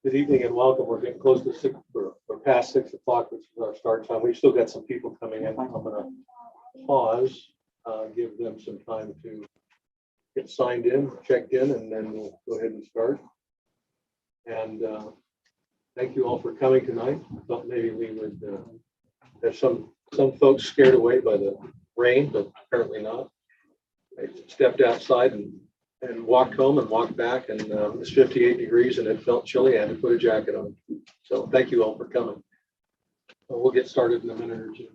Good evening and welcome. We're getting close to 6 or past 6 o'clock, which is our start time. We've still got some people coming in. I'm going to pause, give them some time to get signed in, checked in, and then we'll go ahead and start. And thank you all for coming tonight. I thought maybe we would have some folks scared away by the rain, but apparently not. I stepped outside and walked home and walked back, and it's 58 degrees and it felt chilly. I had to put a jacket on. So thank you all for coming. We'll get started in a minute or two.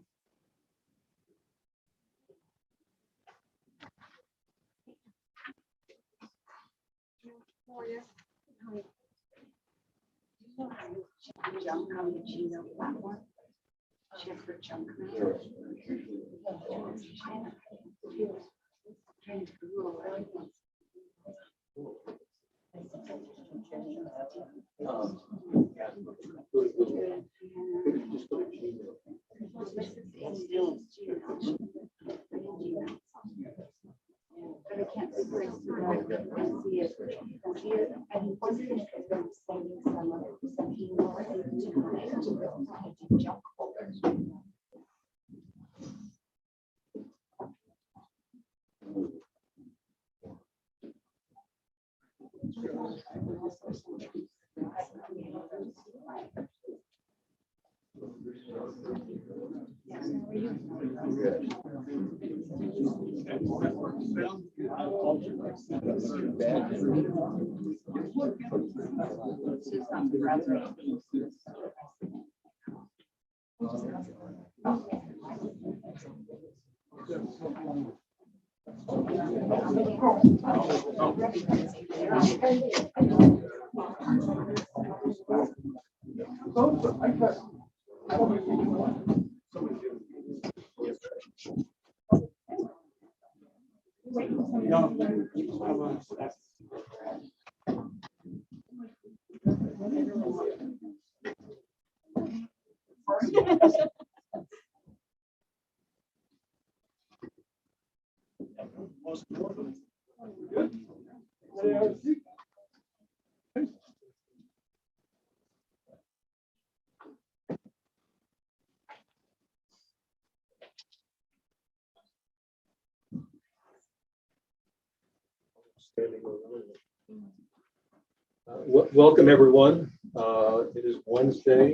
Welcome everyone. It is Wednesday,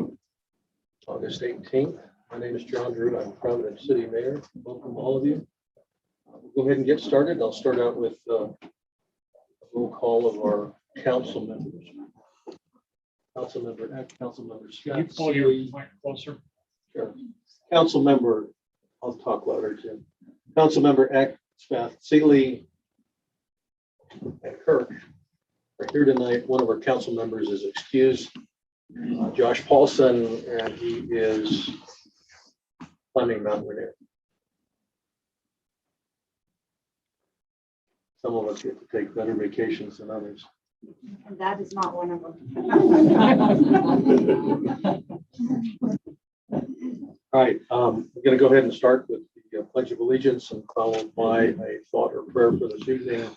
August 18th. My name is John Drew. I'm Providence City Mayor. Welcome all of you. We'll go ahead and get started. I'll start out with a roll call of our council members. Councilmember Scott. Can you pull your mic closer? Sure. Councilmember, I'll talk louder too. Councilmember Eck, Spath, Seeley, and Kirk are here tonight. One of our council members is excused, Josh Paulson, and he is climbing Mount Rainier. Some of us get to take better vacations than others. And that is not one of them. All right, we're going to go ahead and start with the Pledge of Allegiance and followed by a thought or prayer for this evening.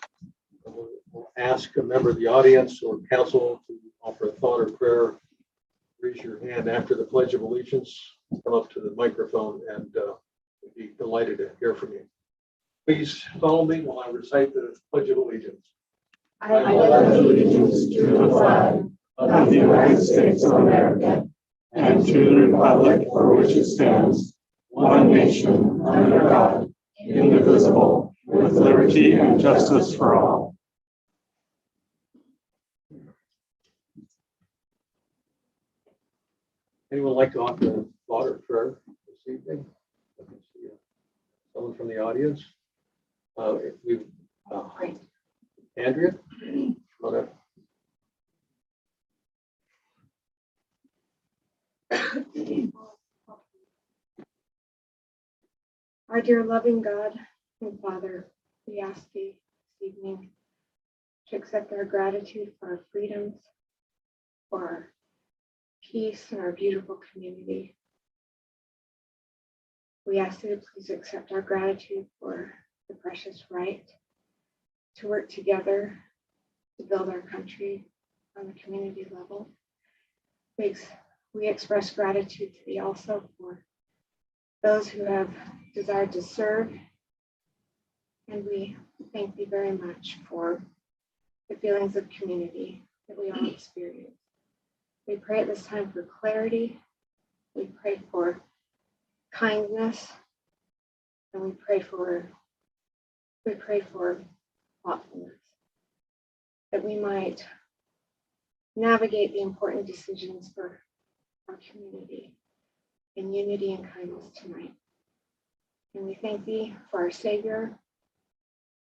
We'll ask a member of the audience or council to offer a thought or prayer. Raise your hand after the Pledge of Allegiance. Come up to the microphone and we'd be delighted to hear from you. Please follow me while I recite the Pledge of Allegiance. I pledge allegiance to the flag of the United States of America and to the republic for which it stands, one nation, under God, indivisible, with liberty and justice for all. Anyone like to offer a thought or prayer this evening? I can see someone from the audience. Andrea? Okay. Our dear loving God and Father, we ask thee this evening to accept our gratitude for our freedoms, for our peace and our beautiful community. We ask you to please accept our gratitude for the precious right to work together to build our country on a community level. We express gratitude to thee also for those who have desired to serve. And we thank thee very much for the feelings of community that we all experience. We pray at this time for clarity. We pray for kindness. And we pray for thoughtfulness, that we might navigate the important decisions for our community in unity and kindness tonight. And we thank thee for our Savior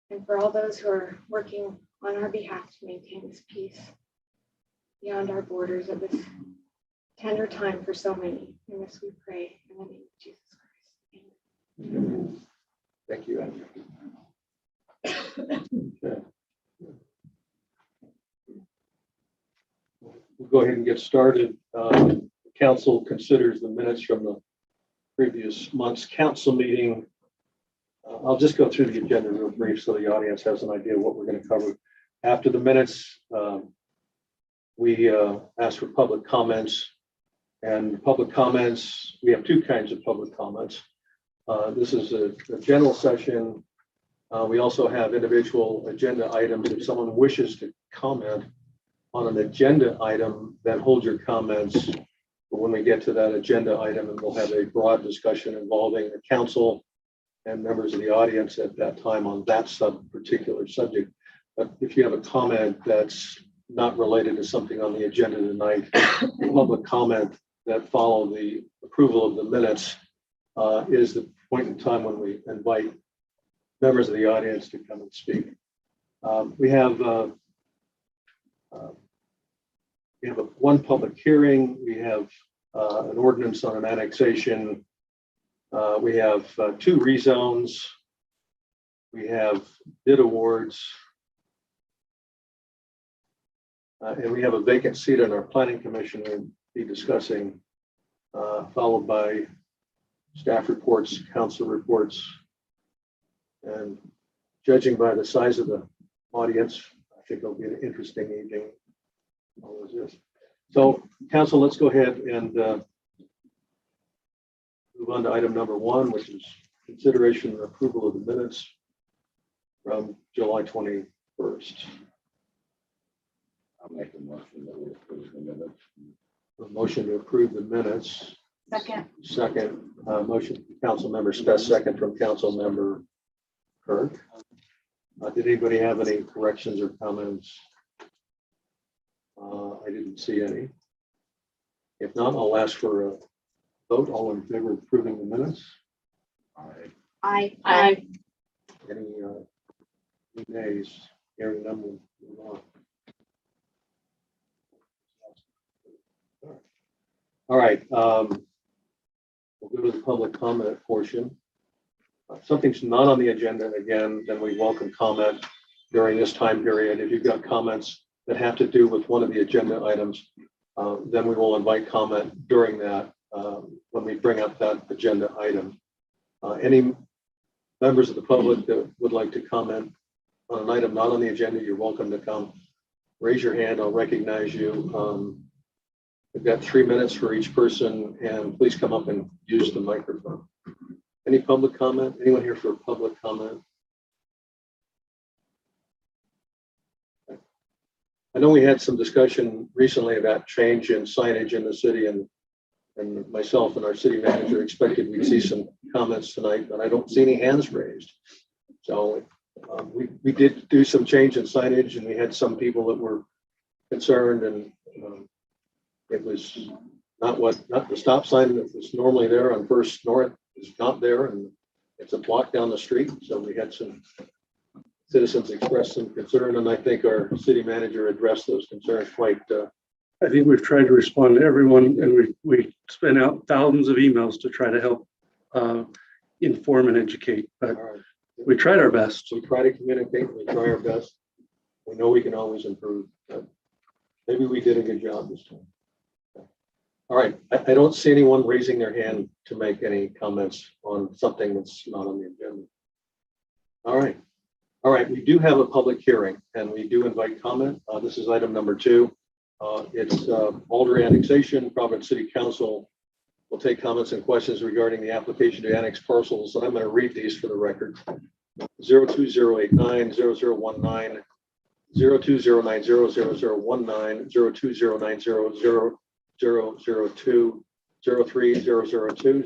and for all those who are working on our behalf to maintain this peace beyond our borders at this tender time for so many. And this we pray in the name of Jesus Christ. Amen. Thank you, Andrew. Okay. We'll go ahead and get started. The council considers the minutes from the previous month's council meeting. I'll just go through the agenda real brief so the audience has an idea of what we're going to cover. After the minutes, we asked for public comments. And public comments, we have two kinds of public comments. This is a general session. We also have individual agenda items. If someone wishes to comment on an agenda item, then hold your comments when we get to that agenda item, and we'll have a broad discussion involving the council and members of the audience at that time on that particular subject. But if you have a comment that's not related to something on the agenda tonight, public comment that follow the approval of the minutes is the point in time when we invite members of the audience to come and speak. We have one public hearing. We have an ordinance on an annexation. We have two rezones. We have bid awards. And we have a vacant seat on our planning commission we'll be discussing, followed by staff reports, council reports. And judging by the size of the audience, I think it'll be an interesting evening. Always is. So, council, let's go ahead and move on to item number one, which is consideration and approval of the minutes from July 21st. I'll make a motion that we approve the minutes. A motion to approve the minutes. Second. Second, motion from council member Spess, second from council member Kirk. Did anybody have any corrections or comments? I didn't see any. If not, I'll ask for a vote. All in favor of approving the minutes? Aye. Any nays? Hearing none, we'll move on. All right. We'll go to the public comment portion. If something's not on the agenda again, then we welcome comment during this time period. If you've got comments that have to do with one of the agenda items, then we will invite comment during that when we bring up that agenda item. Any members of the public that would like to comment on an item not on the agenda, you're welcome to come. Raise your hand, I'll recognize you. We've got 3 minutes for each person, and please come up and use the microphone. Any public comment? Anyone here for public comment? I know we had some discussion recently about change in signage in the city, and myself and our city manager expected we'd see some comments tonight, but I don't see any hands raised. So we did do some change in signage, and we had some people that were concerned, and it was not the stop sign that was normally there on First North is not there, and it's a block down the street. So we had some citizens express some concern, and I think our city manager addressed those concerns quite. I think we've tried to respond to everyone, and we spent out thousands of emails to try to help inform and educate, but we tried our best. We try to communicate, we try our best. We know we can always improve, but maybe we did a good job this time. All right, I don't see anyone raising their hand to make any comments on something that's not on the agenda. All right, we do have a public hearing, and we do invite comment. This is item number 2. It's Alder Annexation. Providence City Council will take comments and questions regarding the application to annex parcels. And I'm going to read these for the record. 02089 0019 02090 0019 02090 0002 03002 0016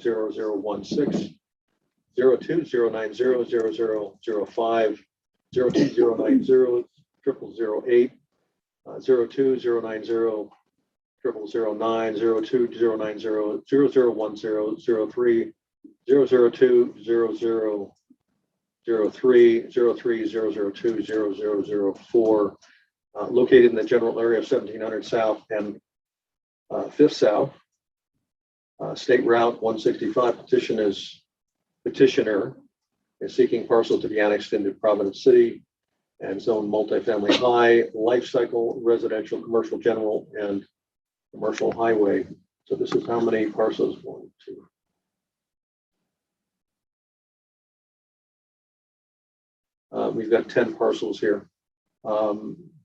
02090 0005 02090 0008 02090 0009 02090 0010 03 002 0003 03002 0004, located in the general area of 1700 South and 5th South. State Route 165. Petitioner is seeking parcel to be annexed into Providence City and zone multifamily high, life cycle, residential, commercial general, and commercial highway. So this is how many parcels? 1, 2. We've got 10 parcels here.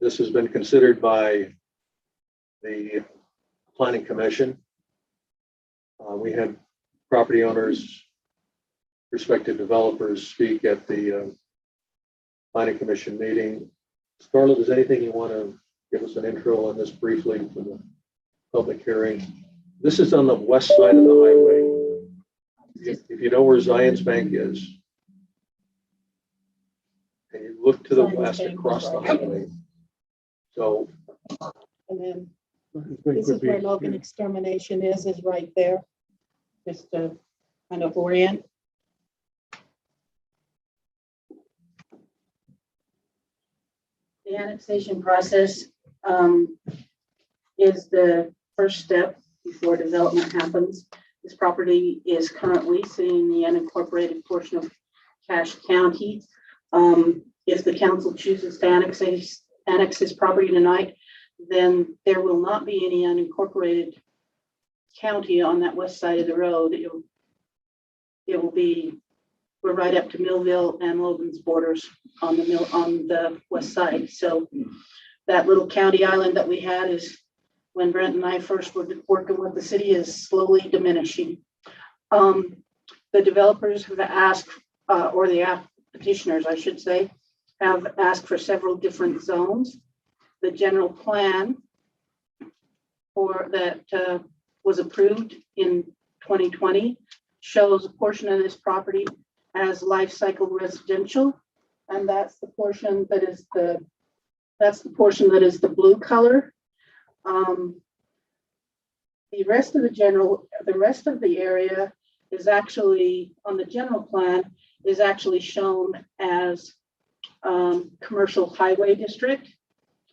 This has been considered by the Planning Commission. We had property owners, prospective developers speak at the Planning Commission meeting. Scarlett, is anything you want to give us an intro on this briefly for the public hearing? This is on the west side of the highway. If you know where Zions Bank is, and you look to the west across the highway. So, And then this is where Logan Extermination is right there. Just to kind of orient. The annexation process is the first step before development happens. This property is currently sitting in the unincorporated portion of Cache County. If the council chooses to annex this property tonight, then there will not be any unincorporated county on that west side of the road. It will be, we're right up to Millville and Logan's borders on the west side. So that little county island that we had is, when Brent and I first were working with the city, is slowly diminishing. The developers have asked, or the petitioners, I should say, have asked for several different zones. The general plan for that was approved in 2020 shows a portion of this property as life cycle residential, and that's the portion that is the blue color. The rest of the area is actually on the general plan is actually shown as commercial highway district.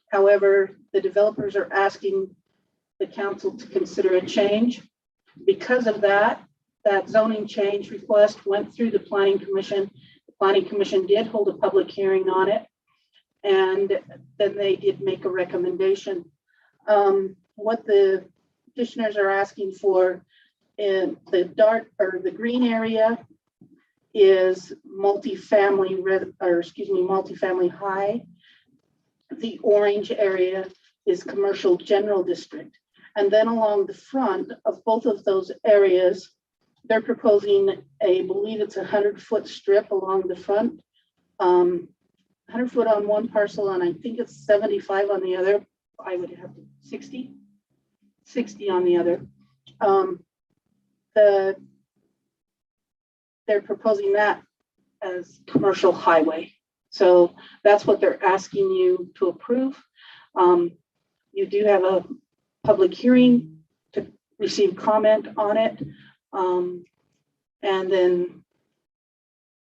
However, the developers are asking the council to consider a change. Because of that zoning change request went through the Planning Commission. The Planning Commission did hold a public hearing on it, and then they did make a recommendation. What the petitioners are asking for in the green area is multifamily high. The orange area is commercial general district. And then along the front of both of those areas, they're proposing I believe it's 100-foot strip along the front, 100 foot on one parcel, and I think it's 75 on the other. I would have 60 on the other. They're proposing that as commercial highway. So that's what they're asking you to approve. You do have a public hearing to receive comment on it. And then,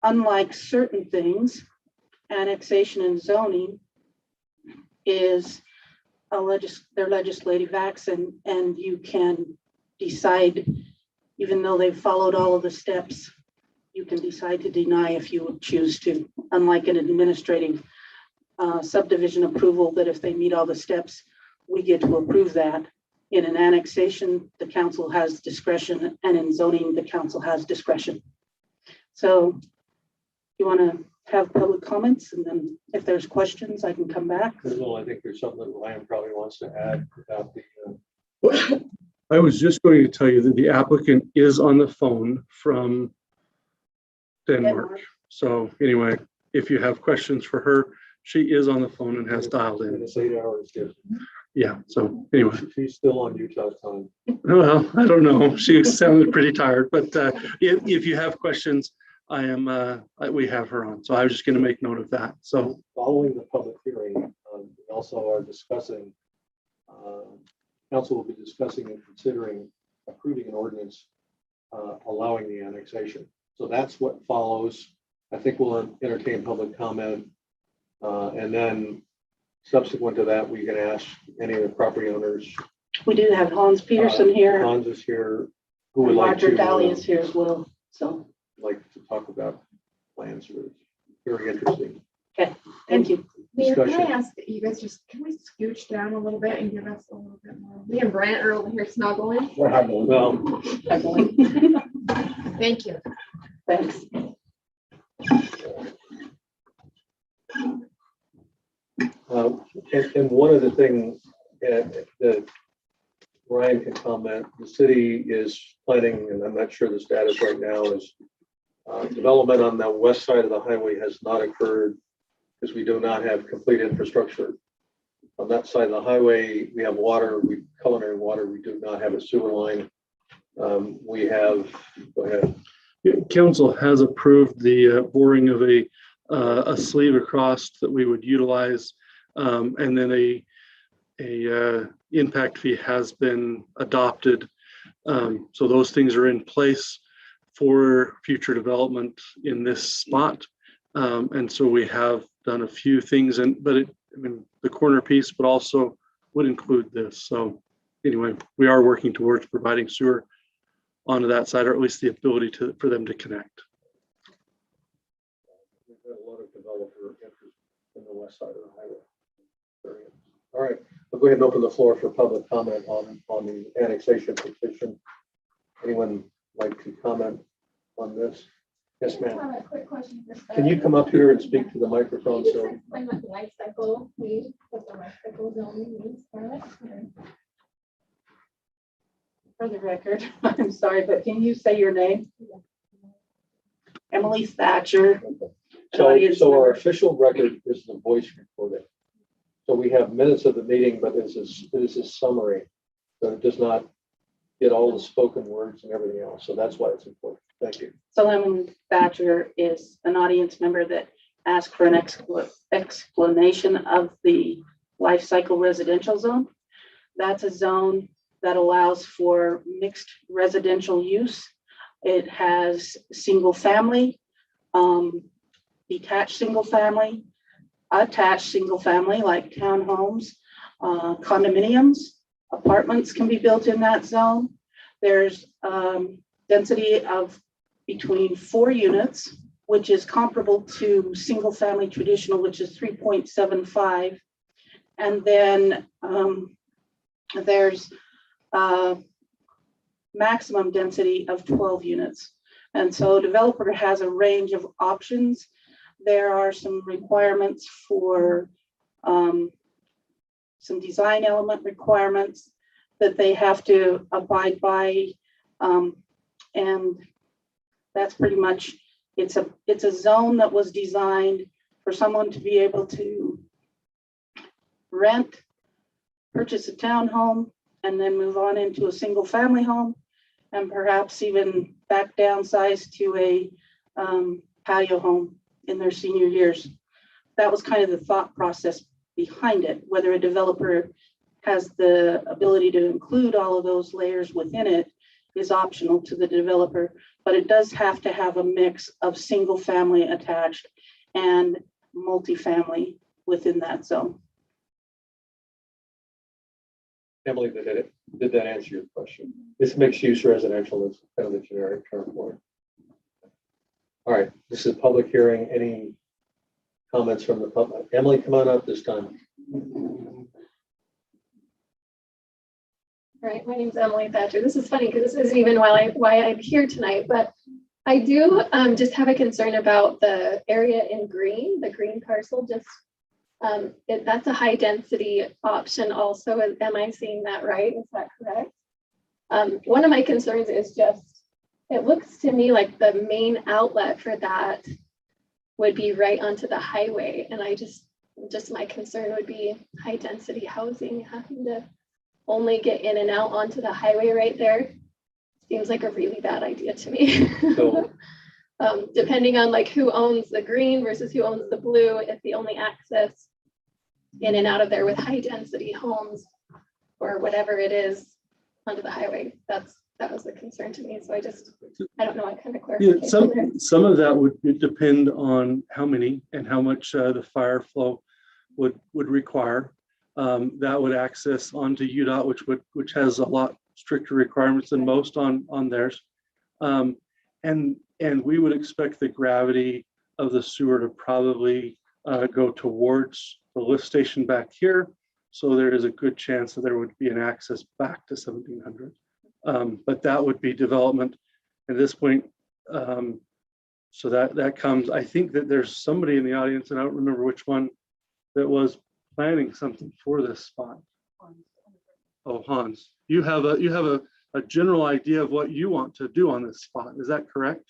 unlike certain things, annexation and zoning is their legislative acts, and you can decide, even though they've followed all of the steps, you can decide to deny if you choose to, unlike an administrative subdivision approval, that if they meet all the steps, we get to approve that. In an annexation, the council has discretion, and in zoning, the council has discretion. So you want to have public comments, and then if there's questions, I can come back. Well, I think there's something that Ryan probably wants to add about the, I was just going to tell you that the applicant is on the phone from Denmark. So anyway, if you have questions for her, she is on the phone and has dialed in. it's 8 hours. Yes. Yeah, so anyway, She's still on Utah time. well, I don't know. She sounded pretty tired, but if you have questions, we have her on. So I was just going to make note of that. So Following the public hearing, we also are discussing, council will be discussing and considering approving an ordinance allowing the annexation. So that's what follows. I think we'll entertain public comment. And then subsequent to that, we can ask any of the property owners. We do have Hans Peterson here. Hans is here. Who would like Roger to Daly is here as well. So, talk about plans for it. Very interesting. thank you. Mayor, can I Discussion. ask that you guys can we scooch down a little bit and give us a little bit more? Me and Brant are over here snuggling. Well, Thank you. Thanks. and one of the things that Ryan can comment, the city is planning, and I'm not sure the status right now is development on the west side of the highway has not occurred because we do not have complete infrastructure. On that side of the highway, we have water, culinary water. We do not have a sewer line. We have, go ahead. council has approved the boring of a sleeve across that we would utilize, and then a impact fee has been adopted. So those things are in place for future development in this spot. And so we have done a few things, the corner piece, but also would include this. So anyway, we are working towards providing sewer onto that side, or at least the ability for them to connect. We've got a lot of developer interest in the west side of the highway. All right, we'll go ahead and open the floor for public comment on the annexation petition. Anyone like to comment on this? Yes, I ma'am. have a quick question for Scott. Can you come up here and speak to the microphone? Can you So just explain what the life cycle means, what the life cycle zoning means, Scarlett? For the record, I'm sorry, but can you say your name? Emily Thatcher. an audience So our member. official record is the voice recording. So we have minutes of the meeting, but this is a summary. So it does not get all the spoken words and everything else. So that's why it's important. Thank you. So Emily Thatcher is an audience member that asked for an explanation of the life cycle residential zone. That's a zone that allows for mixed residential use. It has single family, detached single family, attached single family like townhomes, condominiums, apartments can be built in that zone. There's density of between 4 units, which is comparable to single family traditional, which is 3.75. And then there's maximum density of 12 units. And so developer has a range of options. There are some requirements for some design element requirements that they have to abide by. And that's pretty much, it's a zone that was designed for someone to be able to rent, purchase a townhome, and then move on into a single family home, and perhaps even back downsize to a patio home in their senior years. That was kind of the thought process behind it. Whether a developer has the ability to include all of those layers within it is optional to the developer, but it does have to have a mix of single family attached and multifamily within that zone. Emily, did that answer your question? This mixed use residential is kind of the generic term for it. All right, this is a public hearing. Any comments from the public? Emily, come on up this time. Right, my name's Emily Thatcher. This is funny because this isn't even why I'm here tonight, but I do just have a concern about the area in green, the green parcel, just that's a high density option also. Am I seeing that right? Is that correct? One of my concerns is just, it looks to me like the main outlet for that would be right onto the highway. And I just my concern would be high density housing, having to only get in and out onto the highway right there. Seems like a really bad idea to me. So Depending on like who owns the green versus who owns the blue, if the only access in and out of there with high density homes or whatever it is onto the highway, that was the concern to me. So I don't know what kind of clarification. Yeah, some of that would depend on how many and how much the fire flow would require. That would access onto UDOT, which has a lot stricter requirements than most on theirs. And we would expect the gravity of the sewer to probably go towards the lift station back here. So there is a good chance that there would be an access back to 1700. But that would be development at this point. So that comes, I think that there's somebody in the audience, and I don't remember which one, that was planning something for this spot. Oh, Hans, you have a general idea of what you want to do on this spot. Is that correct?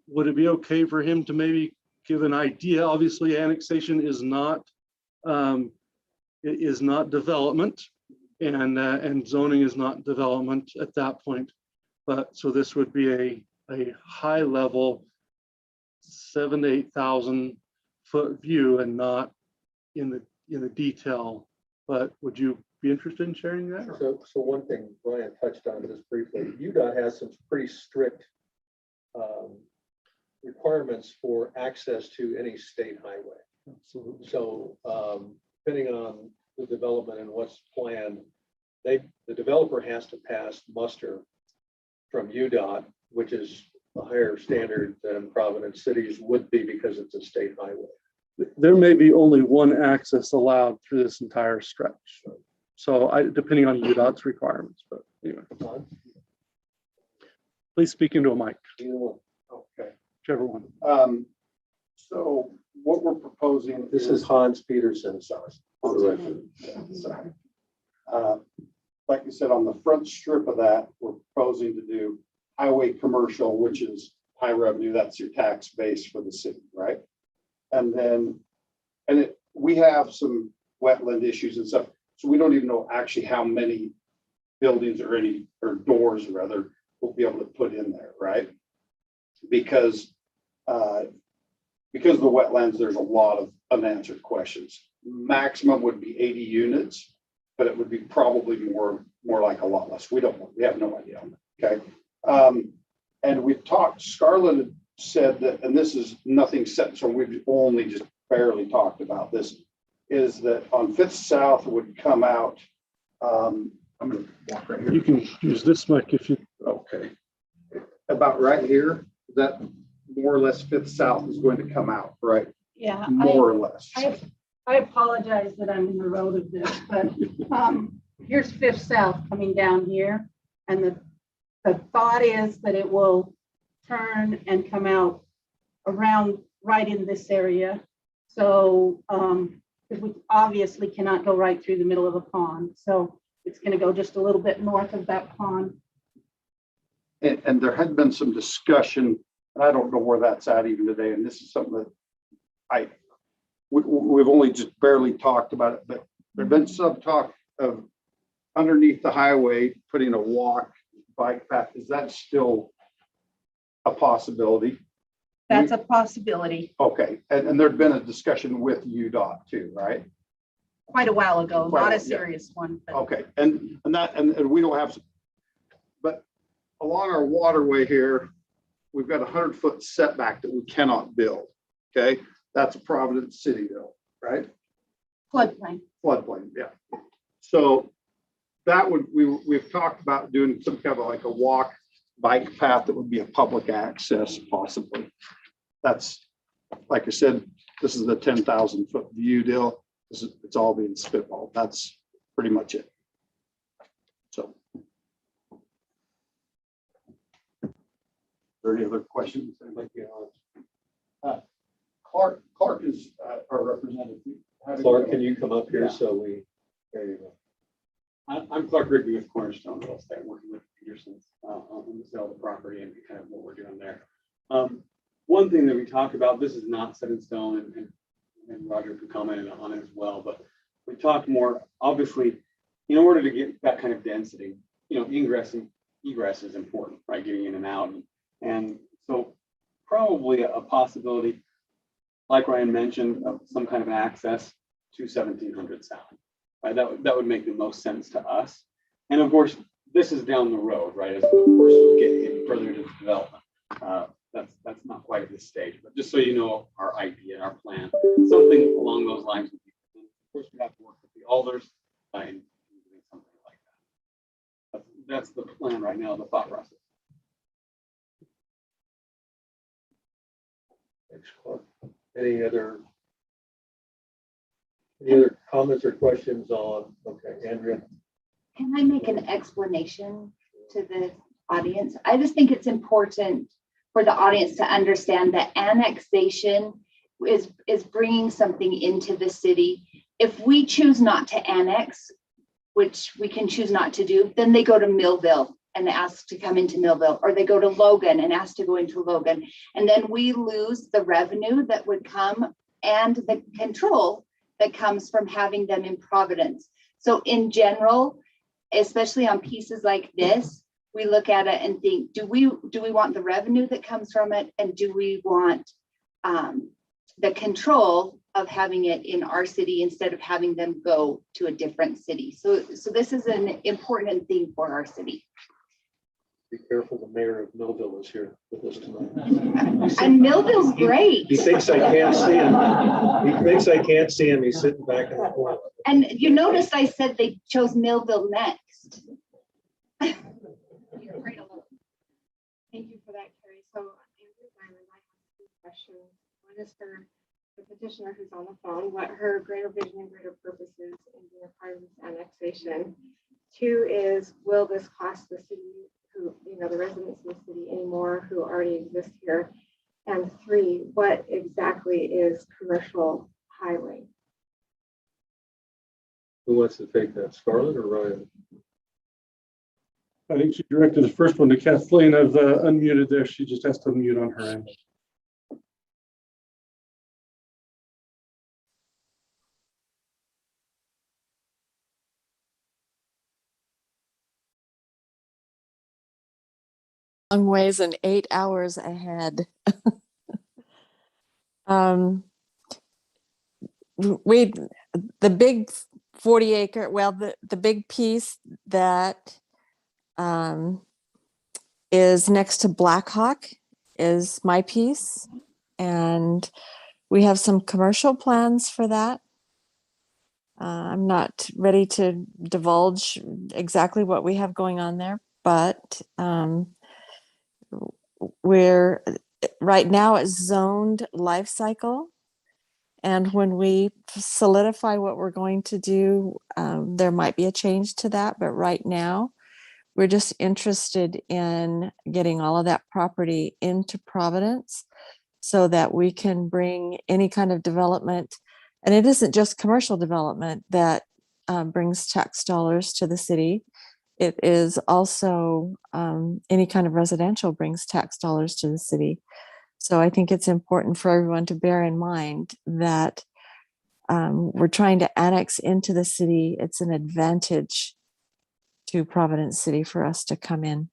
Would it be okay for him to maybe give an idea? Obviously, annexation is not development, and zoning is not development at that point. But so this would be a high level 7,000 to 8,000 foot view, and not in the detail. But would you be interested in sharing that? So one thing Brian touched on just briefly, UDOT has some pretty strict requirements for access to any state highway. Absolutely. So depending on the development and what's planned, the developer has to pass muster from UDOT, which is a higher standard than Providence Cities would be because it's a state highway. There may be only one access allowed through this entire stretch. So depending on UDOT's requirements, but anyway. Please speak into a mic, Either one. Okay. whichever one. So what we're proposing. This is Hans Peterson, sorry. Sorry. Like you said, on the front strip of that, we're proposing to do highway commercial, which is high revenue. That's your tax base for the city, right? And then, we have some wetland issues and stuff, so we don't even know actually how many buildings or doors rather we'll be able to put in there, right? Because of the wetlands, there's a lot of unanswered questions. Maximum would be 80 units, but it would be probably more like a lot less. We have no idea. Okay. And we've talked, Scarlett had said that, and this is nothing set, so we've only just barely talked about this, is that on Fifth South would come out, I'm gonna walk right here. You can use this mic if you. Okay. About right here, that more or less Fifth South is going to come out, right? Yeah. More or less. I apologize that I'm in the road of this, but here's Fifth South coming down here. And the thought is that it will turn and come out around right in this area. So because we obviously cannot go right through the middle of a pond. So it's going to go just a little bit north of that pond. And there had been some discussion, and I don't know where that's at even today. And this is something that we've only just barely talked about it, but there's been some talk of underneath the highway, putting a bike path. Is that still a possibility? That's a possibility. Okay. And there'd been a discussion with UDOT too, right? Quite a while ago, not a serious one. But Okay. And we don't have, but along our waterway here, we've got a 100-foot setback that we cannot build. Okay. That's a Providence City bill, right? floodplain. Floodplain, yeah. So that we've talked about doing some kind of like a bike path that would be a public access possibly. That's, like I said, this is the 10,000 foot view deal. It's all being spitballed. That's pretty much it. So there any other questions? Thank you, Clark is our representative. Clark, can you come up here so we, there you go. I'm Clark Rigby with Cornerstone Real Estate, working with Peterson's on the sale of the property and kind of what we're doing there. One thing that we talk about, this is not set in stone, and Roger could comment on it as well, but we talk more, obviously, in order to get that kind of density, ingress and egress is important, right? Getting in and out. And so probably a possibility, like Ryan mentioned, of some kind of access to 1700 South. Right? That would make the most sense to us. And of course, this is down the road, right? As of course we get further into development. That's not quite at this stage, but just so you know our idea, our plan, something along those lines. Of course, we have to work with the alders and doing something like that. That's the plan right now, the thought process. Thanks, Clark. Any other comments or questions on, okay, Andrea? Can I make an explanation to the audience? I just think it's important for the audience to understand that annexation is bringing something into the city. If we choose not to annex, which we can choose not to do, then they go to Millville and ask to come into Millville, or they go to Logan and ask to go into Logan. And then we lose the revenue that would come and the control that comes from having them in Providence. So in general, especially on pieces like this, we look at it and think, do we want the revenue that comes from it? And do we want the control of having it in our city instead of having them go to a different city? So this is an important thing for our city. Be careful, the mayor of Millville is here with us tonight. And Millville's great. He thinks I can't see him. He thinks I can't see him. He's sitting back in the corner. And you notice I said they chose Millville next. Thank you for that, Carrie. So, Andrew Diamond, I have two questions. One is for the petitioner who's on the phone, what her greater vision and greater purpose is in being a part of this annexation. Two is, will this cost the city, the residents of the city anymore who already exist here? And three, what exactly is commercial highway? Who wants to take that, Scarlett or Ryan? I think she directed the first one to Kathleen. I've unmuted there. She just has to unmute on her end. Long ways and 8 hours ahead. The big 40 acre, well, the big piece that is next to Blackhawk is my piece, and we have some commercial plans for that. I'm not ready to divulge exactly what we have going on there, but we're right now it's zoned life cycle. And when we solidify what we're going to do, there might be a change to that. But right now, we're just interested in getting all of that property into Providence so that we can bring any kind of development. And it isn't just commercial development that brings tax dollars to the city. It is also any kind of residential brings tax dollars to the city. So I think it's important for everyone to bear in mind that we're trying to annex into the city. It's an advantage to Providence City for us to come in.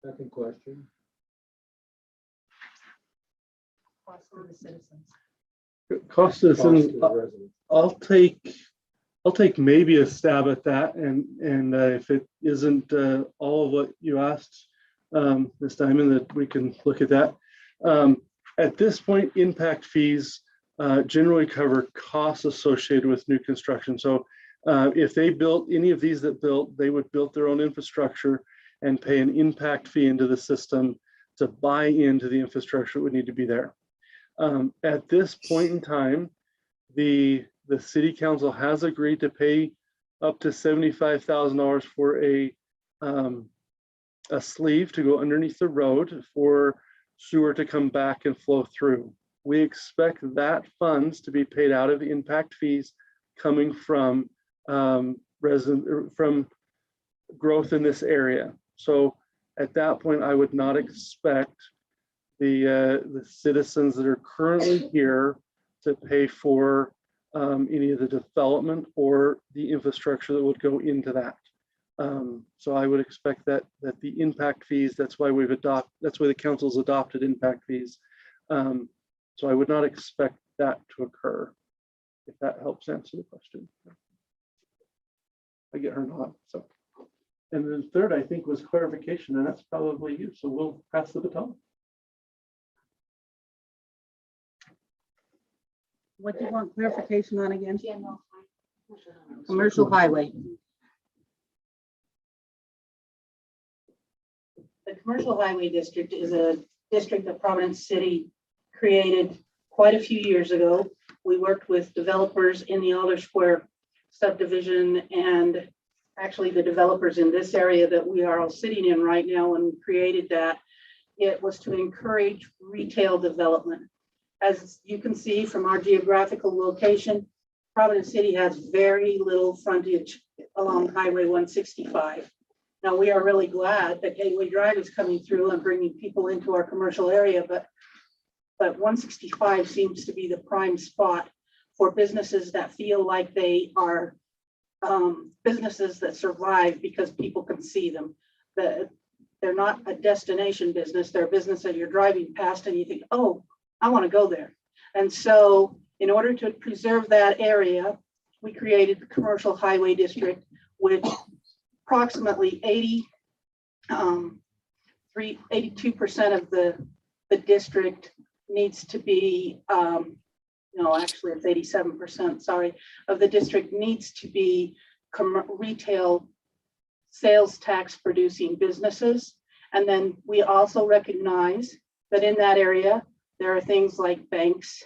Second question. Cost for the citizens. Cost of Cost to citizens, the residents. I'll take maybe a stab at that, and if it isn't all of what you asked, Ms. Diamond, that we can look at that. At this point, impact fees generally cover costs associated with new construction. So if they built any of these that built, they would build their own infrastructure and pay an impact fee into the system to buy into the infrastructure that would need to be there. At this point in time, the city council has agreed to pay up to $75,000 for a sleeve to go underneath the road for sewer to come back and flow through. We expect that funds to be paid out of impact fees coming from from growth in this area. So at that point, I would not expect the citizens that are currently here to pay for any of the development or the infrastructure that would go into that. So I would expect that the impact fees, that's why the council's adopted impact fees. So I would not expect that to occur, if that helps answer the question. I get her nod, so. And then third, I think, was clarification, and that's probably you, so we'll pass the baton. What do you want clarification on again? Commercial highway. The commercial highway district is a district that Providence City created quite a few years ago. We worked with developers in the Alder Square subdivision and actually the developers in this area that we are all sitting in right now when we created that. It was to encourage retail development. As you can see from our geographical location, Providence City has very little frontage along Highway 165. Now, we are really glad that Gateway Drive is coming through and bringing people into our commercial area, but 165 seems to be the prime spot for businesses that feel like they are businesses that survive because people can see them. They're not a destination business, they're a business that you're driving past and you think, oh, I want to go there. And so in order to preserve that area, we created the commercial highway district, which approximately 82% of the district needs to be, no, actually it's 87%, sorry, of the district needs to be retail sales tax producing businesses. And then we also recognize that in that area, there are things like banks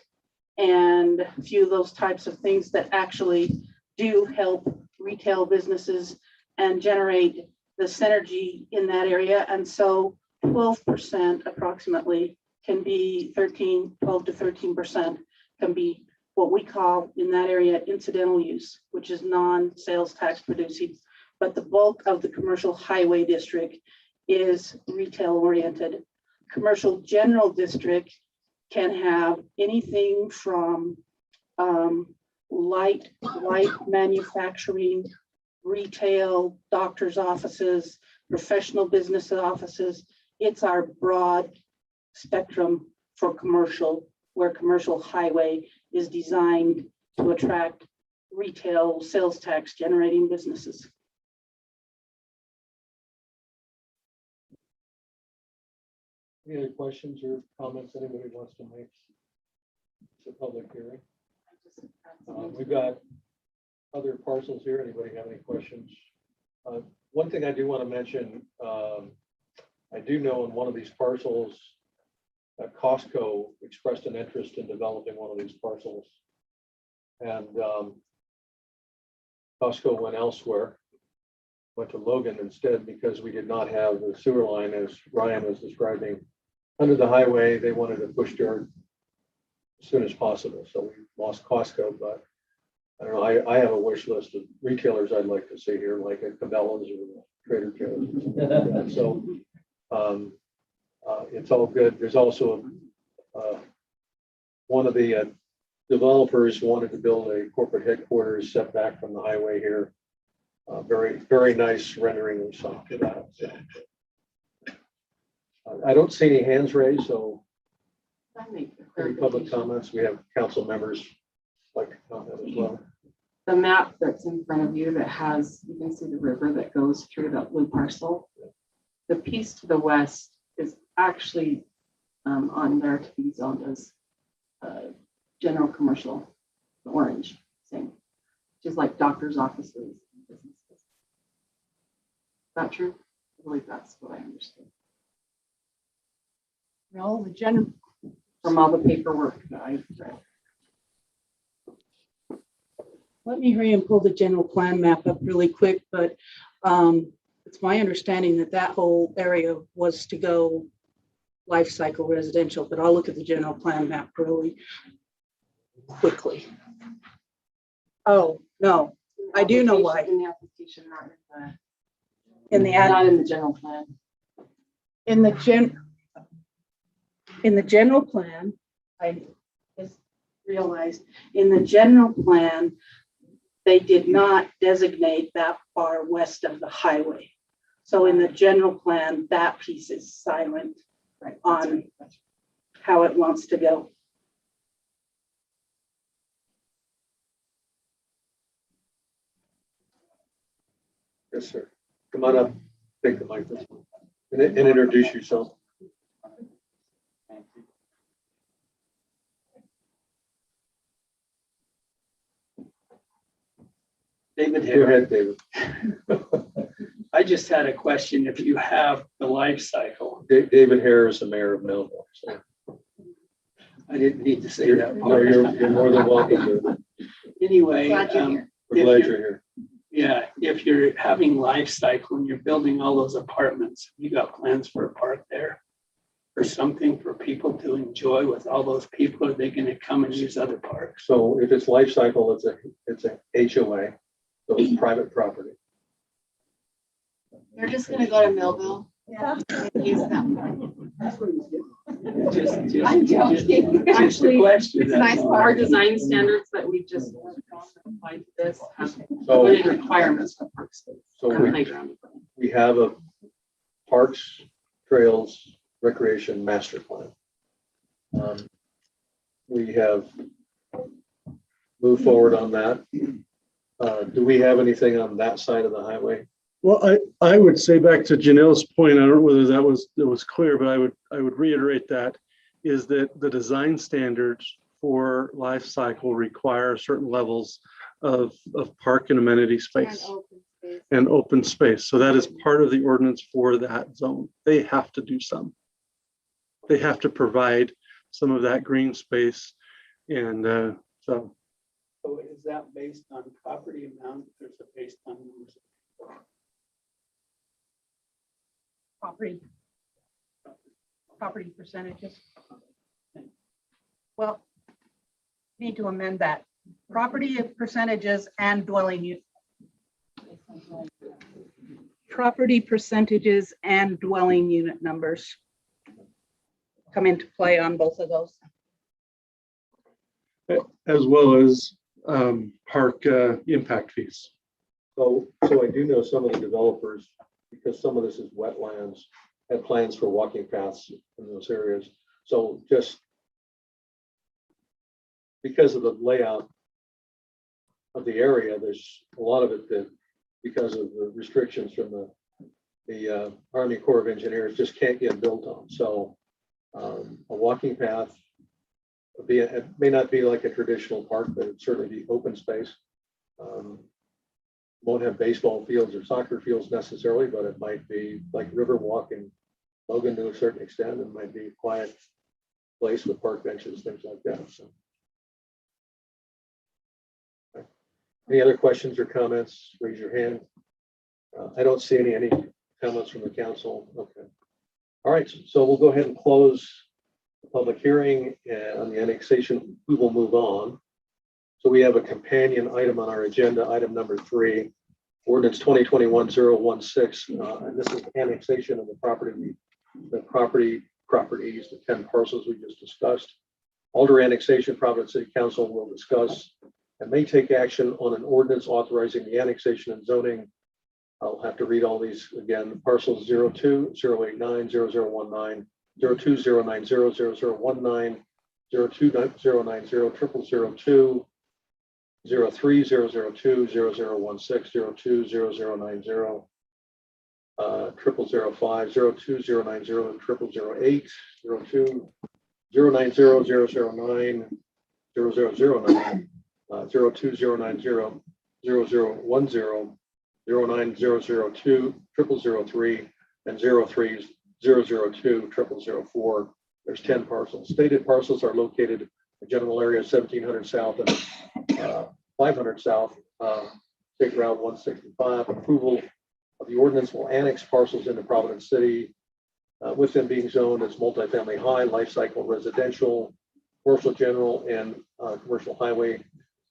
and a few of those types of things that actually do help retail businesses and generate the synergy in that area. And so 12% approximately can be 12 to 13% can be what we call in that area incidental use, which is non-sales tax producing. But the bulk of the commercial highway district is retail oriented. Commercial general district can have anything from light manufacturing, retail, doctor's offices, professional business offices. It's our broad spectrum for commercial, where commercial highway is designed to attract retail sales tax generating businesses. Any other questions or comments anybody wants to make? It's a public hearing. We've got other parcels here. Anybody have any questions? One thing I do want to mention, I do know in one of these parcels, Costco expressed an interest in developing one of these parcels. And Costco went elsewhere, went to Logan instead because we did not have the sewer line, as Ryan was describing, under the highway. They wanted to push dirt as soon as possible. So we lost Costco, but I don't know, I have a wish list of retailers I'd like to see here, like at Cabela's or Trader Joe's. So it's all good. There's also one of the developers wanted to build a corporate headquarters set back from the highway here. Very, very nice rendering we saw to that. So, I don't see any hands raised, so any public comments? We have council members like to comment as well. The map that's in front of you that has, you can see the river that goes through that blue parcel. The piece to the west is actually on there to be zoned as general commercial, the orange, same, just like doctor's offices and businesses. Is that true? I believe that's what I understood. No, the general. From all the paperwork that I've read. Let me hurry and pull the general plan map up really quick, but it's my understanding that that whole area was to go life cycle residential, but I'll look at the general plan map really quickly. Oh, no, I do know why. In the application, not In the not in the general plan. in the general plan, I just realized in the general plan, they did not designate that far west of the highway. So in the general plan, that piece is silent on how it wants to go. Yes, sir. Come on up, take the microphone and introduce yourself. David Go ahead, Harris. David. I just had a question. If you have the life cycle, David Harris, the mayor of Melville. So I didn't need to say that no, part. you're more than welcome to. Anyway, Glad you're here. We're glad you're here. yeah, if you're having life cycle and you're building all those apartments, you got plans for a park there or something for people to enjoy with all those people? Are they going to come and use other parks? So if it's life cycle, it's a HOA, so it's private property. You're just gonna go to Millville. Yeah. Use that. I'm joking. Just a Actually, question. it's nice that's all. Our design standards that we just applied to this have So, put in requirements for park space so and playground. we have a parks, trails, recreation master plan. We have moved forward on that. Do we have anything on that side of the highway? Well, I would say back to Janelle's point, I don't know whether that was clear, but I would reiterate that, is that the design standards for life cycle require certain levels of park and amenity space and open space. So that is part of the ordinance for that zone. They have to do some. They have to provide some of that green space. And so. So is that based on property amount or is it based on numbers? Property percentages. Well, need to amend that. Property percentages and dwelling unit. Property percentages and dwelling unit numbers come into play on both of those. As well as park impact fees. So I do know some of the developers, because some of this is wetlands, have plans for walking paths in those areas. So just because of the layout of the area, there's a lot of it that, because of the restrictions from the Army Corps of Engineers, just can't get built on. So a walking path, it may not be like a traditional park, but it'd certainly be open space. Won't have baseball fields or soccer fields necessarily, but it might be like Riverwalk in Logan to a certain extent. It might be a quiet place with park benches, things like that. So, any other questions or comments? Raise your hand. I don't see any comments from the council. Okay. All right, so we'll go ahead and close the public hearing on the annexation. We will move on. So we have a companion item on our agenda, item number 3, Ordinance 2021-016, and this is annexation of the properties, the 10 parcels we just discussed. Alder annexation, Providence City Council will discuss and may take action on an ordinance authorizing the annexation and zoning. I'll have to read all these again. Parcels 02, 089, 0019, 02, 090, 0019, 02, 090, 0002, 03002, 0016, 02, 0090, 0005, 02, 090, 0008, 02, 090, 009, 0009, 02, 090, 0010, 09002, 0003, and 03, 002, 0004. There's 10 parcels. Stated parcels are located in the general area of 1700 South and 500 South, State Route 165. Approval of the ordinance will annex parcels into Providence City, with them being zoned as multifamily high, life cycle residential, commercial general, and commercial highway.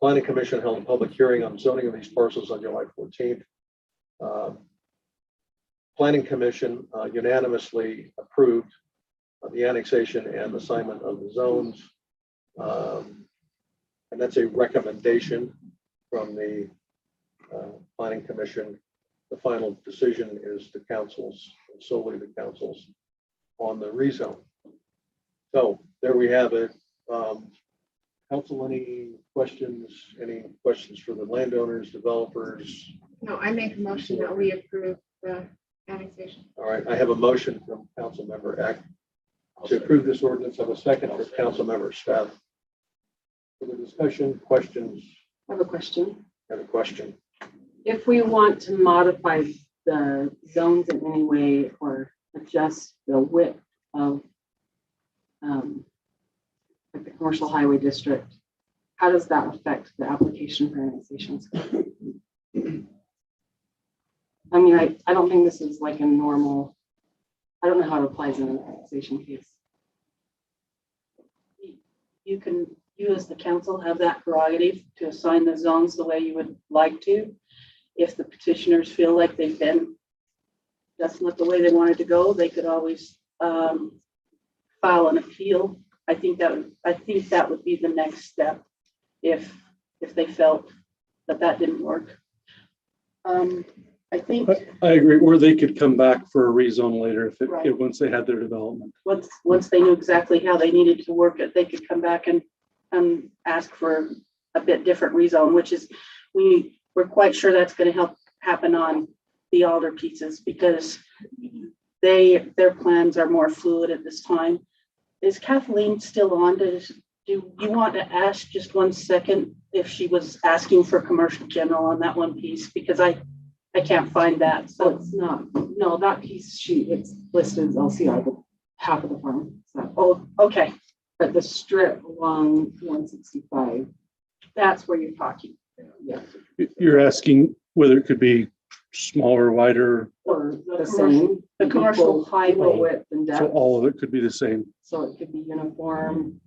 Planning Commission held a public hearing on zoning of these parcels on July 14th. Planning Commission unanimously approved the annexation and assignment of the zones. And that's a recommendation from the Planning Commission. The final decision is the council's, solely the council's, on the rezone. So there we have it. Council, any questions? Any questions for the landowners, developers? No, I make a motion that we approve the annexation. All right, I have a motion from Council Member Eck to approve this ordinance. I have a second from Council Member Staff. For the discussion, questions, I have a question. and a question. If we want to modify the zones in any way or adjust the width of like the commercial highway district, how does that affect the application for annexations? I mean, I don't think this is like a normal, I don't know how it applies in an annexation case. You as the council have that prerogative to assign the zones the way you would like to. If the petitioners feel like that's not the way they wanted to go, they could always file an appeal. I think that would be the next step if they felt that didn't work. I think I agree, or they could come back for a rezone later if Right. once they had their development. once they knew exactly how they needed to work it, they could come back and ask for a bit different rezone, which is we're quite sure that's going to happen on the Alder pieces because their plans are more fluid at this time. Is Kathleen still on? Do you want to ask just 1 second if she was asking for commercial general on that one piece? Because I can't find that. So So, it's not, no, that piece it's listed as LCR, the half of the farm. So, oh, okay, but the strip along 165, that's where you're talking. yeah, You're asking whether it could be smaller, wider, or the commercial- same. the commercial equal highway. width and so depth. all of it could be the same. So it could be uniform.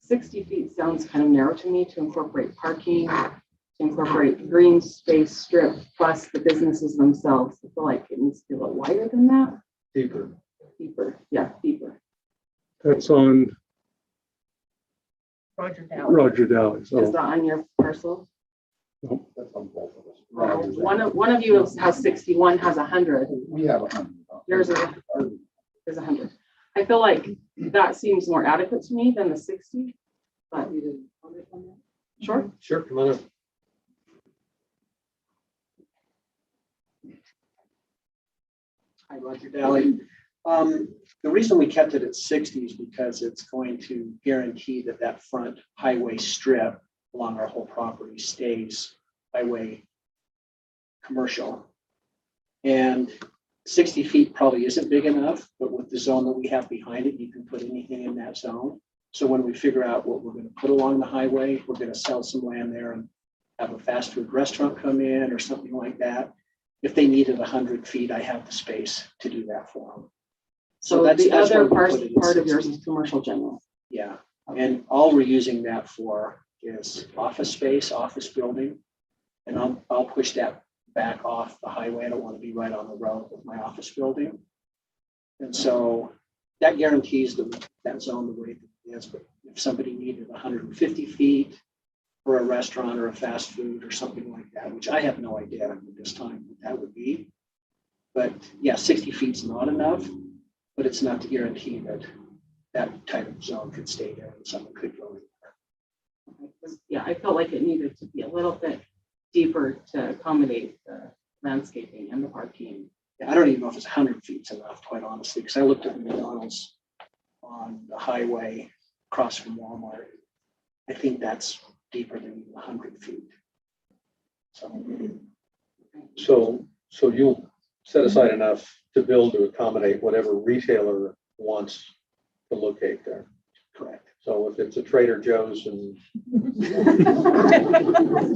60 feet sounds kind of narrow to me to incorporate parking, to incorporate green space strip, plus the businesses themselves. I feel like it needs to be a little wider than that. Deeper. Deeper, yeah, deeper. That's on Roger Dowd. Roger Dow. Is that on your parcel? That's on both of us. One of you has 60, one has 100. We have 100. Yours is 100. I feel like that seems more adequate to me than the 60, but sure. Sure, come on up. Hi, Roger Daly. The reason we kept it at 60 is because it's going to guarantee that front highway strip along our whole property stays highway commercial. And 60 feet probably isn't big enough, but with the zone that we have behind it, you can put anything in that zone. So when we figure out what we're going to put along the highway, we're going to sell some land there and have a fast food restaurant come in or something like that. If they needed 100 feet, I have the space to do that for them. So that's the why other we put it at part of yours 60. is commercial general. Yeah, and all we're using that for is office space, office building. And I'll push that back off the highway. I don't want to be right on the road with my office building. And so that guarantees that zone the way it is. But if somebody needed 150 feet for a restaurant or a fast food or something like that, which I have no idea at this time what that would be. But yeah, 60 feet's not enough, but it's not to guarantee that type of zone could stay there and someone could go in there. Yeah, I felt like it needed to be a little bit deeper to accommodate the landscaping and the parking. Yeah, I don't even know if it's 100 feet enough, quite honestly, because I looked at the McDonald's on the highway across from Walmart. I think that's deeper than 100 feet. So you'll set aside enough to build to accommodate whatever retailer wants to locate there. Correct. So if it's a Trader Joe's and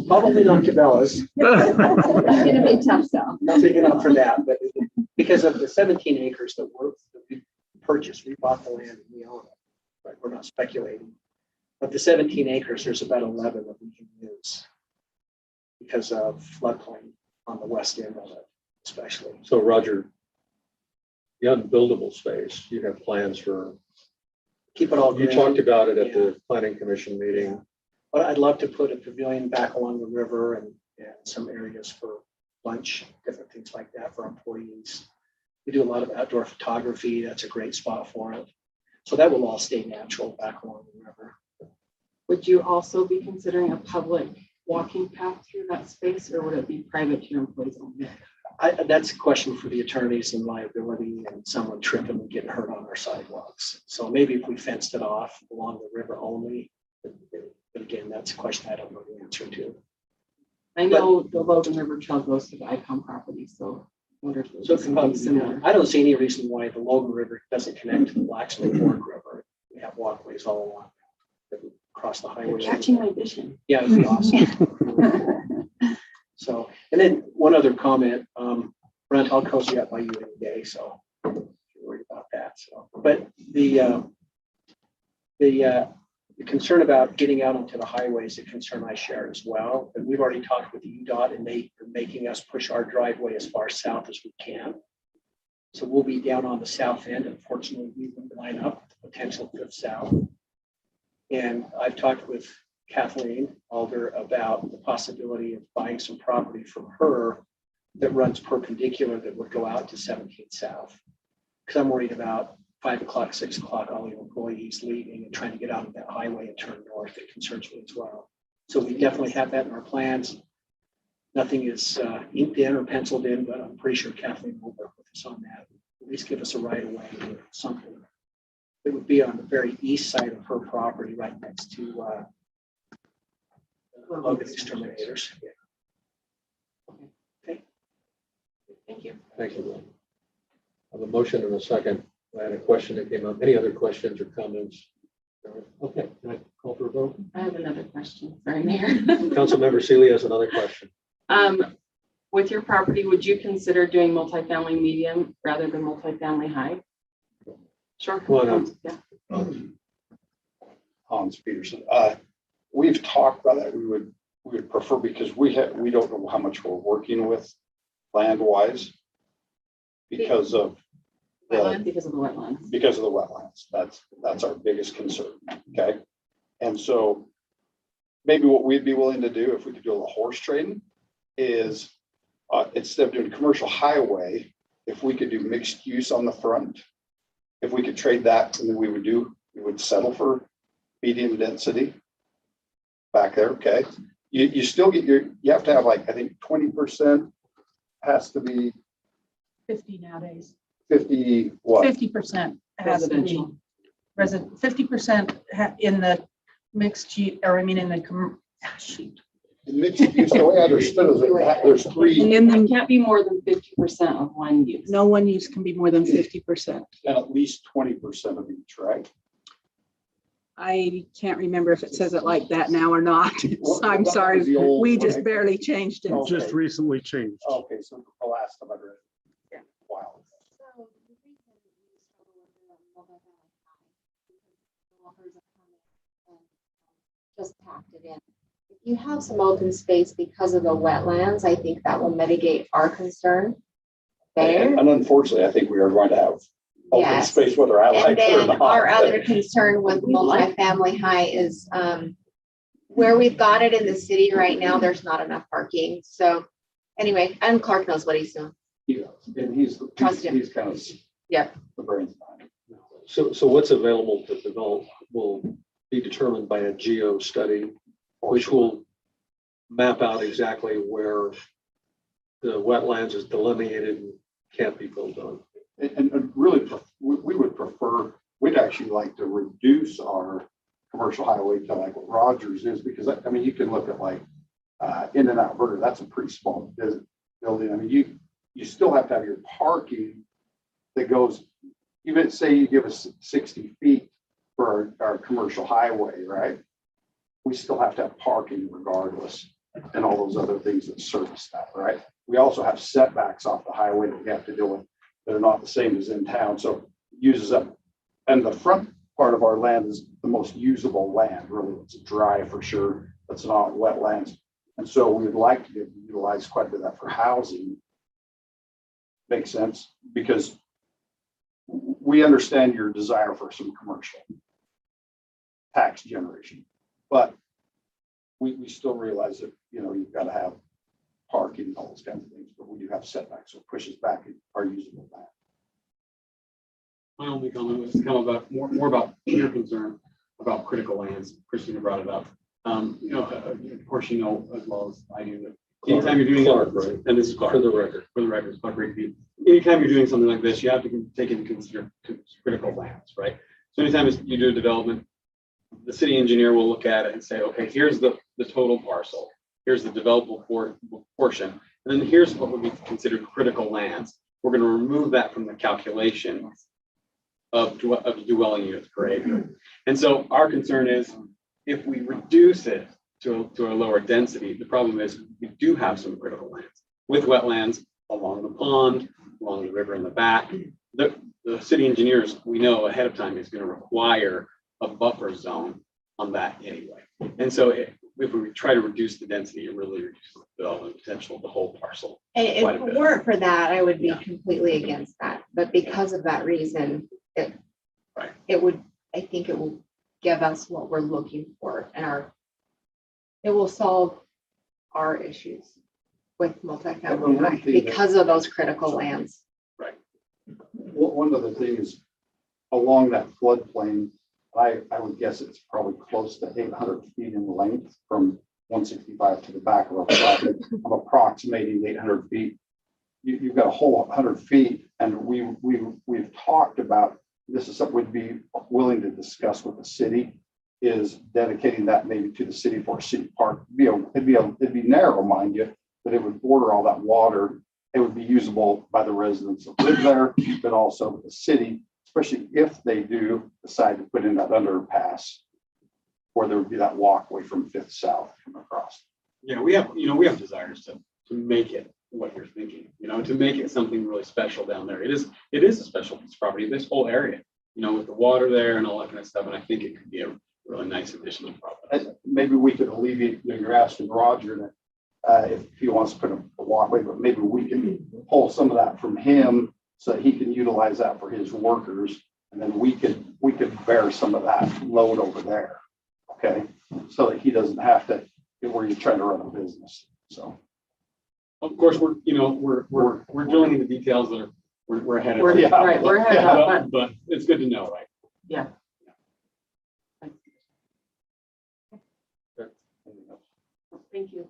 Probably not Cabela's. It's gonna be tough sell. Not big enough for that, but because of the 17 acres that we purchased, we bought the land and we own it. Right, we're not speculating. Of the 17 acres, there's about 11 that we can use because of floodplain on the west end of it, especially. so Roger, the unbuildable space, you have plans for, Keep it all. you green. talked about it at the planning commission meeting. But I'd love to put a pavilion back along the river and some areas for lunch, different things like that for employees. We do a lot of outdoor photography. That's a great spot for it. So that will all stay natural back along the river. Would you also be considering a public walking path through that space, or would it be private to your employees only? That's a question for the attorneys and liability and someone tripping and getting hurt on our sidewalks. So maybe if we fenced it off along the river only, but again, that's a question I don't know the answer to. I know the Logan River Trail goes to the Icon property, so I wonder if So it's something similar. I don't see any reason why the Logan River doesn't connect to the Blacksmith Fork River. We have walkways all along that would cross the highway. You're catching my vision. Yeah, it'd be awesome. So, and then one other comment, Brent, I'll cozy up by you any day, so don't worry about that. So, but the concern about getting out onto the highway is a concern I share as well. And we've already talked with the UDOT, and they are making us push our driveway as far south as we can. So we'll be down on the south end. Unfortunately, we wouldn't line up the potential fifth south. And I've talked with Kathleen Alder about the possibility of buying some property from her that runs perpendicular that would go out to 17th South. Because I'm worried about 5 o'clock, 6 o'clock, all the employees leaving and trying to get out of that highway and turn north. It concerns me as well. So we definitely have that in our plans. Nothing is inked in or penciled in, but I'm pretty sure Kathleen will work with us on that. At least give us a right of way or something. It would be on the very east side of her property, right next to Logan Exterminators. Yeah. Okay. Thank you. Thank you. I have a motion and a second. I had a question that came up. Any other questions or comments? Okay, can I call for a vote? I have another question. Sorry, Mayor. Councilmember Seeley has another question. With your property, would you consider doing multifamily medium rather than multifamily high? Sure. Go on. Yeah. Hans Peterson. We've talked about that. We would prefer, because we don't know how much we're working with land wise because of Because of the wetlands. Because of the wetlands. That's our biggest concern. Okay. And so maybe what we'd be willing to do if we could do a little horse trading is instead of doing commercial highway, if we could do mixed use on the front, if we could trade that, and then we would settle for medium density back there. Okay. You still get you have to have like, I think 20% has to be 50 nowadays. 50 what? 50% has to be resident, 50% in the mixed use, or I mean in the shoot. Mixed use, the way I understood is that there's three. And then It can't be more than 50% of one use. no one use can be more than 50%. And at least 20% of each, right? I can't remember if it says it like that now or not. Well, I'm that sorry. was the old We one, just I barely changed it. Okay. Just recently changed. Okay, so the last time I read it. Wow. Just packed it in. If you have some open space because of the wetlands, I think that will mitigate our concern there. And unfortunately, I think we are going to have open Yes. space, whether I And like it or then not. our other concern with multifamily high is where we've got it in the city right now, there's not enough parking. So anyway, and Clark knows what he's doing. Yeah, and he's Trust him. he's kind of Yep. the brains behind it. So what's available to develop will be determined by a geo study, which will map out exactly where the wetlands is delineated and can't be built on. And really, we would prefer, we'd actually like to reduce our commercial highway to like what Rogers is, because I mean, you can look at like In and Out Burger, that's a pretty small building. I mean, you still have to have your parking that goes, even say you give us 60 feet for our commercial highway, right? We still have to have parking regardless and all those other things that service that, right? We also have setbacks off the highway that we have to deal with that are not the same as in town. So it uses up, and the front part of our land is the most usable land, really. It's dry for sure. It's not wetlands. And so we would like to utilize quite a bit of that for housing. Makes sense, because we understand your desire for some commercial tax generation, but we still realize that, you know, you've got to have parking and all those kinds of things, but we do have setbacks, so it pushes back our usable land. My only comment was kind of about more about your concern about critical lands. Christina brought it up. You know, of course, you know as well as I do that anytime you're doing Clark, right? and this is Clark, For the record. it's Clark Rigby. Anytime you're doing something like this, you have to take into consider critical lands, right? So anytime you do a development, the city engineer will look at it and say, okay, here's the total parcel, here's the developable portion, and then here's what would be considered critical lands. We're going to remove that from the calculation of dwelling units per acre. And so our concern is if we reduce it to a lower density, the problem is we do have some critical lands with wetlands along the pond, along the river in the back. The city engineers, we know ahead of time, is going to require a buffer zone on that anyway. And so if we try to reduce the density, it really reduces the development potential of the whole parcel. And if quite a it bit. weren't for that, I would be completely against that. But because of that reason, it would, I think it will give us what we're looking for, and it will solve our issues with multifamily high because of those critical lands. One of the things along that floodplain, I would guess it's probably close to 800 feet in length from 165 to the back of our property. I'm approximating 800 feet. You've got a whole 100 feet, and we've talked about, this is something we'd be willing to discuss with the city, is dedicating that maybe to the city for a city park. It'd be narrow, mind you, but it would border all that water. It would be usable by the residents that live there, but also the city, especially if they do decide to put in that underpass, or there would be that walkway from 5th South coming across. Yeah, we have desires to make it what you're thinking, to make it something really special down there. It is a special piece of property, this whole area, with the water there and all that kind of stuff. And I think it could be a really nice additional property. And maybe we could alleviate, you're asking Roger that if he wants to put a walkway, but maybe we can pull some of that from him so that he can utilize that for his workers. And then we could bear some of that load over there. Okay. So that he doesn't have to, where you're trying to run a business. So. Of course, we're drilling into details that we're ahead of. We're ahead of, but it's good to know, right? yeah. Thank you.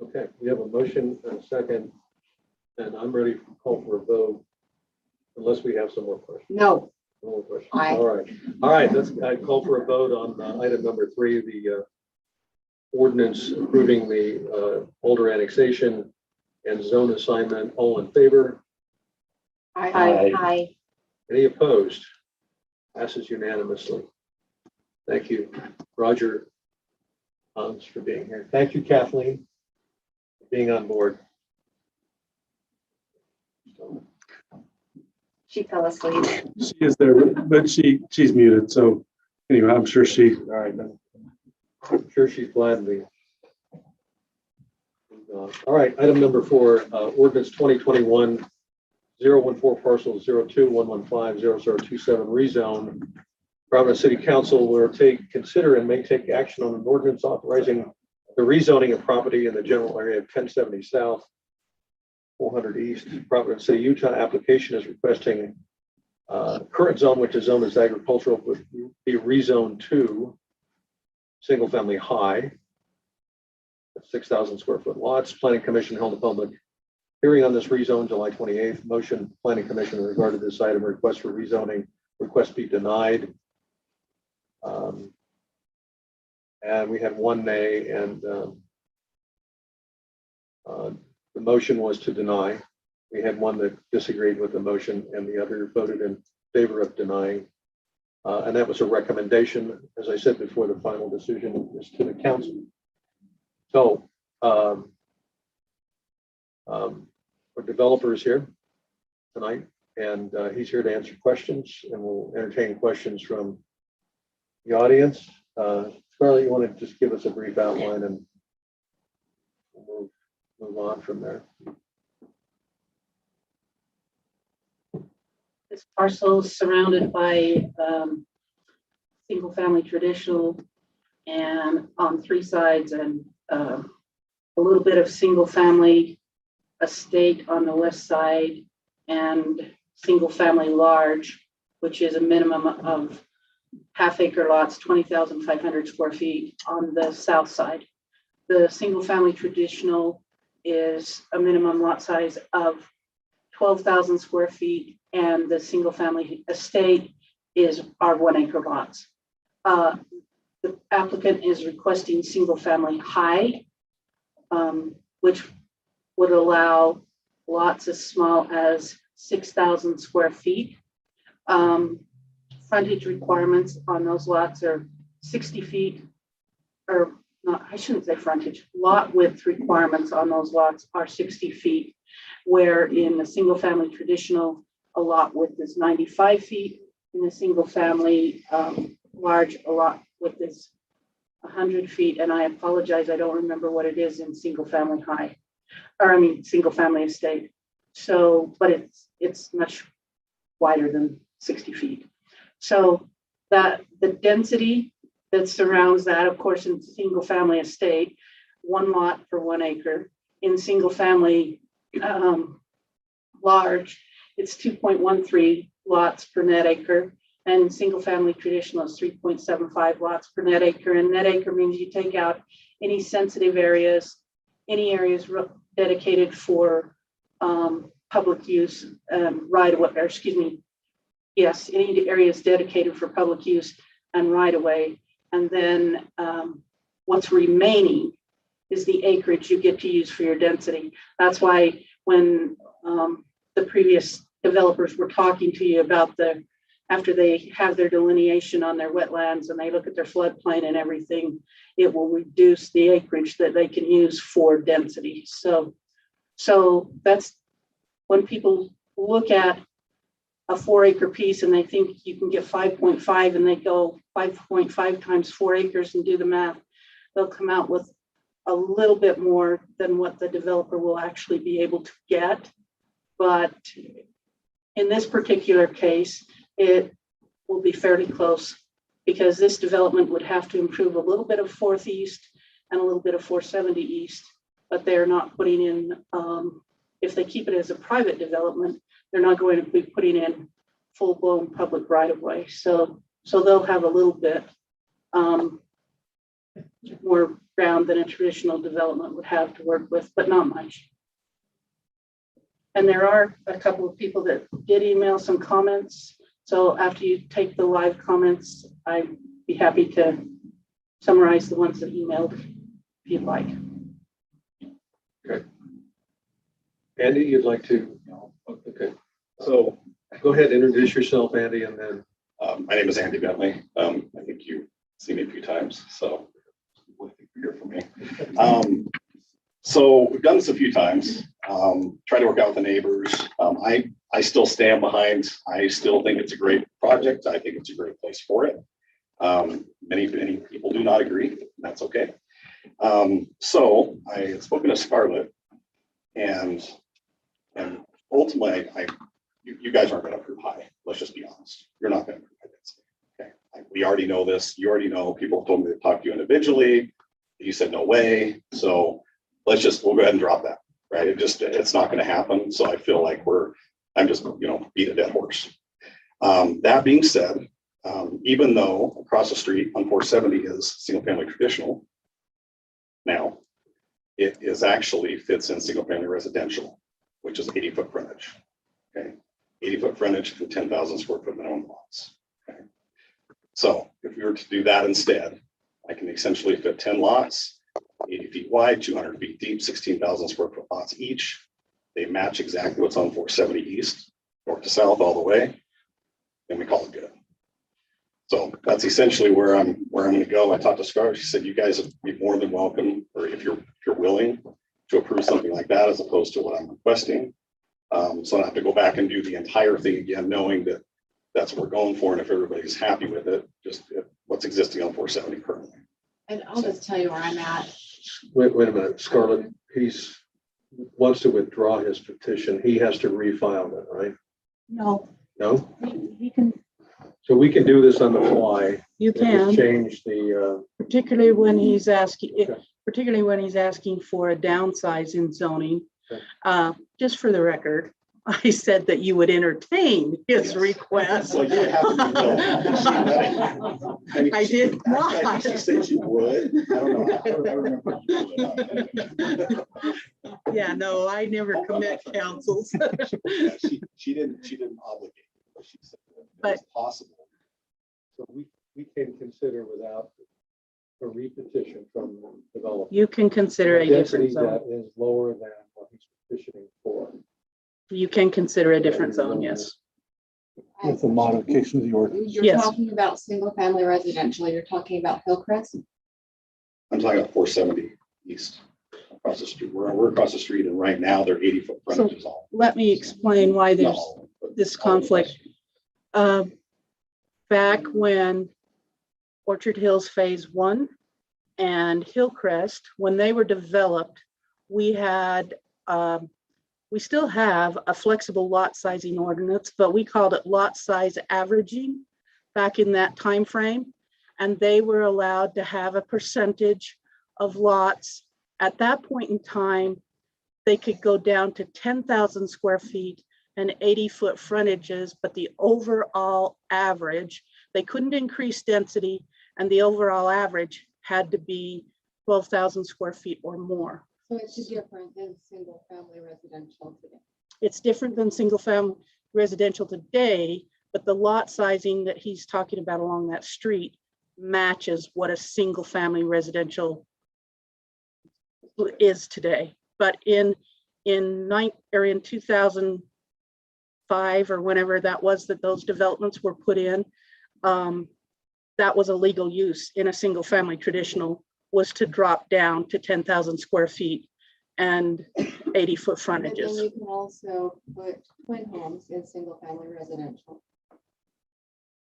Okay, we have a motion and a second, and I'm ready to call for a vote unless we have some more questions. No. No more questions. Aye. All right, I call for a vote on item number 3, the ordinance approving the older annexation and zone assignment. All in favor? Aye. Any opposed? Passes unanimously. Thank you, Roger, Hans, for being here. Thank you, Kathleen, for being on board. She fell asleep. She is there, but she's muted. So anyway, I'm sure she. All right, I'm sure she's glad to be. All right, item number 4, ordinance 2021-014 parcels 02-115-0027 rezone. Providence City Council will consider and may take action on an ordinance authorizing the rezoning of property in the general area of 1070 South, 400 East, Providence City, Utah. Application is requesting current zone, which is zoned as agricultural, would be rezoned to single family high, 6,000 square foot lots. Planning Commission held a public hearing on this rezone July 28th. Motion, Planning Commission in regard to this item, request for rezoning, request be denied. And we had 1 nay, and the motion was to deny. We had 1 that disagreed with the motion, and the other voted in favor of denying. And that was a recommendation. As I said before, the final decision is to the council. So our developer is here tonight, and he's here to answer questions, and we'll entertain questions from the audience. Scarlett, you want to just give us a brief outline and we'll move on from there. This parcel is surrounded by single-family traditional and on 3 sides, and a little bit of single-family estate on the west side, and single-family large, which is a minimum of half-acre lots, 20,500 square feet on the south side. The single-family traditional is a minimum lot size of 12,000 square feet, and the single-family estate are 1 acre lots. The applicant is requesting single-family high, which would allow lots as small as 6,000 square feet. Frontage requirements on those lots are 60 feet, or not, I shouldn't say frontage, lot width requirements on those lots are 60 feet, where in the single-family traditional, a lot width is 95 feet. In the single-family large, a lot width is 100 feet. And I apologize, I don't remember what it is in single-family high, or I mean, single-family estate. So, but it's much wider than 60 feet. So that the density that surrounds that, of course, in single-family estate, 1 lot per 1 acre. In single-family large, it's 2.13 lots per net acre, and single-family traditional is 3.75 lots per net acre. And net acre means you take out any sensitive areas, any areas dedicated for public use, right away, or excuse me, yes, any areas dedicated for public use and right away. And then what's remaining is the acreage you get to use for your density. That's why when the previous developers were talking to you about after they have their delineation on their wetlands and they look at their floodplain and everything, it will reduce the acreage that they can use for density. So that's when people look at a 4 acre piece and they think you can get 5.5 and they go 5.5 times 4 acres and do the math, they'll come out with a little bit more than what the developer will actually be able to get. But in this particular case, it will be fairly close, because this development would have to improve a little bit of 4th East and a little bit of 470 East, but they're not putting in, if they keep it as a private development, they're not going to be putting in full-blown public right-of-way. So they'll have a little bit more ground than a traditional development would have to work with, but not much. And there are a couple of people that did email some comments. So after you take the live comments, I'd be happy to summarize the ones that emailed if you'd like. Okay. Andy, you'd like to? No. Okay. So Go ahead, introduce yourself, Andy, and then. my name is Andy Bentley. I think you've seen me a few times, so I think you hear from me. So we've done this a few times. Try to work out with the neighbors. I still stand behind. I still think it's a great project. I think it's a great place for it. Many people do not agree. That's okay. So I had spoken to Scarlett, and ultimately, you guys aren't going to approve high. Let's just be honest. You're not going to approve high density. Okay. We already know this. You already know. People told me to talk to you individually. You said no way. So we'll go ahead and drop that. Right. It's not going to happen. So I feel like I'm just, beat a dead horse. That being said, even though across the street on 470 is single family traditional, now it is actually fits in single family residential, which is 80-foot frontage. Okay. 80-foot frontage and 10,000 square foot minimum lots. Okay. So if we were to do that instead, I can essentially fit 10 lots, 80 feet wide, 200 feet deep, 16,000 square foot lots each. They match exactly what's on 470 East, north to south all the way, and we call it good. So that's essentially where I'm gonna go. I talked to Scar. She said, you guys would be more than welcome, or if you're willing to approve something like that as opposed to what I'm requesting. So I don't have to go back and do the entire thing again, knowing that that's what we're going for. And if everybody's happy with it, just what's existing on 470 currently. And I'll just tell you where I'm at. Wait a minute, Scarlett, wants to withdraw his petition. He has to refile it, right? No, No? he can, So we can do this on the fly. you and just can, change the, particularly when he's asking, Okay. particularly when he's asking for a downsize in zoning. Okay. Just for the record, I said that you would entertain his Yes. request. So you have to be I did not. She said she would. I don't remember. Yeah, no, I never commit councils. Yeah, she didn't obligate. But she said that it's possible. so we can consider without a repetition from the developer. You can consider a density different zone. that is lower than what he's petitioning for. You can consider a different zone, yes. With the modification of the ordinance. You're Yes. talking about single family residential, you're talking about Hillcrest? I'm talking about 470 east across the street. We're across the street, and right now they're 80-foot frontages all. Let me explain why there's No, but this all of conflict. Back when Orchard Hills Phase 1 and Hillcrest, when they were developed, we had, we still have a flexible lot sizing ordinance, but we called it lot size averaging back in that time frame. And they were allowed to have a percentage of lots. At that point in time, they could go down to 10,000 square feet and 80-foot frontages, but the overall average, they couldn't increase density, and the overall average had to be 12,000 square feet or more. So it's different than single family residential today. It's different than single family residential today, but the lot sizing that he's talking about along that street matches what a single family residential is today. But in 2005 or whenever that was that those developments were put in, that was a legal use in a single family traditional, was to drop down to 10,000 square feet and 80-foot And frontages. then you can also put twin homes in single family residential.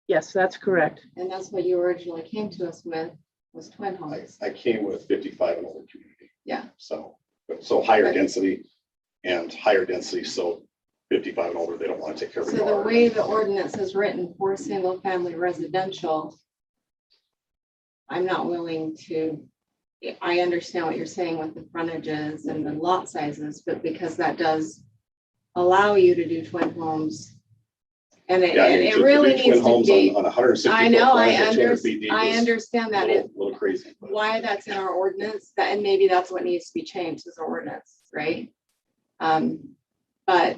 Yes, that's correct. And that's what you originally came to us with, was twin homes. I came with 55 and older community. Yeah. So higher density and higher density. So 55 and older, they don't want to take care of So the the yard. way the ordinance is written for single family residential, I'm not willing to, I understand what you're saying with the frontages and the lot sizes, but because that does allow you to do twin homes. And it really needs to be. On 160. I know, I I understand that. A little crazy. But Why that's in our ordinance, that, and maybe that's what needs to be changed as ordinance, right? But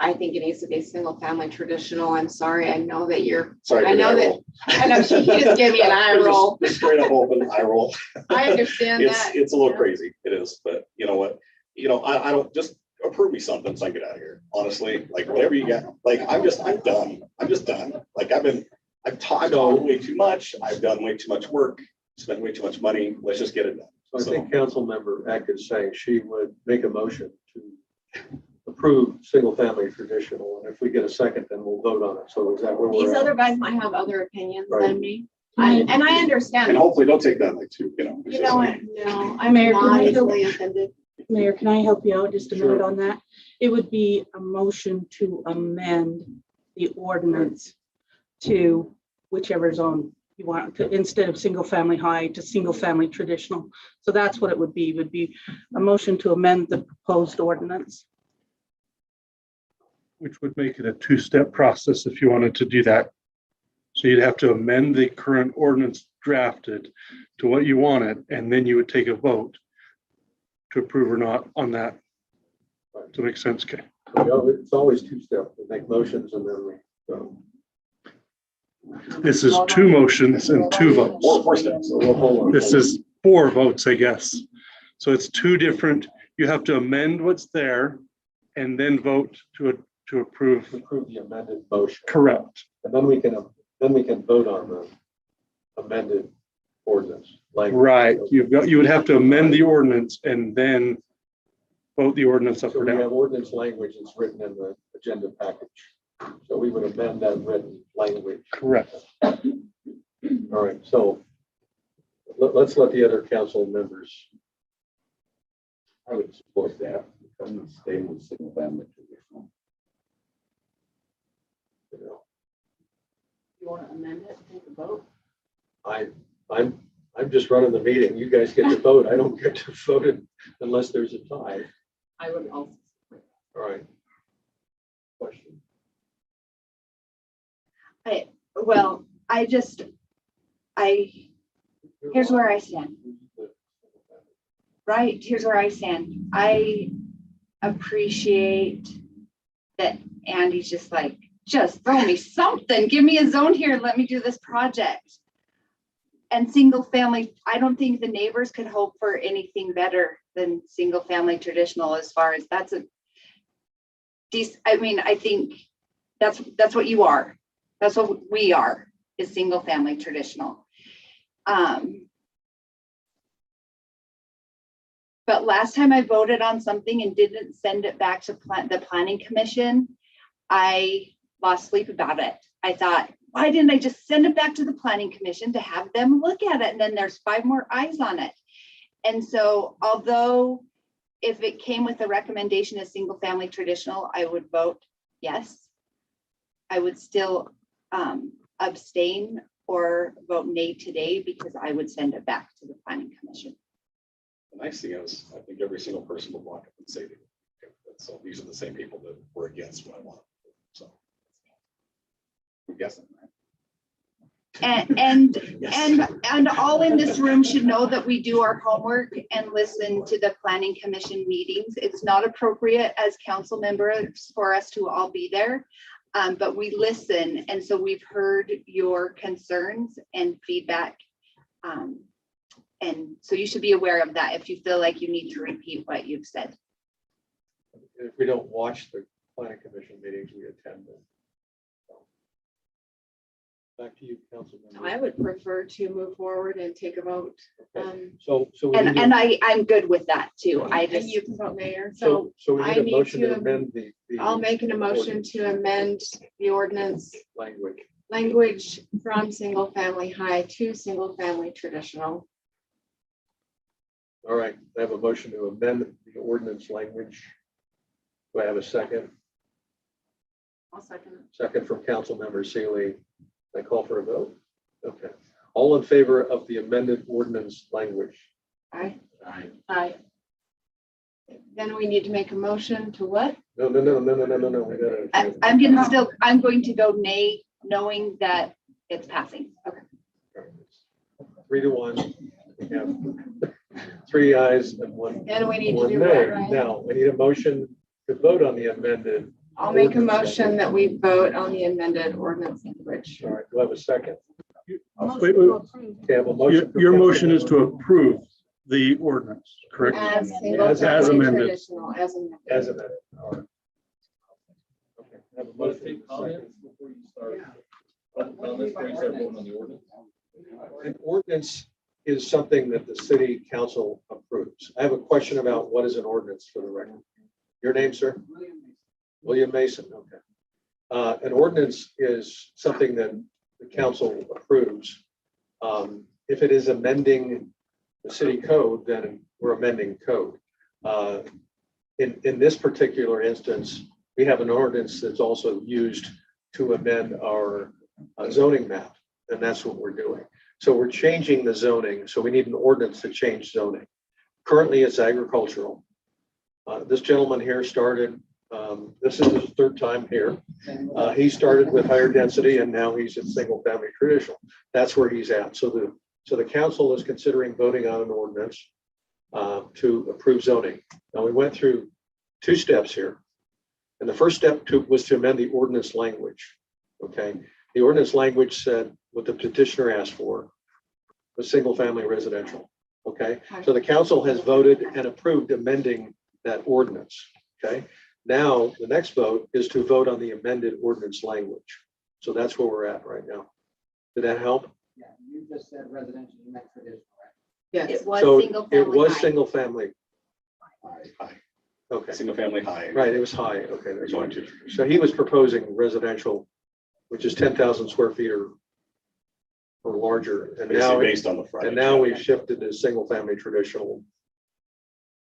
I think it needs to be single family traditional. I'm sorry, I know that you're, sorry. I know that, I know she just gave me an eye roll. Just straight up open eye roll. I understand that. It's a little crazy. It is, but you know what? I don't just approve me something so I can get out of here. Honestly, like whatever you got. Like I'm done. I'm just done. Like I've talked way too much. I've done way too much work, spent way too much money. Let's just get it done. I think Council Member Eck is saying she would make a motion to approve single family traditional, and if we get a second, then we'll vote on it. So is that where These we're other at? guys might have other opinions Right. than me. And I understand. And hopefully don't take that like too, You know what? No, I'm Mayor, not can I go- easily offended. Mayor, can I help you out just a Sure. minute on that? It would be a motion to amend the ordinance to whichever zone you want to, instead of single family high to single family traditional. So that's what it would be a motion to amend the proposed ordinance. Which would make it a two-step process if you wanted to do that. So you'd have to amend the current ordinance drafted to what you wanted, and then you would take a vote to approve or not on that. Does that make sense, Kay? It's always two steps. We make motions and then we vote. This is two motions and two votes. Four steps. So we'll hold on. This is four votes, I guess. So it's two different, you have to amend what's there and then vote to approve. Approve the amended motion. Correct. And then we can then we can vote on the amended ordinance. language. Right, you would have to amend the ordinance and then vote the ordinance up So or we down. have ordinance language that's written in the agenda package. So we would amend that written language. Correct. All right, so let's let the other council members. I would support that. I'm staying with single family traditional. You know, You want to amend it and take a vote? I'm just running the meeting. You guys get to vote. I don't get to vote it unless there's a tie. I would also. All right. Question. Here's where I stand. Right, here's where I stand. I appreciate that Andy's just like, just throw me something, give me a zone here, and let me do this project. And single family, I don't think the neighbors could hope for anything better than single family traditional as far as that's a decent, I mean, I think that's what you are. That's what we are, is single family traditional. But last time I voted on something and didn't send it back to the planning commission, I lost sleep about it. I thought, why didn't I just send it back to the planning commission to have them look at it? And then there's 5 more eyes on it. And so although if it came with a recommendation as single family traditional, I would vote yes. I would still abstain or vote nay today because I would send it back to the planning commission. The nice thing is, I think every single person will walk up and say, so these are the same people that were against what I want. So I'm guessing, right? And all in this room should know that we do our homework and listen to the planning commission meetings. It's not appropriate as council members for us to all be there, but we listen. And so we've heard your concerns and feedback. And so you should be aware of that if you feel like you need to repeat what you've said. If we don't watch the planning commission meetings, we attend them. So, back to you, Councilmember. I would prefer to move forward and take a vote. So we And need I'm good with that too. I And just, you can vote mayor. so we I need a need motion to to amend the. I'll make an motion to amend the ordinance language from single family high to single family traditional. All right, I have a motion to amend the ordinance language. Do I have a second? I'll second it. Second from Councilmember Seeley. I call for a vote. Okay. All in favor of the amended ordinance language? Aye. Aye. Aye. Then we need to make a motion to what? No. We gotta. I'm going to go nay, knowing that it's passing. Okay. 3-1. We have 3 ayes and 1. And we need to one do nay. what, right? Now, we need a motion to vote on the amended. I'll make a ordinance motion language. that we vote on the amended ordinance language. All right, do I have a second? Wait. Okay, I have a motion. Your motion is to approve the ordinance, correct? As single As family amended. traditional, as amended. As amended. All right. Okay, I have a motion. Before you start. Before you start voting on the ordinance. An ordinance is something that the city council approves. I have a question about what is an ordinance for the record. Your name, sir? William Mason, okay. An ordinance is something that the council approves. If it is amending the city code, then we're amending code. In this particular instance, we have an ordinance that's also used to amend our zoning map, and that's what we're doing. So we're changing the zoning, so we need an ordinance to change zoning. Currently, it's agricultural. This gentleman here started, this is his 3rd time here. He started with higher density and now he's in single family traditional. That's where he's at. So the council is considering voting on an ordinance to approve zoning. Now we went through 2 steps here. And the first step was to amend the ordinance language. Okay. The ordinance language said what the petitioner asked for was single family residential. Okay. So the council has voted and approved amending that ordinance. Okay. Now the next vote is to vote on the amended ordinance language. So that's where we're at right now. Did that help? Yeah, you just said residential, you meant traditional, right? Yes. It was So single it family. was high. single family. High, Okay, single family high. right, it was high. Okay, that's Going fine. to. So he was proposing residential, which is 10,000 square feet or larger. And now, Based on the front. and now we've shifted to single family traditional.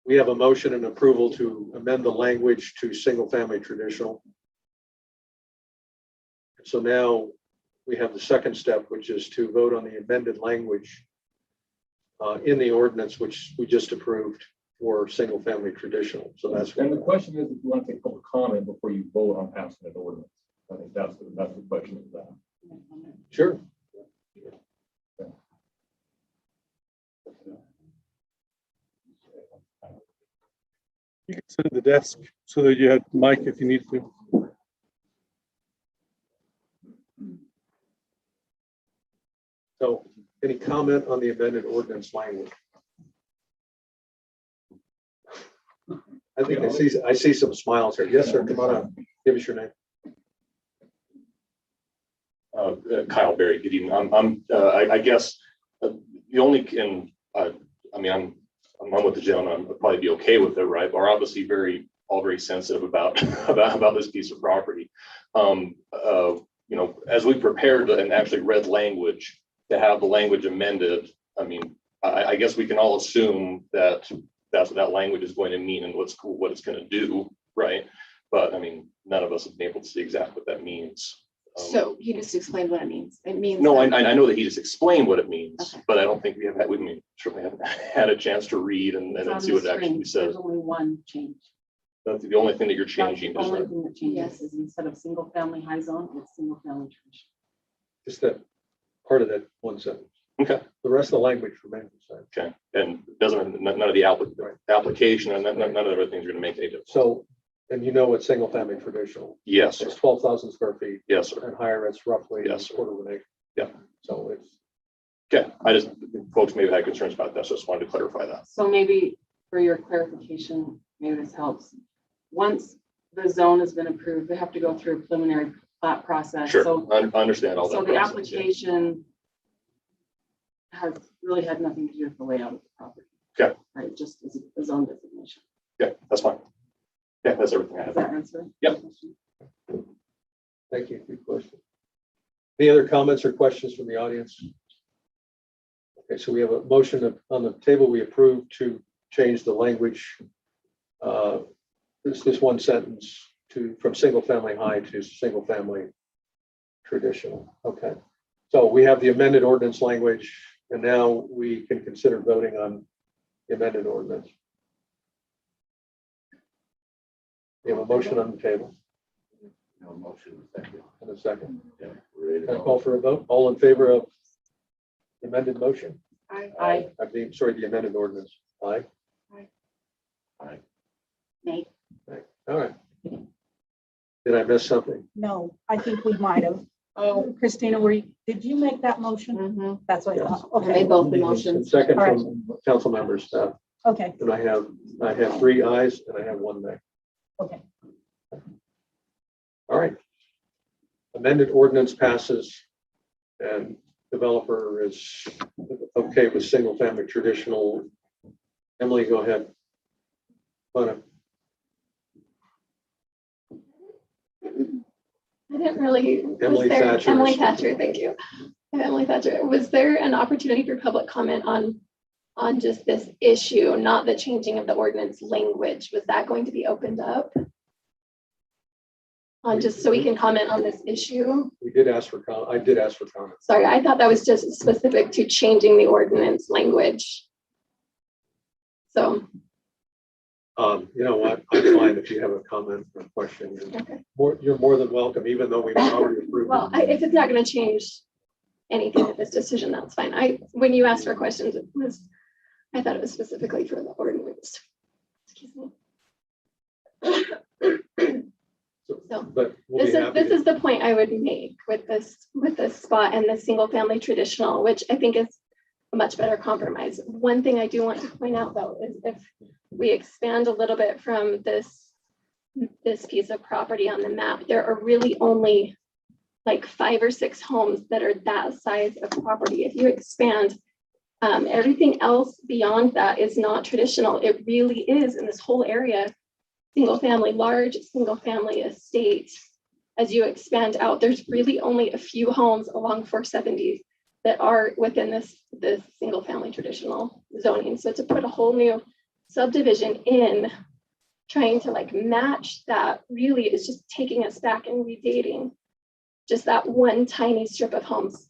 We have a motion and approval to amend the language to single family traditional. So now we have the second step, which is to vote on the amended language in the ordinance, which we just approved for single family traditional. So that's. And the question is, if you want to take public comment before you vote on passing an ordinance. I think that's the question of that. Sure. You can sit at the desk so that you have mic if you need to. So any comment on the amended ordinance language? I think I see some smiles here. Yes, sir. Come on up. Give us your name. Kyle Berry, good evening. I guess the only, I'm with the gentleman, I'd probably be okay with it, right? But we're obviously all very sensitive about this piece of property. As we prepared and actually read language to have the language amended, I guess we can all assume that that's what that language is going to mean and what it's going to do, right? But none of us have been able to see exactly what that means. So you just explained what it means. It means. No, I know that he just explained what it means, Okay. but I don't think we certainly haven't had a chance to read and see what it actually says. There's only one change. That's the only thing that you're That's changing. the Is only that- thing that changes is instead of single family high zone, it's single family traditional. Just that part of that one sentence. Okay, The rest of the language remains the same. okay. And none of the application and none of the other things are gonna make any difference. So, and you know what single family traditional, Yes, sir. it's 12,000 square feet Yes, sir. and higher, it's roughly a Yes, sir. quarter of an acre. Yeah. So it's, Okay, folks maybe had concerns about that, so I just wanted to clarify that. So maybe for your clarification, maybe this helps. Once the zone has been approved, they have to go through a preliminary plat process. Sure, So I understand all that. So the process, yeah. application has really had nothing to do with the layout of the property. Okay. Right, just as a zone designation. Okay, that's fine. Yeah, that's everything I Does have. that answer? Yep. thank you. Good question. Any other comments or questions from the audience? Okay, so we have a motion on the table. We approve to change the language. This one sentence from single family high to single family traditional. Okay. So we have the amended ordinance language, and now we can consider voting on the amended ordinance. We have a motion on the table. No motion, second. And a second. Yeah, we're ready to Can I go. call for a vote? All in favor of the amended motion? Aye. The amended ordinance. Aye. Nate. Aye. All right. Did I miss something? No, I think we might have. Oh, Christina, did you make that motion? Mm-hmm. That's what I Yes. thought. I Okay, made both the And motions. second All right. from council members. okay, And I have 3 ayes and I have 1 nay. okay. All right. Amended ordinance passes and developer is okay with single family traditional. Emily, go ahead. Come on up. I didn't really. Emily Thatcher. Emily Thatcher, thank you. Emily Thatcher, was there an opportunity for public comment on just this issue, not the changing of the ordinance language? Was that going to be opened up? On just so we can comment on this issue? We did ask for comment. I did ask for comment. Sorry, I thought that was just specific to changing the ordinance language. So, You know what? I'm fine if you have a comment or question. You're more than welcome, even though we've already approved. well, if it's not going to change anything with this decision, that's fine. When you asked for questions, I thought it was specifically for the ordinance. Excuse me. So But we'll be happy this to- is the point I would make with this spot and the single family traditional, which I think is a much better compromise. One thing I do want to point out though is if we expand a little bit from this piece of property on the map, there are really only like 5 or 6 homes that are that size of property. If you expand, everything else beyond that is not traditional. It really is in this whole area, single family large, single family estate. As you expand out, there's really only a few homes along 470 that are within this single family traditional zoning. So to put a whole new subdivision in, trying to like match that, really is just taking us back and redating just that one tiny strip of homes.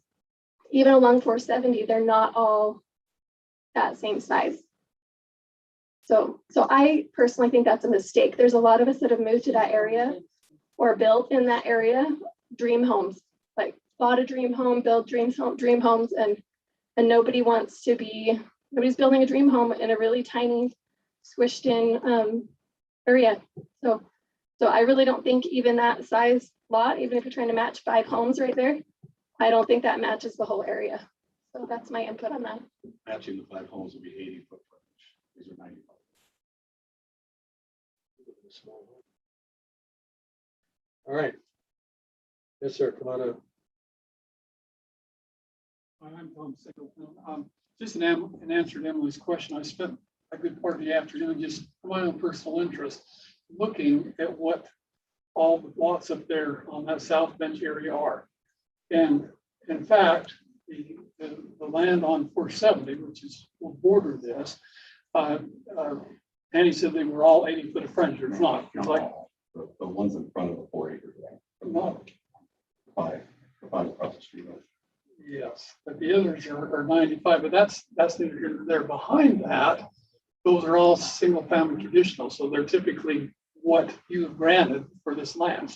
Even along 470, they're not all that same size. So I personally think that's a mistake. There's a lot of us that have moved to that area or built in that area, dream homes, like bought a dream home, build dream homes, and nobody wants to be, nobody's building a dream home in a really tiny, squished in area. So I really don't think even that size lot, even if you're trying to match 5 homes right there, I don't think that matches the whole area. So that's my input on that. Matching the 5 homes would be 80 foot frontage. These are 95. All right. Yes, sir. Come on up. I'm Tom Singleton. Just in answer to Emily's question, I spent a good part of the afternoon just for my own personal interest looking at what all the lots up there on that South Bench area are. And in fact, the land on 470, which will border this, Annie said they were all 80 foot of frontage. It's not. It's like the ones in front of the 4 acre. Not 5 across the street. yes, but the others are 95. But that's neither here nor there. Behind that, those are all single family traditional. So they're typically what you have granted for this land.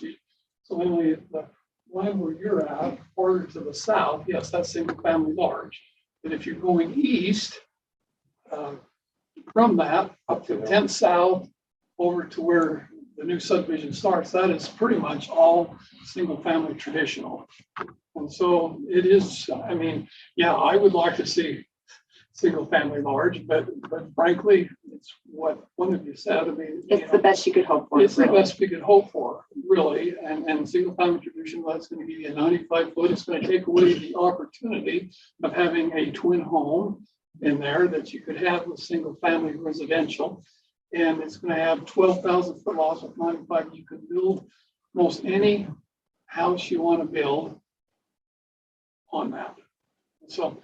So anyway, the land where you're at, further to the south, yes, that's single family large. But if you're going east from that up to 10th South over to where the new subdivision starts, that is pretty much all single family traditional. And so it is, I mean, yeah, I would like to see single family large, but frankly, it's what one of you said. I mean, It's the best you could hope for. It's the best we could hope for, really. And single family traditional, that's going to give you a 95 foot. It's going to take away the opportunity of having a twin home in there that you could have with single family residential. And it's going to have 12,000 foot lots with 95. You could build most any house you want to build on that. So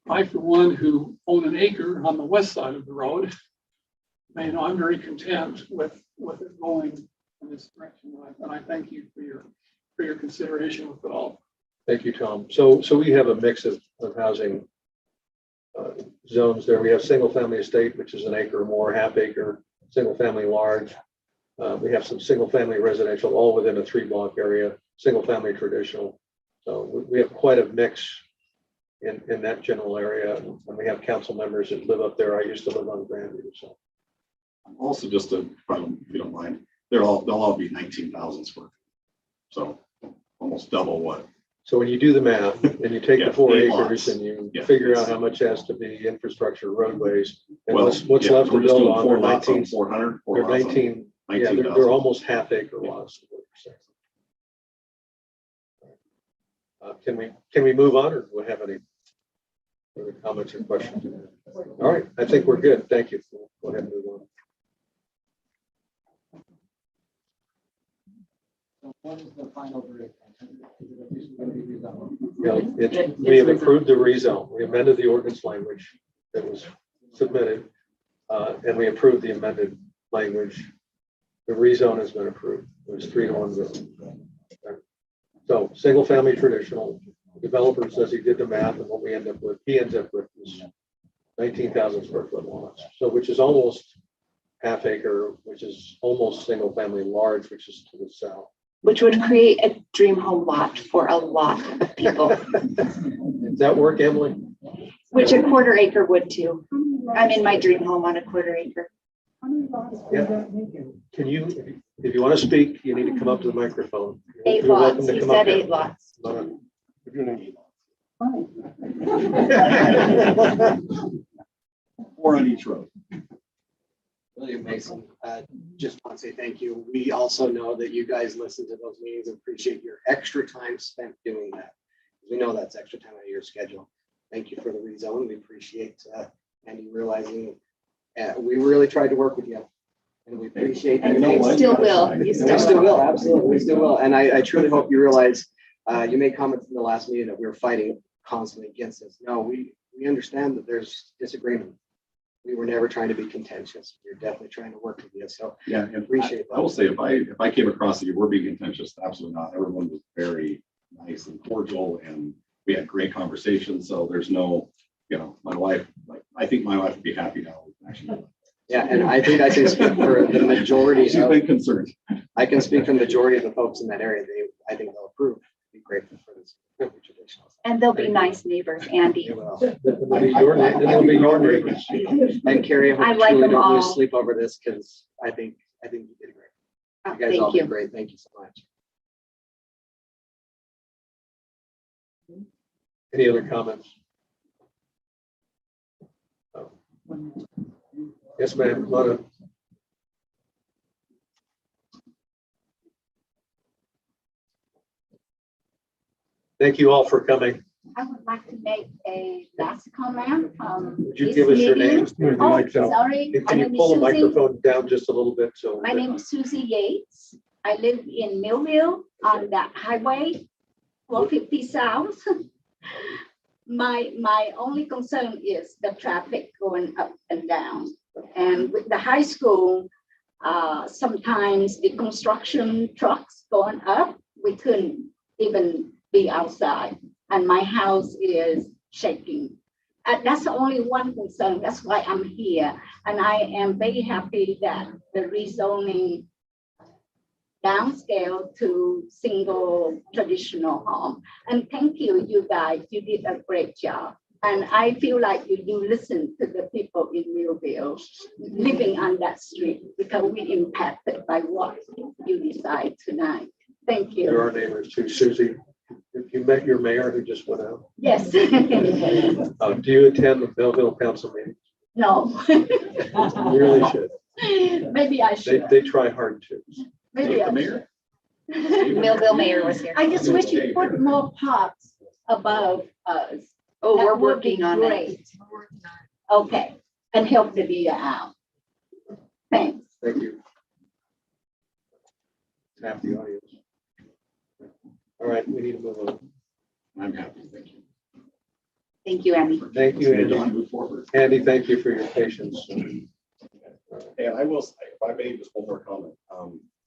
I, for one, who own an acre on the west side of the road, you know, I'm very content with it going in this direction. And I thank you for your consideration with it all. Thank you, Tom. So we have a mix of housing zones there. We have single family estate, which is an acre or more, half acre, single family large. We have some single family residential, all within a 3 block area, single family traditional. So we have quite a mix in that general area. And we have council members that live up there. I used to live on Grandview. So Also, just to, if you don't mind, they'll all be 19,000 square feet. So almost double what. So when you do the math and you take Yeah, the 4 8 acres lots. and you Yeah, figure it's- out how much has to be infrastructure, roadways, and Well, what's yeah, left to we're just build doing on, 4 they're lots on 19, 400. they're 19, yeah, they're 19,000. almost half acre lots. Can we move on, or do we have any further comments or questions? All right, I think we're good. Thank you. Go ahead and move on. What is the final verdict? Yeah, we have approved the rezone. We amended the ordinance language that was submitted, and we approved the amended language. The rezone has been approved. It was 3-1 vote. So single family traditional, developer says he did the math, and what he ends up with is 19,000 square foot lots. So which is almost half acre, which is almost single family large, which is to the south. Which would create a dream home lot for a lot of people. Does that work, Emily? Which a 1/4 acre would too. I'm in my dream home on a 1/4 acre. Yeah. Can you, if you want to speak, you need to come up to the microphone. 8 You're welcome lots. to He come up said here. 8 lots. If you're gonna- 4 on each road. William Mason, just want to say thank you. We also know that you guys listen to those meetings and appreciate your extra time spent doing that. We know that's extra time out of your schedule. Thank you for the rezone. We appreciate and you realizing we really tried to work with you. And we appreciate that. And you still will. You We still will, absolutely. We still will. And I truly hope you realize, you made comments in the last meeting that we were fighting constantly against this. No, we understand that there's disagreement. We were never trying to be contentious. We we're definitely trying to work with you. So Yeah, and appreciate I will say, if I came across that you were being contentious, absolutely not. Everyone was very nice and cordial, and we had great conversations. So there's no, my wife, I think my wife would be happy now. Actually. Yeah, and I think I can speak for the majority. She's been concerned. I can speak for the majority of the folks in that area. I think they'll approve. Be grateful for this tradition. And they'll be nice neighbors, Andy. They will. It'll be your neighbors. And Carrie, I I like truly them don't lose all. sleep over this because I think you did great. Oh, You guys all thank did you. great. Thank you so much. Any other comments? Oh. Yes, ma'am. Lana. Thank you all for coming. I would like to make a last comment. Would you give us your name? Oh, sorry. My Can you name is pull the Susie. microphone down just a little bit? So. My name is Susie Yates. I live in Millville on that highway, 450 South. My only concern is the traffic going up and down. And with the high school, sometimes the construction trucks going up, we couldn't even be outside. And my house is shaking. That's the only one concern. That's why I'm here. And I am very happy that the rezoning downscale to single traditional home. And thank you, you guys. You did a great job. And I feel like you do listen to the people in Millville living on that street because we impacted by what you decide tonight. Thank you. There are neighbors too. Susie, if you met your mayor who just went out. Yes. Do you attend the Millville Council meeting? No. You really should. Maybe I should. They try hard to. Maybe I mayor? Millville mayor was here. I just wish you put more parks above us. Oh, That we're would working be on it. great. Okay, and help the VIA out. Thanks. Thank you. Half the audience. All right, we need to move on. I'm happy. Thank you. Thank you, Andy. Thank you, John, Andy. move forward. Andy, thank you for your patience. And I will say, if I may, just one more comment.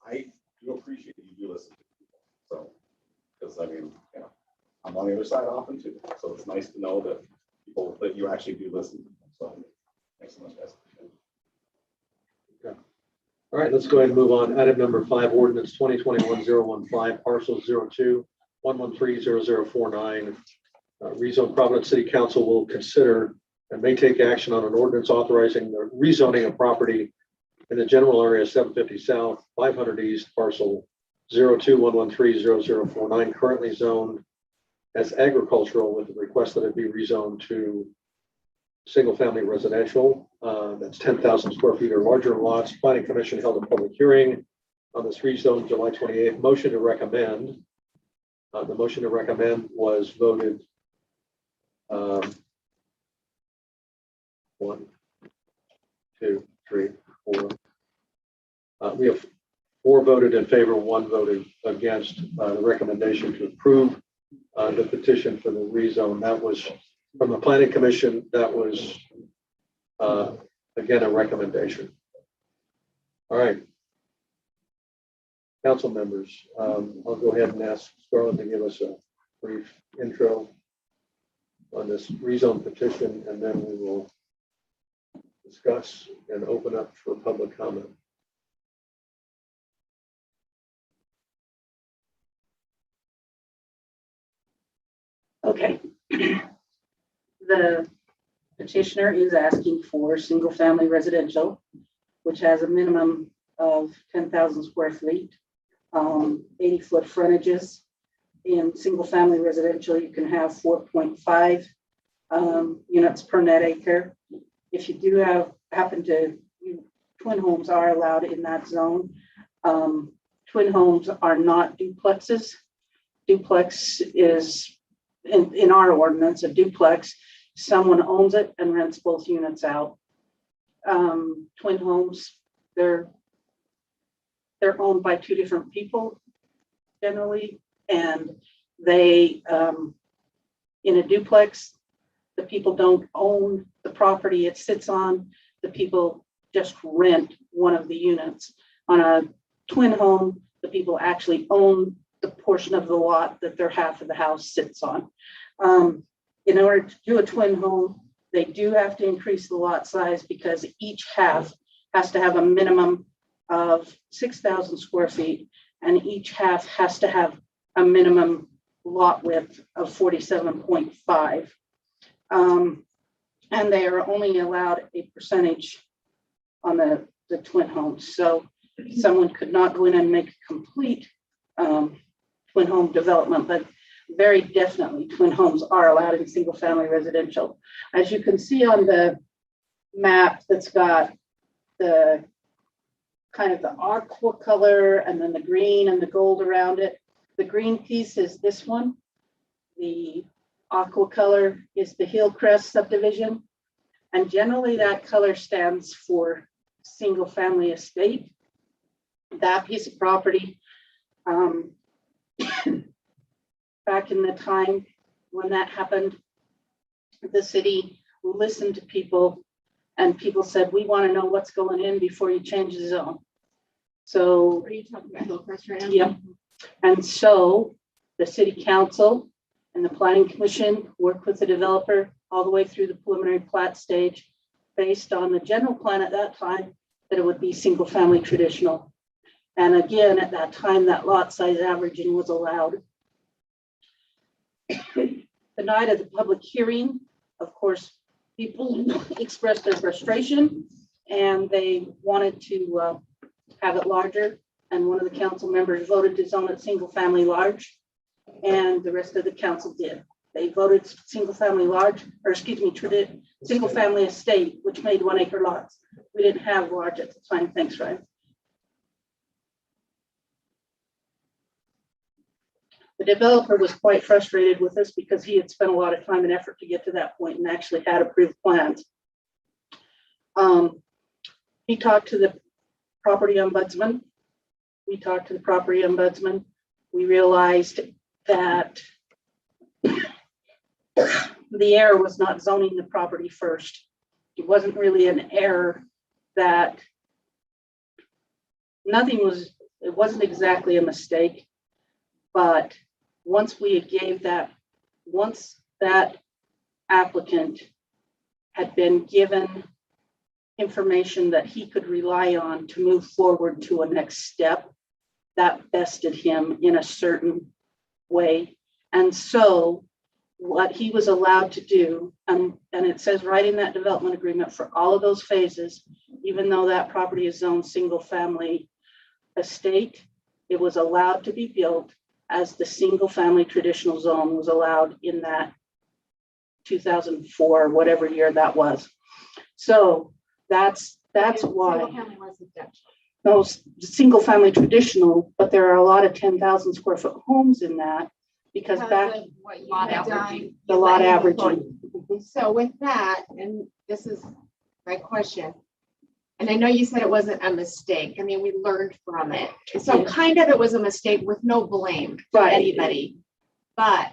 I do appreciate that you do listen to people. So, because I mean, I'm on the other side often too. So it's nice to know that that you actually do listen. So thanks so much, guys. All right, let's go ahead and move on. Item number 5, ordinance 2021-015, parcels 02-113-0049. Rezone. Providence City Council will consider and may take action on an ordinance authorizing the rezoning of property in the general area 750 South, 500 East, parcel 02-113-0049, currently zoned as agricultural, with the request that it be rezoned to single-family residential. That's 10,000 square feet or larger lots. Planning Commission held a public hearing on this rezone July 28th. Motion to recommend. The motion to recommend was voted 1, 2, 3, 4. We have 4 voted in favor, 1 voted against the recommendation to approve the petition for the rezone. That was from the Planning Commission. That was again a recommendation. All right, council members, I'll go ahead and ask Scarlett to give us a brief intro on this rezone petition, and then we will discuss and open up for public comment. Okay. The petitioner is asking for single-family residential, which has a minimum of 10,000 square feet, 80-foot frontages. In single-family residential, you can have 4.5 units per net acre. If you do happen to twin homes are allowed in that zone. Twin homes are not duplexes. Duplex is, in our ordinance, a duplex. Someone owns it and rents both units out. Twin homes, they're owned by two different people generally, and they, in a duplex, the people don't own the property it sits on. The people just rent one of the units. On a twin home, the people actually own the portion of the lot that their half of the house sits on. In order to do a twin home, they do have to increase the lot size because each half has to have a minimum of 6,000 square feet, and each half has to have a minimum lot width of 47.5. And they are only allowed a percentage on the twin homes. So someone could not go in and make a complete twin home development, but very definitely twin homes are allowed in single family residential. As you can see on the map that's got the kind of the aqua color and then the green and the gold around it. The green piece is this one. The aqua color is the Hillcrest subdivision. And generally that color stands for single family estate. That piece of property, back in the time when that happened, the city listened to people and people said, we want to know what's going in before you change the zone. So, Are you talking about Hillcrest right now? yeah. And so the city council and the planning commission worked with the developer all the way through the preliminary plat stage based on the general plan at that time that it would be single family traditional. And again, at that time, that lot size averaging was allowed. The night of the public hearing, of course, people expressed their frustration and they wanted to have it larger. And one of the council members voted to zone it single family large, and the rest of the council did. They voted single family large, or excuse me, single family estate, which made 1 acre lots. We didn't have large at the time. Thanks, Ryan. The developer was quite frustrated with us because he had spent a lot of time and effort to get to that point and actually had approved plans. He talked to the property ombudsman. We talked to the property ombudsman. We realized that the error was not zoning the property first. It wasn't really an error that it wasn't exactly a mistake, but once that applicant had been given information that he could rely on to move forward to a next step, that vested him in a certain way. And so what he was allowed to do, and it says right in that development agreement for all of those phases, even though that property is zoned single family estate, it was allowed to be built as the single family traditional zone was allowed in that 2004, whatever year that was. So that's why. Single family residential. No, single family traditional, but there are a lot of 10,000 square foot homes in that because back What you had done, the lot averaging. So with that, and this is my question, and I know you said it wasn't a mistake. I mean, we learned from it. So kind of it was a mistake with no blame for anybody, but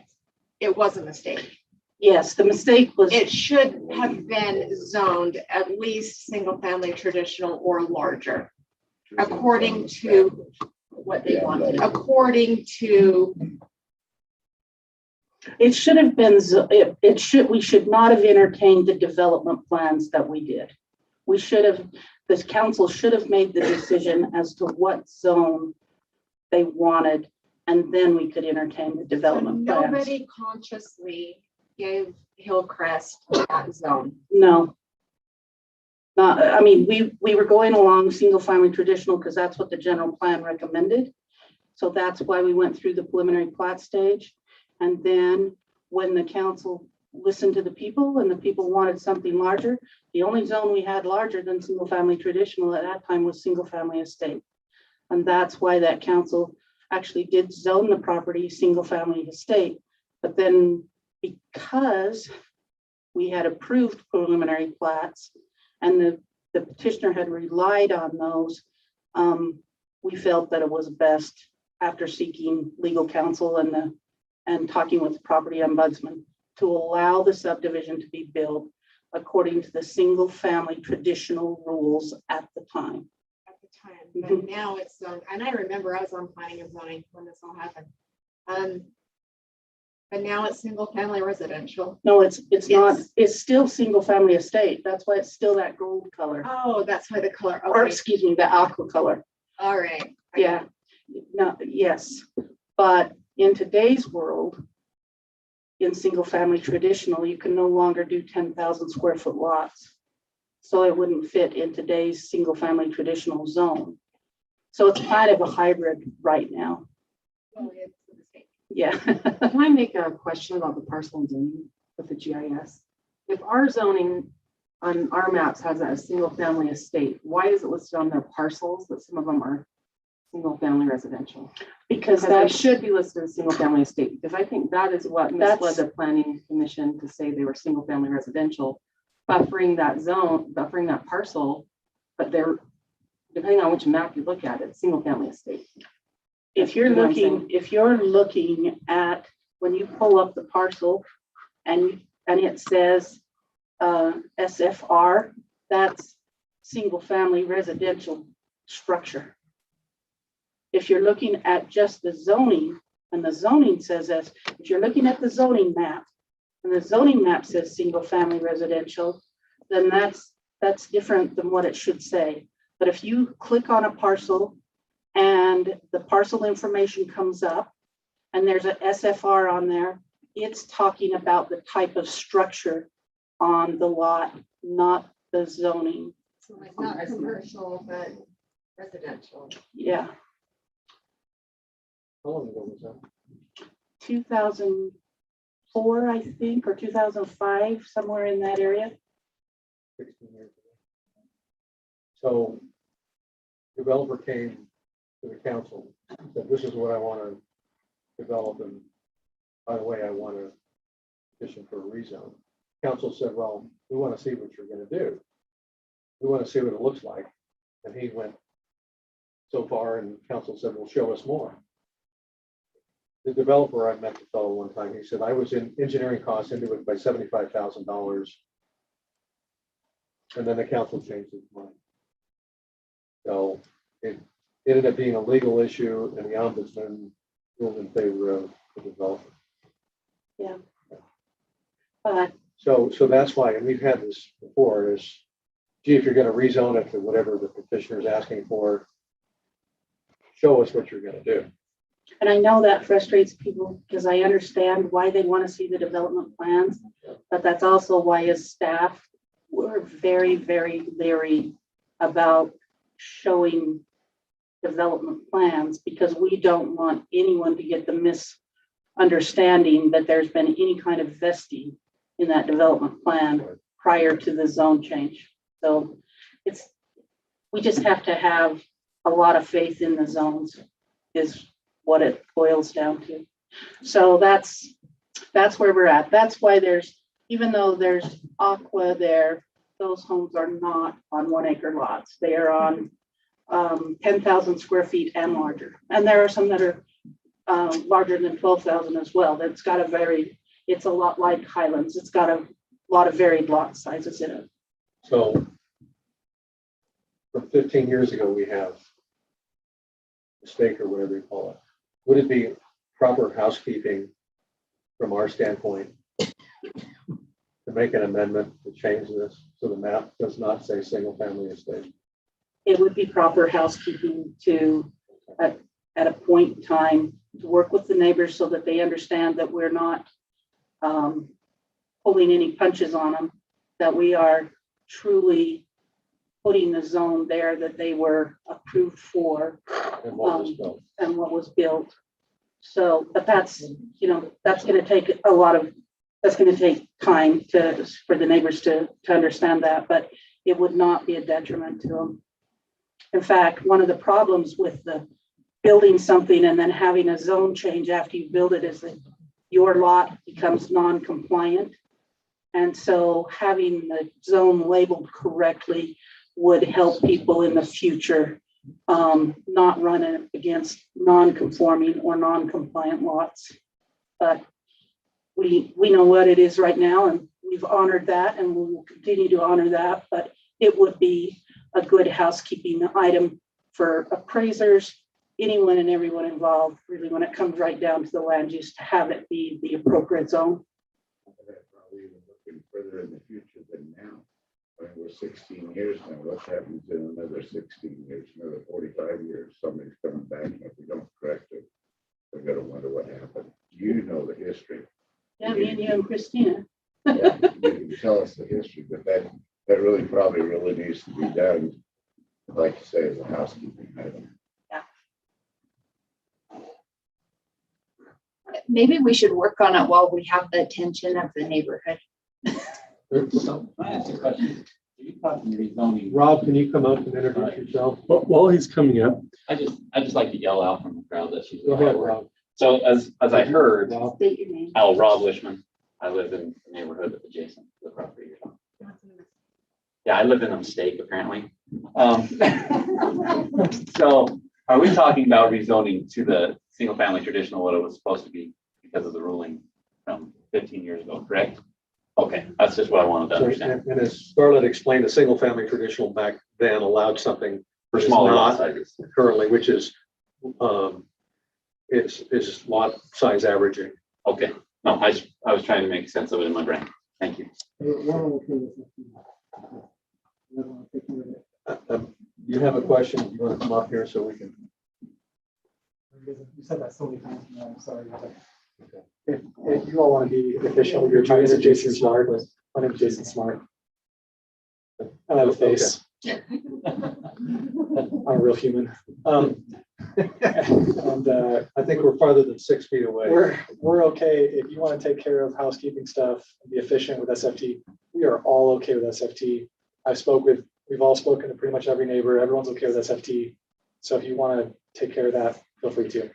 it was a mistake. Yes, the mistake was. It should have been zoned at least single family traditional or larger, according to what they wanted, according to. It should have been, we should not have entertained the development plans that we did. We should have, this council should have made the decision as to what zone they wanted, and then we could entertain the development plans. Nobody consciously gave Hillcrest that zone. No. I mean, we were going along single family traditional because that's what the general plan recommended. So that's why we went through the preliminary plat stage. And then when the council listened to the people and the people wanted something larger. The only zone we had larger than single family traditional at that time was single family estate. And that's why that council actually did zone the property single family estate. But then because we had approved preliminary plats and the petitioner had relied on those, we felt that it was best, after seeking legal counsel and talking with the property ombudsman, to allow the subdivision to be built according to the single family traditional rules at the time. At the time, but now it's zoned, and I remember I was on planning and zoning when this all happened. But now it's single family residential. No, it's not, it's still single family estate. That's why it's still that gold color. Oh, that's why the color, Or okay, excuse me, the aqua color. all right. Yeah, no, yes, but in today's world, in single family traditional, you can no longer do 10,000 square foot lots. So it wouldn't fit in today's single family traditional zone. So it's kind of a hybrid right now. Well, it's a mistake. Yeah. Can I make a question about the parcel and zoning with the GIS? If our zoning on our maps has a single family estate, why is it listed on their parcels that some of them are single family residential? Because They that should be listed as single family estate, because I think that is what misled That's- the planning commission to say they were single family residential, buffering that zone, buffering that parcel, but they're, depending on which map you look at, it's single family estate. if you're You know what I'm looking at, when you pull up the parcel and it says SFR, that's single family residential structure. If you're looking at just the zoning, and the zoning says that, if you're looking at the zoning map, and the zoning map says single family residential, then that's different than what it should say. But if you click on a parcel and the parcel information comes up and there's a SFR on there, it's talking about the type of structure on the lot, not the zoning. So it's not commercial, but residential. Yeah, How long ago was that? 2004, I think, or 2005, somewhere in that area. 16 years ago. So developer came to the council, said, this is what I want to develop, and by the way, I want to petition for a rezone. Council said, well, we want to see what you're going to do. We want to see what it looks like. And he went so far, and council said, well, show us more. The developer, I met the fellow one time, he said, I was in engineering costs into it by $75,000. And then the council changed its mind. So it ended up being a legal issue, and the ombudsman ruled in favor of the developer. Yeah. But So that's why, and we've had this before, is, gee, if you're going to rezone it to whatever the petitioner is asking for, show us what you're going to do. And I know that frustrates people because I understand why they want to see the development plans, but that's also why as staff, we're very, very leery about showing development plans, because we don't want anyone to get the misunderstanding that there's been any kind of vesting in that development plan prior to the zone change. So we just have to have a lot of faith in the zones is what it boils down to. So that's where we're at. That's why even though there's aqua there, those homes are not on 1 acre lots. They are on 10,000 square feet and larger. And there are some that are larger than 12,000 as well. It's a lot like Highlands. It's got a lot of varied lot sizes in it. So from 15 years ago, we have mistake or whatever you call it. Would it be proper housekeeping from our standpoint to make an amendment to change this so the map does not say single family estate? It would be proper housekeeping to, at a point in time, to work with the neighbors so that they understand that we're not pulling any punches on them, that we are truly putting the zone there that they were approved for And what was built? and what was built. So, but that's going to take that's going to take time for the neighbors to understand that, but it would not be a detriment to them. In fact, one of the problems with the building something and then having a zone change after you build it is that your lot becomes non-compliant. And so having the zone labeled correctly would help people in the future not run it against non-conforming or non-compliant lots. But we know what it is right now, and we've honored that, and we will continue to honor that. But it would be a good housekeeping item for appraisers, anyone and everyone involved, really, when it comes right down to the land use, to have it be the appropriate zone. Probably even looking further in the future than now. I mean, we're 16 years now. What happens in another 16 years, another 45 years? Somebody's coming back, and if we don't correct it, we're gonna wonder what happened. You know the history. Yeah, me and you and Christina. Yeah, you can tell us the history, but that really probably really needs to be done, like you say, as a housekeeping item. Maybe we should work on it while we have the attention of the neighborhood. So, I ask a question. You talking rezoning? Rob, can you come up and introduce yourself? While he's coming up, I just like to yell out from the crowd that she's. Go ahead, Rob. So as I heard, State your name. Rob Wishman, I live in the neighborhood adjacent to the property you're talking about. Yeah, I live in a mistake apparently. So are we talking about rezoning to the single family traditional, what it was supposed to be because of the ruling from 15 years ago, correct? Okay, that's just what I wanted to understand. And as Scarlett explained, the single family traditional back then allowed something For that is smaller lot not sizes. currently, which is is lot size averaging. Okay, no, I was trying to make sense of it in my brain. Thank you. You have a question? You want to come up here so we can? You said that so many times, and I'm sorry. If you all want to be official, you're trying to Jason Smart. My name is Jason Smart. I have a face. I'm a real human. And I think we're farther than 6 feet away. we're okay. If you want to take care of housekeeping stuff and be efficient with SFT, we are all okay with SFT. We've all spoken to pretty much every neighbor. Everyone's okay with SFT. So if you want to take care of that, feel free to.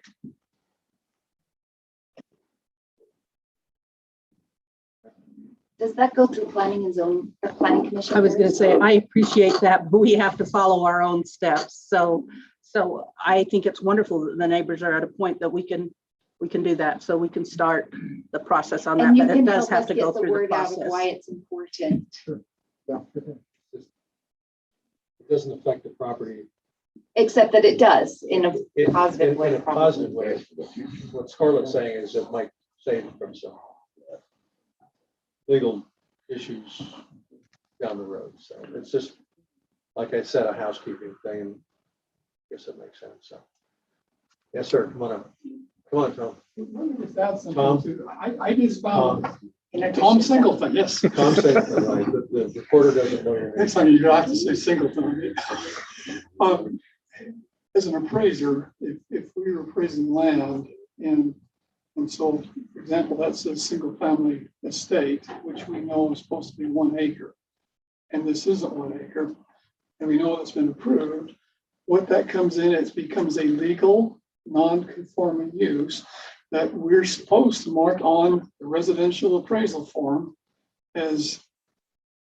Does that go through planning and zone or planning commission? I was going to say, I appreciate that, but we have to follow our own steps. So I think it's wonderful that the neighbors are at a point that we can do that. So we can start the process on that, And you but it can does help have us to get go the through the word out of process. why it's important. Yeah. It doesn't affect the property. Except that it does in a positive way. In a positive way. What Scarlett's saying is it might save from some legal issues down the road. So it's just, like I said, a housekeeping thing. And I guess it makes sense. So, yes, sir. Come on up. Come on, Tom. Let me just add something Tom? too. I just found Tom Singleton, yes. Tom Singleton, right? The reporter doesn't know your name. Next time you have to say Singleton. As an appraiser, if we were appraising land and so, for example, that's a single family estate, which we know is supposed to be 1 acre. And this isn't 1 acre. And we know it's been approved. What that comes in, it becomes a legal non-conforming use that we're supposed to mark on the residential appraisal form as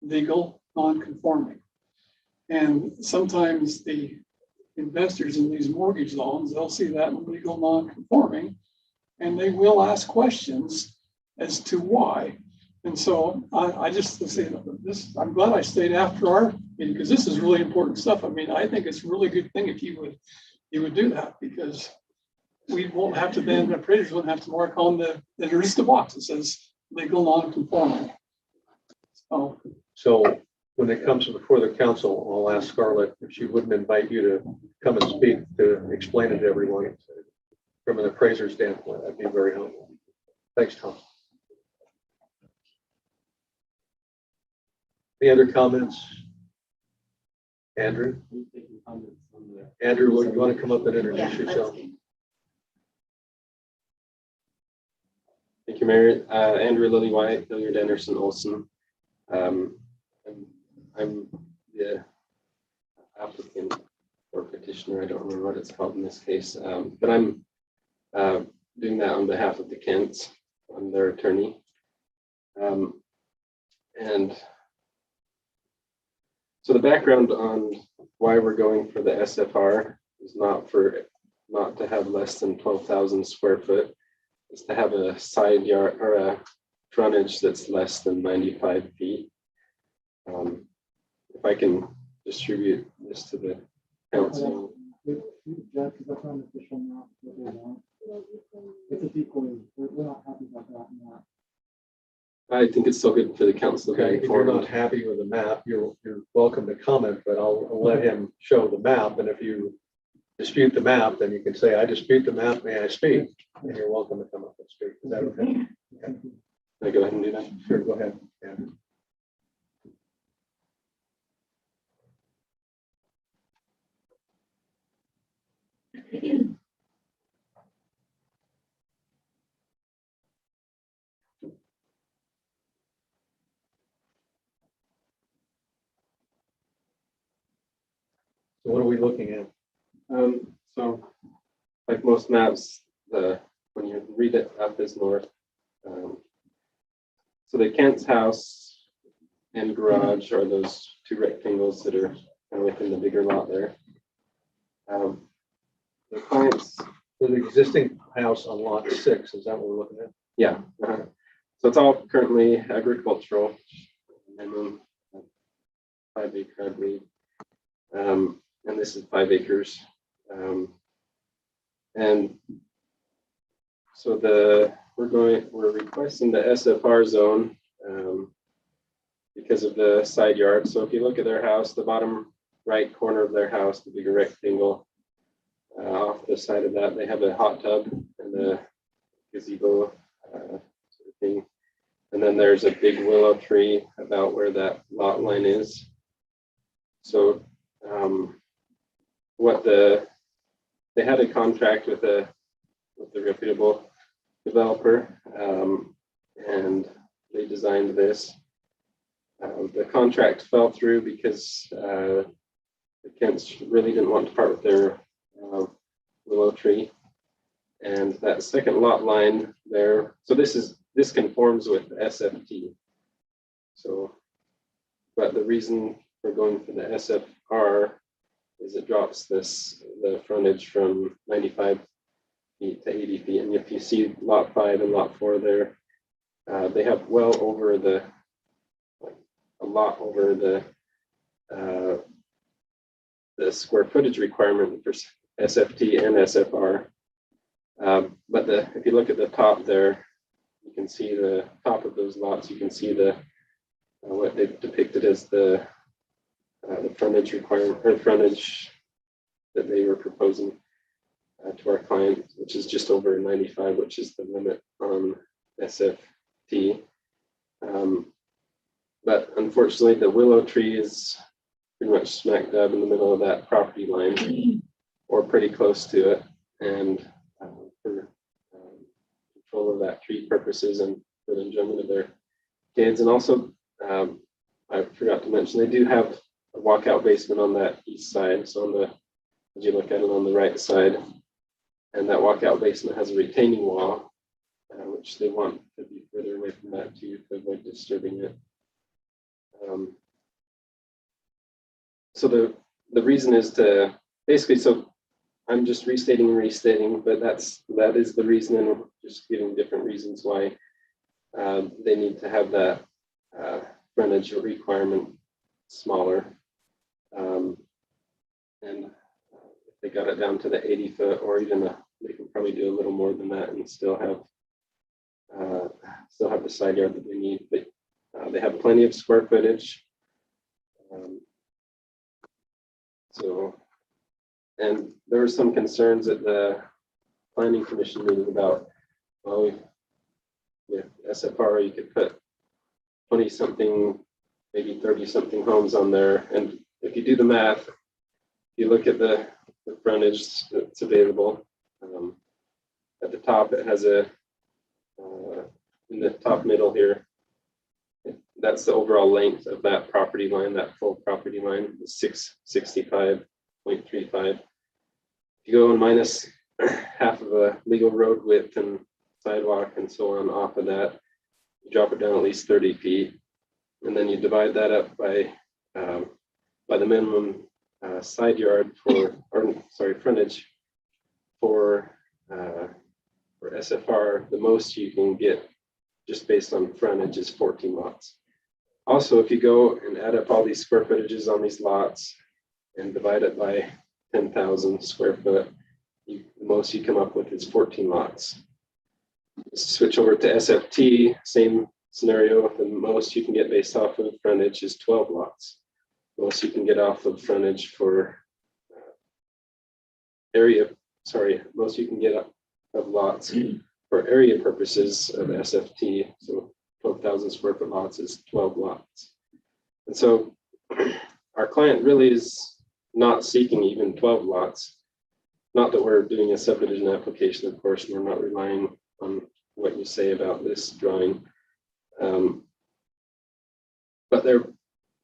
legal non-conforming. And sometimes the investors in these mortgage loans, they'll see that legal non-conforming, and they will ask questions as to why. And so I just say this, I'm glad I stayed after our meeting because this is really important stuff. I mean, I think it's a really good thing if you would do that because we won't have to then, the appraisers wouldn't have to mark on there's just a box that says legal non-conforming. So when it comes before the council, I'll ask Scarlett if she wouldn't invite you to come and speak to explain it to everyone from an appraiser standpoint. That'd be very helpful. Thanks, Tom. Any other comments? Andrew? Andrew, you want to come up and introduce yourself? Thank you, Mayor. Andrew Lily White, Hilliard Anderson Olson. I'm the applicant or petitioner. I don't remember what it's called in this case, but I'm doing that on behalf of the Kents. I'm their attorney. And so the background on why we're going for the SFR is not to have less than 12,000 square foot. It's to have a side yard or a frontage that's less than 95 feet. If I can distribute this to the council. I think it's still good for the council. Okay, if you're not happy with the map, you're welcome to comment, but I'll let him show the map. And if you dispute the map, then you can say, I dispute the map, may I speak? And you're welcome to come up and speak. Is that okay? Okay. Can I go ahead and do that? Sure, go ahead. Yeah. So what are we looking at? So like most maps, when you read it up is north. So the Kent's house and garage are those two rectangles that are kind of within the bigger lot there. The clients, So the existing house on lot 6, is that what we're looking at? yeah. So it's all currently agricultural. Minimum 5 acre, I believe. And this is 5 acres. And so we're requesting the SFR zone because of the side yard. So if you look at their house, the bottom right corner of their house, the bigger rectangle, off the side of that, they have a hot tub and a gazebo sort of thing. And then there's a big willow tree about where that lot line is. So they had a contract with the reputable developer, and they designed this. The contract fell through because the Kents really didn't want to part with their willow tree, and that second lot line there. So this conforms with SFT. So, but the reason we're going for the SFR is it drops the frontage from 95 feet to 80 feet. And if you see lot 5 and lot 4 there, they have well over a lot over the square footage requirement for SFT and SFR. But if you look at the top there, you can see the top of those lots. You can see what they've depicted as the frontage requirement or frontage that they were proposing to our client, which is just over 95, which is the limit on SFT. But unfortunately, the willow tree is pretty much smack dab in the middle of that property line, or pretty close to it. And for control of that tree purposes and for the enjoyment of their kids, and also I forgot to mention they do have a walkout basement on that east side. So as you look at it on the right side, and that walkout basement has a retaining wall, which they want to be further away from that too to avoid disturbing it. So the reason is to basically, so I'm just restating and restating, but that is the reason, and just giving different reasons why they need to have that frontage requirement smaller. And if they got it down to the 80 foot, or even they can probably do a little more than that and still have the side yard that they need. But they have plenty of square footage. And there were some concerns at the planning commission meeting about, well, with SFR, you could put 20 something, maybe 30 something homes on there. And if you do the math, you look at the frontage that's available. At the top, it has a in the top middle here. That's the overall length of that property line, that full property line is 665.35. If you go and minus half of a legal road width and sidewalk and so on off of that, you drop it down at least 30 feet. And then you divide that up by the minimum side yard frontage for SFR. The most you can get just based on frontage is 14 lots. Also, if you go and add up all these square footages on these lots and divide it by 10,000 square foot, the most you come up with is 14 lots. Switch over to SFT, same scenario. The most you can get based off of frontage is 12 lots. Most you can get off of frontage for most you can get of lots for area purposes of SFT. So 12,000 square foot lots is 12 lots. And so our client really is not seeking even 12 lots. Not that we're doing a subdivision application, of course, and we're not relying on what you say about this drawing. But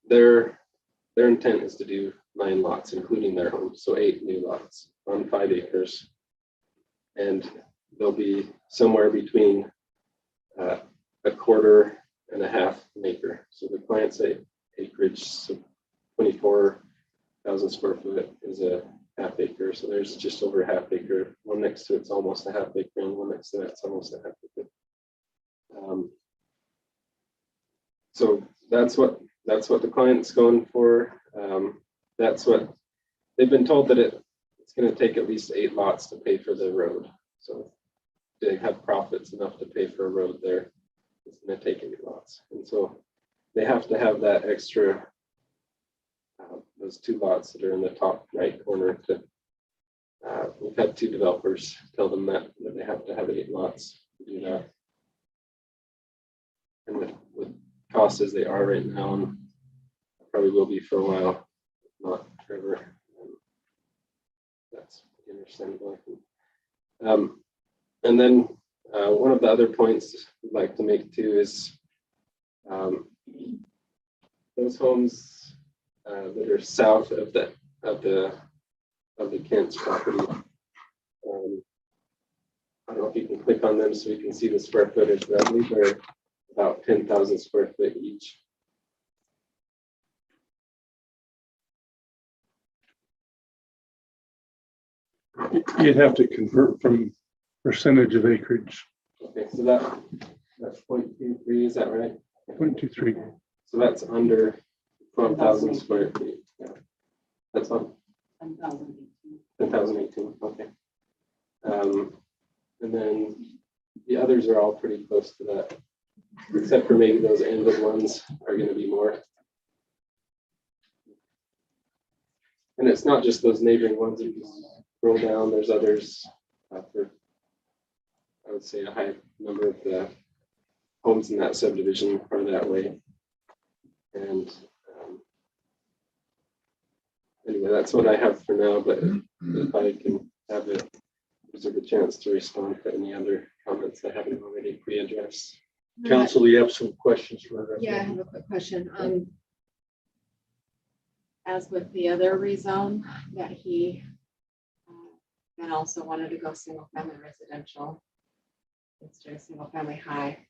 their intent is to do 9 lots, including their home, so 8 new lots on 5 acres. And they'll be somewhere between a quarter and a half an acre. So the client's acreage, so 24,000 square foot is a half acre. So there's just over a half acre. One next to it's almost a half acre, and one next to that's almost a half acre. So that's what the client's going for. That's what they've been told, that it's going to take at least 8 lots to pay for the road. So they have profits enough to pay for a road there. It's going to take 8 lots, and so they have to have that extra, those 2 lots that are in the top right corner. To we've had 2 developers tell them that they have to have 8 lots to do that. And with costs as they are right now, and probably will be for a while, not forever. That's understandable. And then one of the other points we'd like to make too is those homes that are south of the Kent's property. I don't know if you can click on them so we can see the square footage, but I believe they're about 10,000 square foot each. You'd have to convert from percentage of acreage. Okay, so that's 0.23, is that right? 0.23. So that's under 12,000 square feet. Yeah. That's on 10,018. Okay. And then the others are all pretty close to that, except for maybe those ended ones are going to be more. And it's not just those neighboring ones. If you scroll down, there's others for, I would say, a high number of the homes in that subdivision are that way. And anyway, that's what I have for now, but if I can have it, reserve a chance to respond to any other comments I haven't already pre-addressed. Council, you have some questions for her? Yeah, I have a quick question. As with the other rezone that he then also wanted to go single family residential instead of single family high.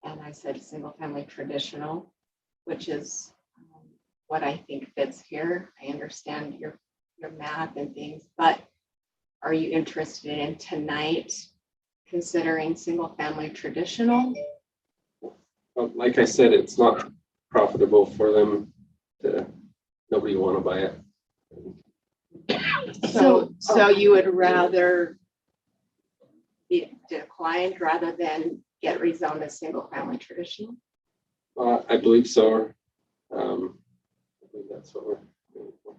And I said single family traditional, which is what I think fits here. I understand your math and things, but are you interested in tonight considering single family traditional? Well, like I said, it's not profitable for them to, nobody will want to buy it. So you would rather be declined rather than get rezoned as single family traditional? I believe so. I believe that's what we're doing for.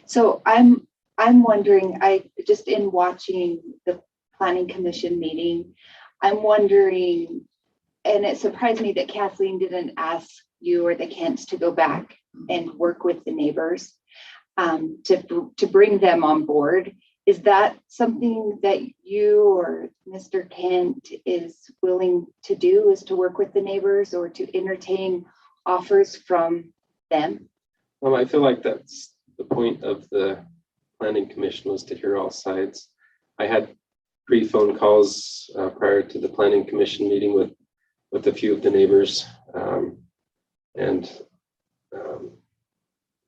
So I'm wondering, just in watching the planning commission meeting, I'm wondering, and it surprised me that Kathleen didn't ask you or the Kents to go back and work with the neighbors to bring them on board Is that something that you or Mr. Kent is willing to do, is to work with the neighbors or to entertain offers from them? I feel like that's the point of the planning commission, was to hear all sides. I had pre-phone calls prior to the planning commission meeting with a few of the neighbors.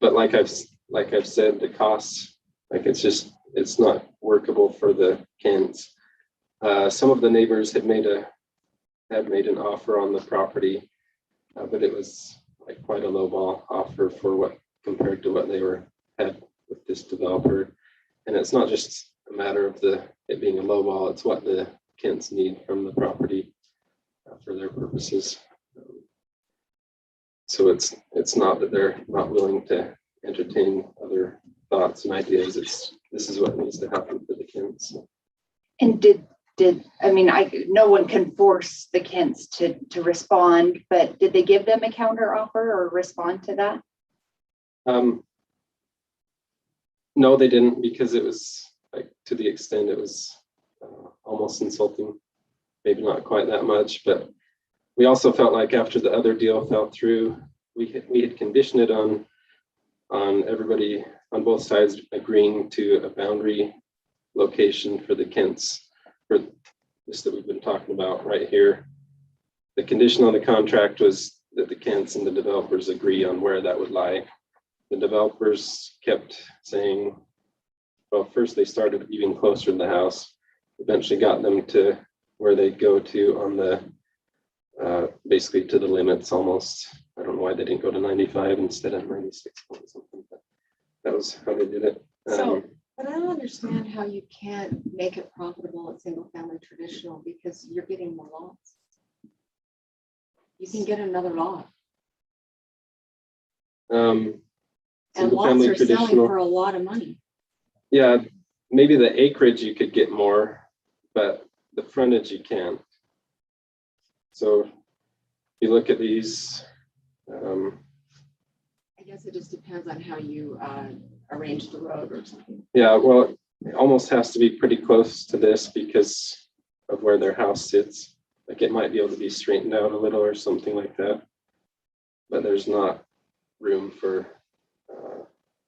But like I've said, the costs, like it's not workable for the Kents. Some of the neighbors had made an offer on the property, but it was like quite a lowball offer for what compared to what they had with this developer. And it's not just a matter of it being a lowball, it's what the Kents need from the property for their purposes. So it's not that they're not willing to entertain other thoughts and ideas. This is what needs to happen for the Kents. And no one can force the Kents to respond, but did they give them a counter offer or respond to that? No, they didn't, because it was like, to the extent it was almost insulting, maybe not quite that much, but we also felt like after the other deal fell through, we had conditioned it on everybody on both sides agreeing to a boundary location for the Kents, for this that we've been talking about right here. The condition on the contract was that the Kents and the developers agree on where that would lie. The developers kept saying, well, first they started even closer to the house, eventually got them to where they'd go to on the, basically to the limits almost. I don't know why they didn't go to 95 instead of 96 or something, but that was how they did it. But I don't understand how you can't make it profitable at single family traditional, because you're getting more lots. You can get another lot. And lots are selling for a lot of money. Yeah, maybe the acreage you could get more, but the frontage you can't. So if you look at these, I guess it just depends on how you arrange the road or something. yeah, well, it almost has to be pretty close to this because of where their house sits. Like it might be able to be straightened out a little or something like that, but there's not room for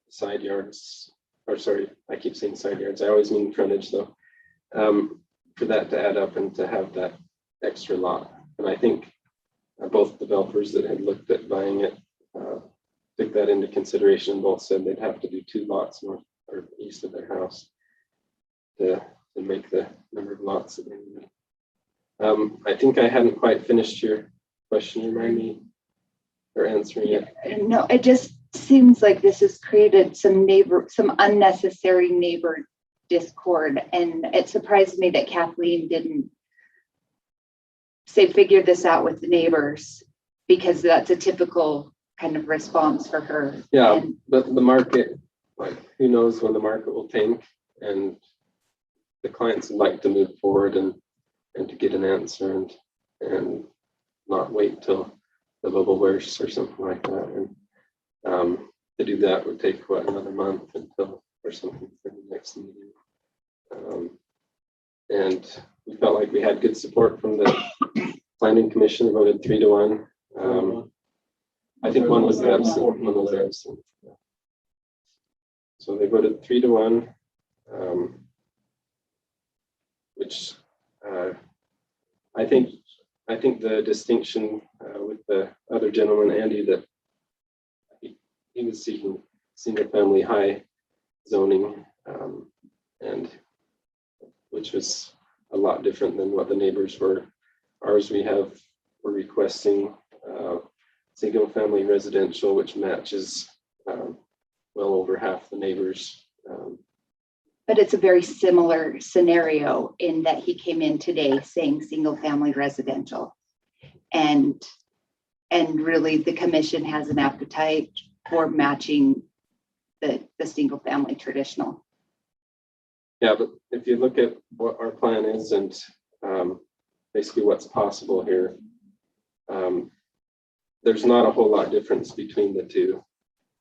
side yards, or sorry, I keep saying side yards. I always mean frontage though, for that to add up and to have that extra lot. And I think both developers that had looked at buying it took that into consideration. Both said they'd have to do 2 lots north or east of their house to make the number of lots that they needed. I think I hadn't quite finished your question. Remind me, or answering it. No, it just seems like this has created some unnecessary neighbor discord. And it surprised me that Kathleen didn't figure this out with the neighbors, because that's a typical kind of response for her. Yeah, but the market, like who knows when the market will tank, and the clients would like to move forward and to get an answer and not wait till the bubble bursts or something like that. And to do that would take another month until or something for the next meeting. And we felt like we had good support from the planning commission, voted 3-1. I think one was absent. So they voted 3-1, which I think the distinction with the other gentleman, Andy, that he was seeking single family high zoning, and which was a lot different than what the neighbors were. Ours, we're requesting single family residential, which matches well over half the neighbors. But it's a very similar scenario in that he came in today saying single family residential. And really the commission has an appetite for matching the single family traditional. Yeah, but if you look at what our plan is and basically what's possible here, there's not a whole lot difference between the two.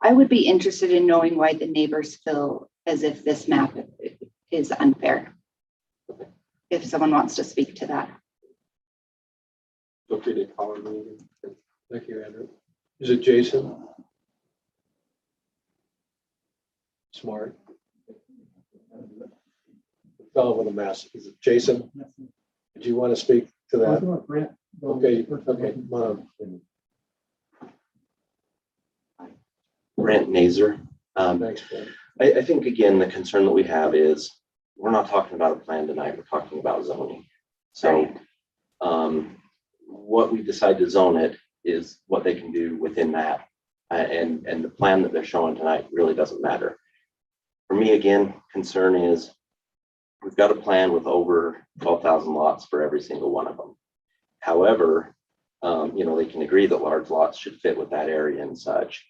I would be interested in knowing why the neighbors feel as if this map is unfair. If someone wants to speak to that. Feel free to call me. Thank you, Andrew. Is it Jason? Smart. The fellow with a mask. Is it Jason? Did you want to speak to that? Okay, okay. Come on. Brent Nazer. Thanks, Brent. I think, again, the concern that we have is we're not talking about a plan tonight. We're talking about zoning. So what we decide to zone it is what they can do within that. And the plan that they're showing tonight really doesn't matter. For me, again, concern is we've got a plan with over 12,000 lots for every single one of them. However, they can agree that large lots should fit with that area and such.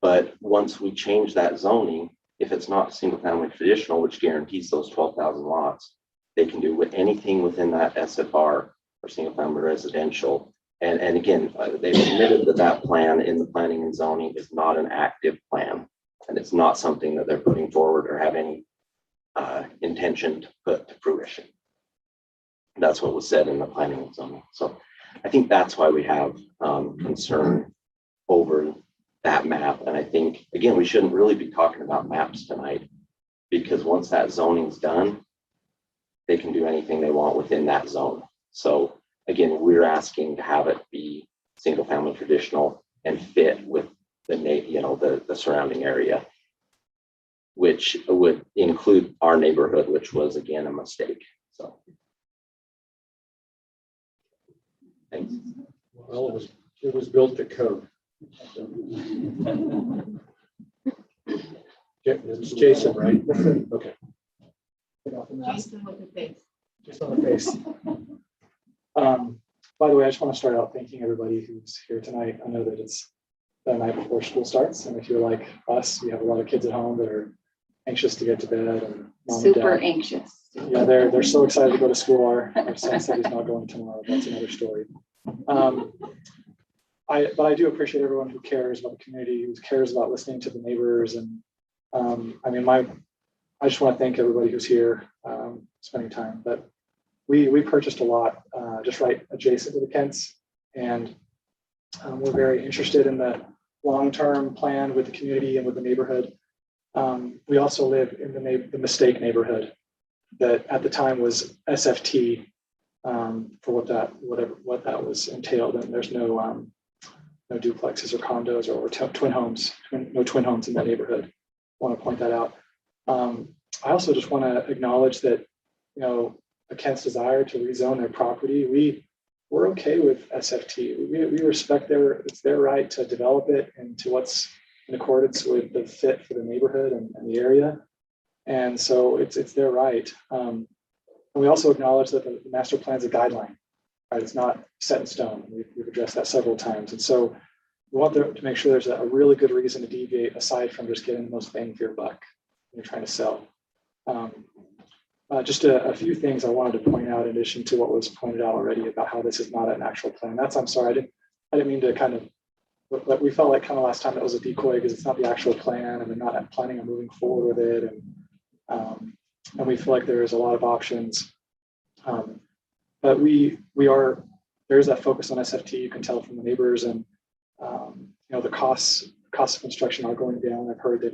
But once we change that zoning, if it's not single family traditional, which guarantees those 12,000 lots, they can do with anything within that SFR or single family residential. And again, they've admitted that that plan in the planning and zoning is not an active plan. And it's not something that they're putting forward or have any intention to put to fruition. That's what was said in the planning and zoning. So I think that's why we have concern over that map. And I think, again, we shouldn't really be talking about maps tonight, because once that zoning's done, they can do anything they want within that zone. So again, we're asking to have it be single family traditional and fit with the surrounding area, which would include our neighborhood, which was again a mistake. So thanks. Well, it was built to code. It's Jason, right? Okay. Jason with the face. Just on the face. By the way, I just want to start out thanking everybody who's here tonight. I know that it's the night before school starts, and if you're like us, we have a lot of kids at home that are anxious to get to bed and mom Super and dad. anxious. Yeah, they're so excited to go to school. Our son said he's not going tomorrow. That's another story. But I do appreciate everyone who cares about the community, who cares about listening to the neighbors, and I just want to thank everybody who's here spending time. But we purchased a lot just right adjacent to the Kents, and we're very interested in the long-term plan with the community and with the neighborhood. We also live in the Mistake neighborhood that at the time was SFT for what that was entailed, and there's no duplexes or condos or twin homes, no twin homes in that neighborhood. I want to point that out. I also just want to acknowledge that, the Kent's desire to rezone their property, we're okay with SFT. We respect it's their right to develop it into what's in accordance with the fit for the neighborhood and the area. And so it's their right. And we also acknowledge that the master plan is a guideline, right? It's not set in stone. We've addressed that several times. And so we want to make sure there's a really good reason to deviate aside from just getting the most bang for your buck when you're trying to sell. Just a few things I wanted to point out in addition to what was pointed out already about how this is not an actual plan. I'm sorry, I didn't mean to kind of, but we felt like kind of last time that was a decoy because it's not the actual plan and they're not planning on moving forward with it. And we feel like there's a lot of options. But there's that focus on SFT, you can tell from the neighbors, and the costs of construction are going down. I've heard a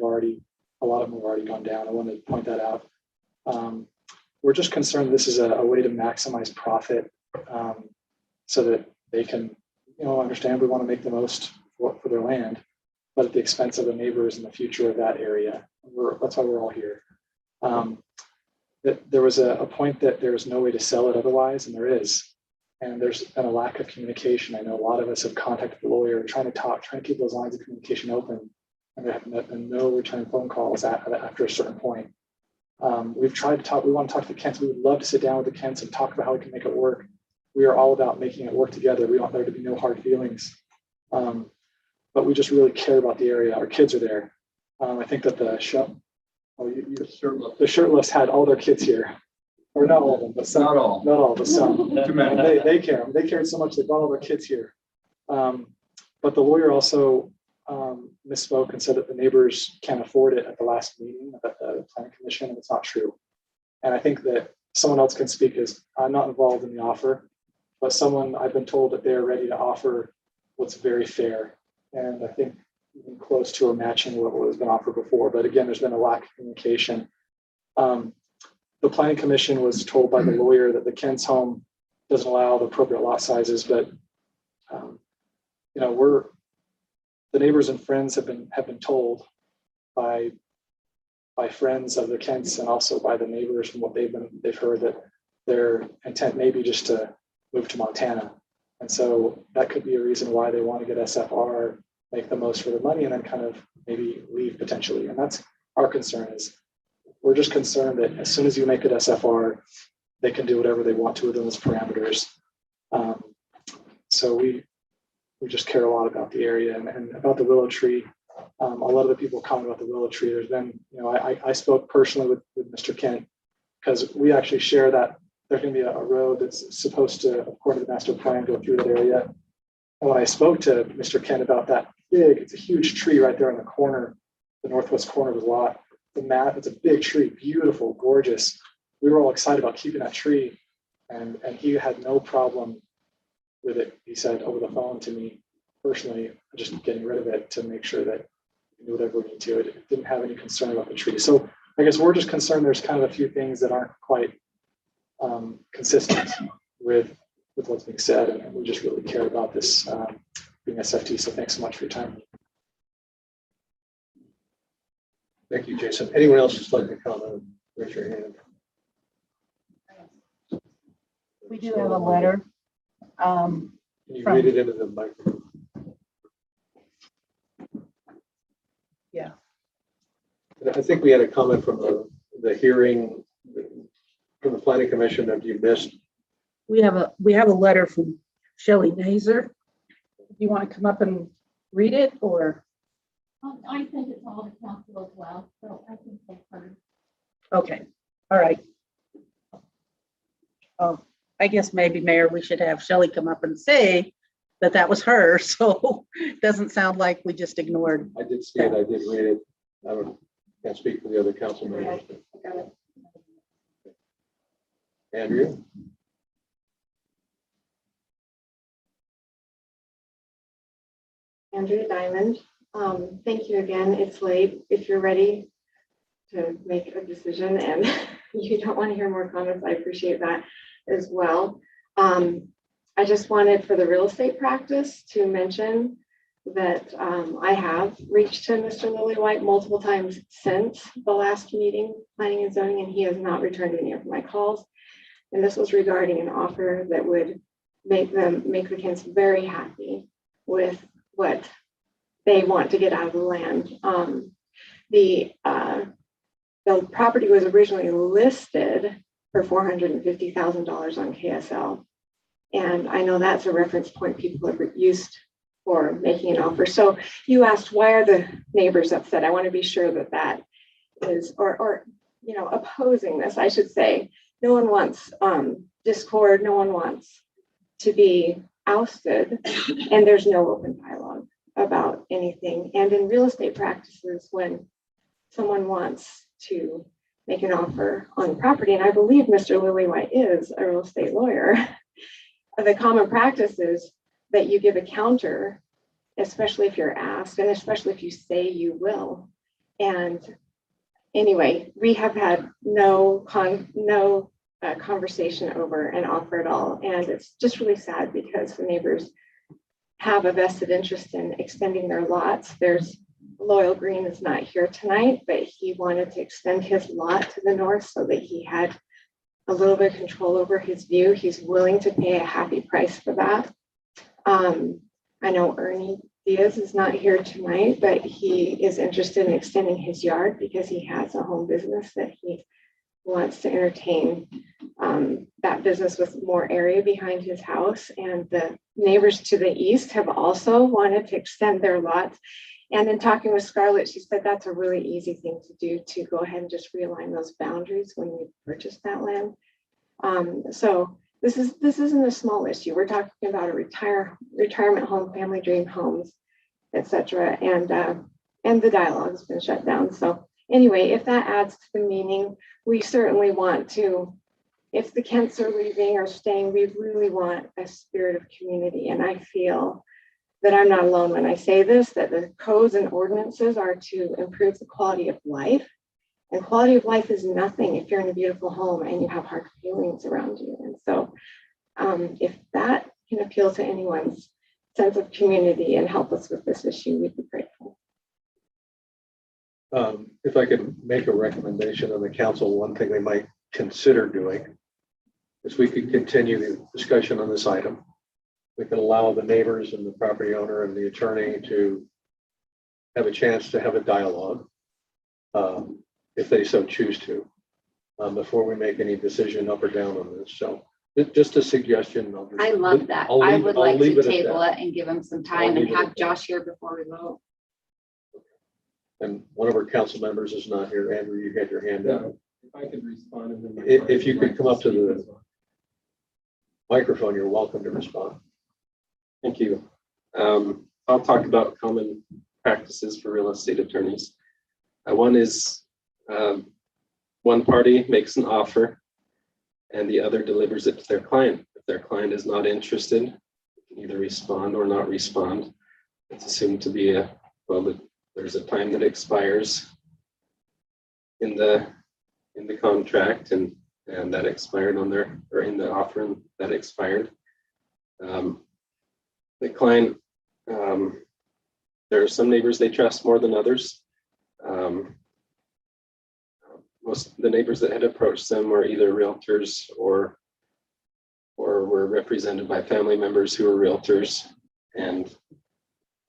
lot of them have already gone down. I wanted to point that out. We're just concerned this is a way to maximize profit so that they can, understand we want to make the most for their land, but at the expense of the neighbors and the future of that area. That's why we're all here. That there was a point that there's no way to sell it otherwise, and there is. And there's been a lack of communication. I know a lot of us have contacted the lawyer, trying to keep those lines of communication open, and there have been no return phone calls after a certain point. We've tried to talk. We want to talk to the Kents. We would love to sit down with the Kents and talk about how we can make it work. We are all about making it work together. We want there to be no hard feelings. But we just really care about the area. Our kids are there. I think that the shirtless had all their kids here. Or not all of them, but some. Not all, but some. They care. They cared so much they brought all their kids here. But the lawyer also misspoke and said that the neighbors can't afford it at the last meeting at the planning commission, and it's not true. And I think that someone else can speak as I'm not involved in the offer, but someone I've been told that they're ready to offer what's very fair. And I think even close to or matching what has been offered before. But again, there's been a lack of communication. The planning commission was told by the lawyer that the Kent's home doesn't allow the appropriate lot sizes, but you know, the neighbors and friends have been told by friends of the Kents and also by the neighbors from what they've heard that their intent may be just to move to Montana. And so that could be a reason why they want to get SFR, make the most for the money, and then kind of maybe leave potentially. And that's our concern. Is we're just concerned that as soon as you make it SFR, they can do whatever they want to within those parameters. So we just care a lot about the area and about the willow tree. A lot of the people comment about the willow tree. There's been, you know, I spoke personally with Mr. Kent because we actually share that there's going to be a road that's supposed to, according to the master plan, go through that area. And when I spoke to Mr. Kent about that it's a huge tree right there in the corner, the northwest corner of the lot. It's a big tree, beautiful, gorgeous. We were all excited about keeping that tree, and he had no problem with it. He said over the phone to me personally, just getting rid of it to make sure that we do whatever we need to. It didn't have any concern about the tree. So I guess we're just concerned there's kind of a few things that aren't quite consistent with what's being said, and we just really care about this being SFT. So thanks so much for your time. Thank you, Jason. Anyone else just like to comment? Raise your hand. We do have a letter. Can you read it into the microphone? Yeah. I think we had a comment from the hearing from the planning commission that you missed. We have a letter from Shelley Nazer. Do you want to come up and read it, or? I think it's all the council as well, so I think they've heard. Okay, all right. Oh, I guess maybe, Mayor, we should have Shelley come up and say that that was her, so it doesn't sound like we just ignored. I did see it. I did read it. Can't speak for the other council members. Andrea? Andrea Diamond. Thank you again. It's late. If you're ready to make a decision and you don't want to hear more comments, I appreciate that as well. I just wanted for the real estate practice to mention that I have reached to Mr. Lillywhite multiple times since the last meeting, planning and zoning, and he has not returned any of my calls. And this was regarding an offer that would make the Kents very happy with what they want to get out of the land. The property was originally listed for $450,000 on KSL. And I know that's a reference point people have used for making an offer. So you asked, why are the neighbors upset? I want to be sure that that is, or you know, opposing this, I should say. No one wants discord. No one wants to be ousted, and there's no open dialogue about anything. And in real estate practices, when someone wants to make an offer on property, and I believe Mr. Lillywhite is a real estate lawyer, the common practice is that you give a counter, especially if you're asked, and especially if you say you will. And anyway, we have had no conversation over an offer at all. And it's just really sad because the neighbors have a vested interest in extending their lots. There's Loyal Green is not here tonight, but he wanted to extend his lot to the north so that he had a little bit of control over his view. He's willing to pay a happy price for that. I know Ernie Diaz is not here tonight, but he is interested in extending his yard because he has a home business that he wants to entertain that business with more area behind his house. And the neighbors to the east have also wanted to extend their lots. And in talking with Scarlett, she said that's a really easy thing to do, to go ahead and just realign those boundaries when you purchase that land. So this isn't a small issue. We're talking about a retirement home, family dream homes, etc. And the dialogue has been shut down. So anyway, if that adds to the meaning, we certainly want to, if the Kents are leaving or staying, we really want a spirit of community. And I feel that I'm not alone when I say this, that the codes and ordinances are to improve the quality of life. And quality of life is nothing if you're in a beautiful home and you have hard feelings around you. And so if that can appeal to anyone's sense of community and help us with this issue, we'd be grateful. If I could make a recommendation on the council, one thing they might consider doing is we could continue the discussion on this item. We can allow the neighbors and the property owner and the attorney to have a chance to have a dialogue, if they so choose to, before we make any decision up or down on this. So just a suggestion. I love that. I would like to table it and give them some time and have Josh here before we vote. And one of our council members is not here. Andrew, you had your hand up. If I could respond. And then If you could come up to the microphone, you're welcome to respond. Thank you. I'll talk about common practices for real estate attorneys. One is one party makes an offer and the other delivers it to their client. If their client is not interested, they can either respond or not respond. It's assumed to be there's a time that expires in the contract and that expired on their, or in the offer and that expired. The client, there are some neighbors they trust more than others. Most of the neighbors that had approached them were either realtors or were represented by family members who were realtors, and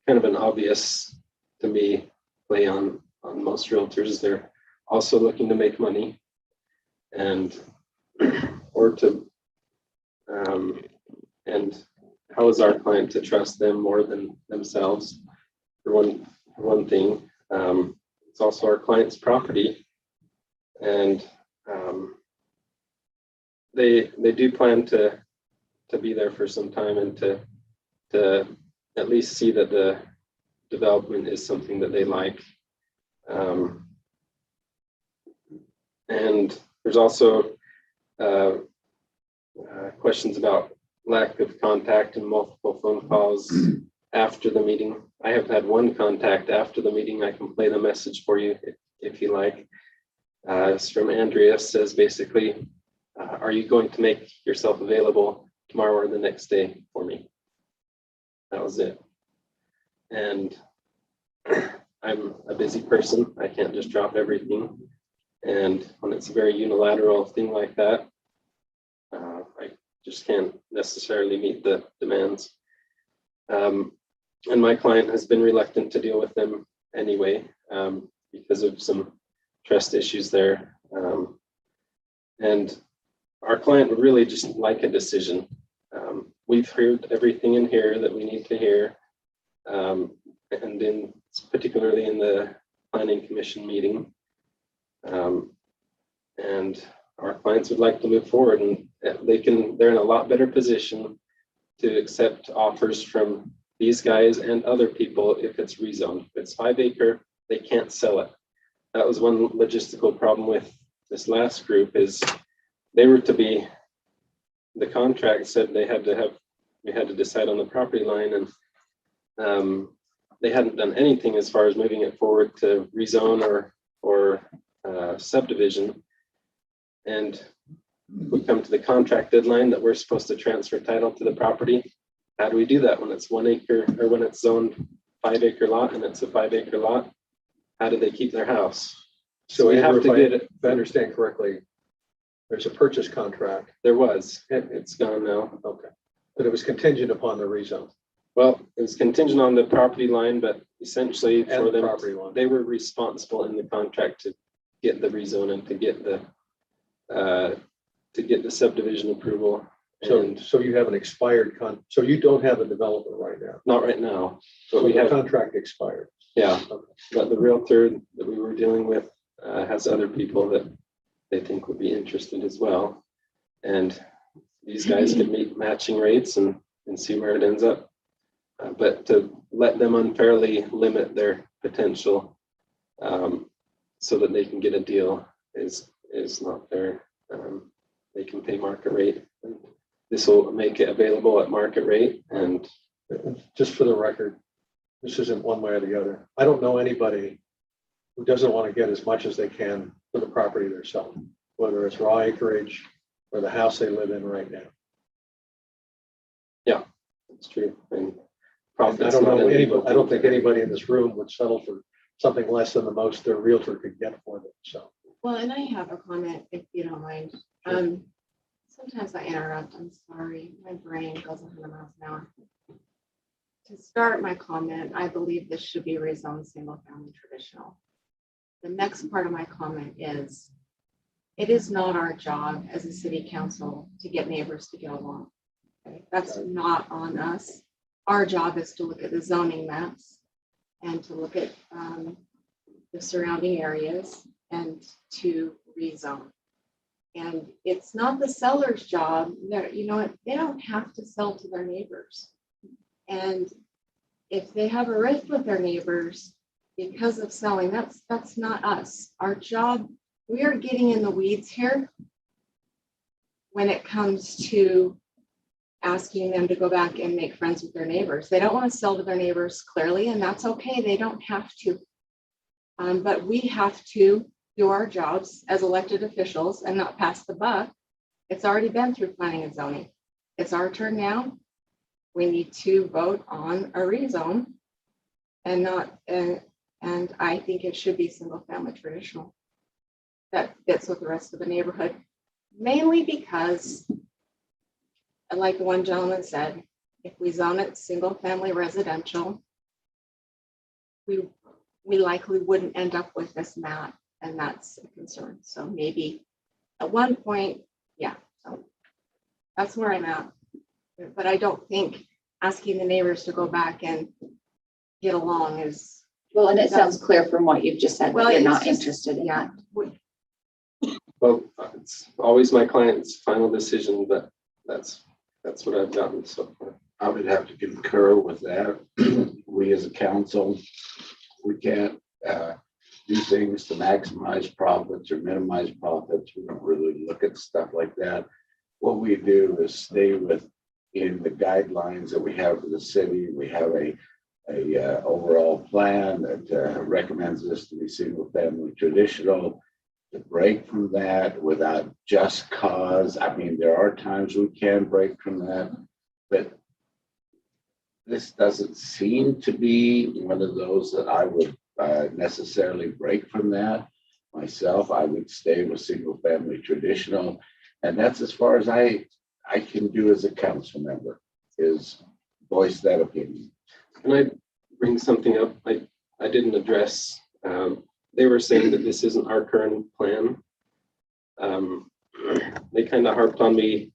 kind of an obvious to me play on most realtors. They're also looking to make money and how is our client to trust them more than themselves? For one thing, it's also our client's property, and they do plan to be there for some time and to at least see that the development is something that they like. And there's also questions about lack of contact and multiple phone calls after the meeting. I have had one contact after the meeting. I can play the message for you if you like. It's from Andrea. Says basically, are you going to make yourself available tomorrow or the next day for me? That was it. And I'm a busy person. I can't just drop everything. And when it's a very unilateral thing like that, I just can't necessarily meet the demands. And my client has been reluctant to deal with them anyway, because of some trust issues there. And our client would really just like a decision. We've heard everything in here that we need to hear. And particularly in the planning commission meeting. And our clients would like to move forward, and they're in a lot better position to accept offers from these guys and other people if it's rezoned. If it's 5 acre, they can't sell it. That was one logistical problem with this last group, is they were to be, the contract said we had to decide on the property line, and they hadn't done anything as far as moving it forward to rezone or subdivision. And we come to the contract deadline that we're supposed to transfer title to the property. How do we do that when it's 1 acre, or when it's zoned 5 acre lot and it's a 5 acre lot? How do they keep their house? So we have to get it. If I understand correctly, there's a purchase contract. There was. It's gone now. Okay. But it was contingent upon the rezone. Well, it was contingent on the property line, but essentially And for the them, property line. they were responsible in the contract to get the rezone and to get the subdivision approval. So you have an expired so you don't have a developer right now? Not right now. So we the have contract expired? Yeah, but the realtor that we were dealing with has other people that they think would be interested as well. And these guys could meet matching rates and see where it ends up. But to let them unfairly limit their potential, so that they can get a deal is not fair. They can pay market rate. And this will make it available at market rate. And just for the record, this isn't one way or the other. I don't know anybody who doesn't want to get as much as they can for the property they're selling, whether it's raw acreage or the house they live in right now. Yeah, it's true. And I don't know anybody, I don't think anybody in this room would settle for something less than the most their realtor could get for them. So. Well, and I have a comment, if you don't mind. Sometimes I interrupt, I'm sorry. My brain goes 100 miles an hour. To start my comment, I believe this should be rezoned single family traditional. The next part of my comment is, it is not our job as a city council to get neighbors to get along. Okay? That's not on us. Our job is to look at the zoning maps and to look at the surrounding areas and to rezone. And it's not the seller's job. You know what? They don't have to sell to their neighbors. And if they have a rift with their neighbors because of selling, that's not us. Our job, we are getting in the weeds here when it comes to asking them to go back and make friends with their neighbors. They don't want to sell to their neighbors, clearly, and that's okay. They don't have to. But we have to do our jobs as elected officials and not pass the buck. It's already been through planning and zoning. It's our turn now. We need to vote on a rezone and not, and I think it should be single family traditional. That fits with the rest of the neighborhood, mainly because, like one gentleman said, if we zone it single family residential, we likely wouldn't end up with this map, and that's a concern. So maybe at one point, yeah, so that's where I'm at. But I don't think asking the neighbors to go back and get along is. Well, and it sounds clear from what you've just said that you're not interested in that. Well, it's always my client's final decision, but that's what I've gotten so far. I would have to concur with that. We as a council, we can't do things to maximize profits or minimize profits. We don't really look at stuff like that. What we do is stay within the guidelines that we have for the city. We have a overall plan that recommends this to be single family traditional. To break from that without just cause. I mean, there are times we can break from that, but this doesn't seem to be one of those that I would necessarily break from that myself. I would stay with single family traditional, and that's as far as I can do as a council member, is voice that opinion. Can I bring something up I didn't address? They were saying that this isn't our current plan. They kind of harped on me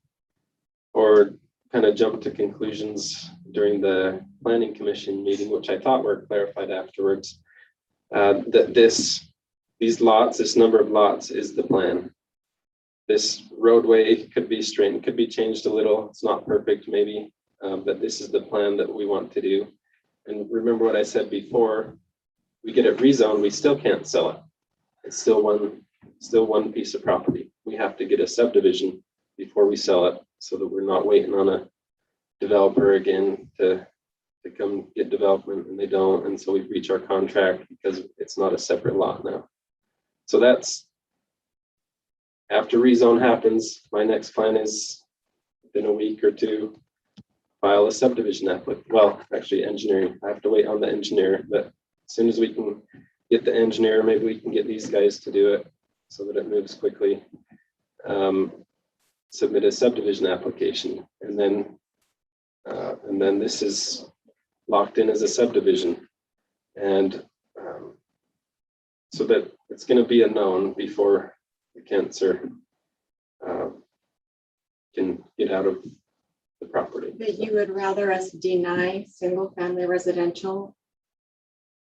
or kind of jumped to conclusions during the planning commission meeting, which I thought were clarified afterwards, that these lots, this number of lots is the plan. This roadway could be straightened, could be changed a little. It's not perfect maybe, but this is the plan that we want to do. And remember what I said before, we get it rezoned, we still can't sell it. It's still one piece of property. We have to get a subdivision before we sell it, so that we're not waiting on a developer again to come get development, and they don't. And so we breach our contract because it's not a separate lot now. So that's after rezone happens. My next plan is within a week or two, file a subdivision application. Well, actually engineering. I have to wait on the engineer, but as soon as we can get the engineer, maybe we can get these guys to do it so that it moves quickly. Submit a subdivision application, and then this is locked in as a subdivision, and so that it's going to be a known before the cancer can get out of the property. That you would rather us deny single family residential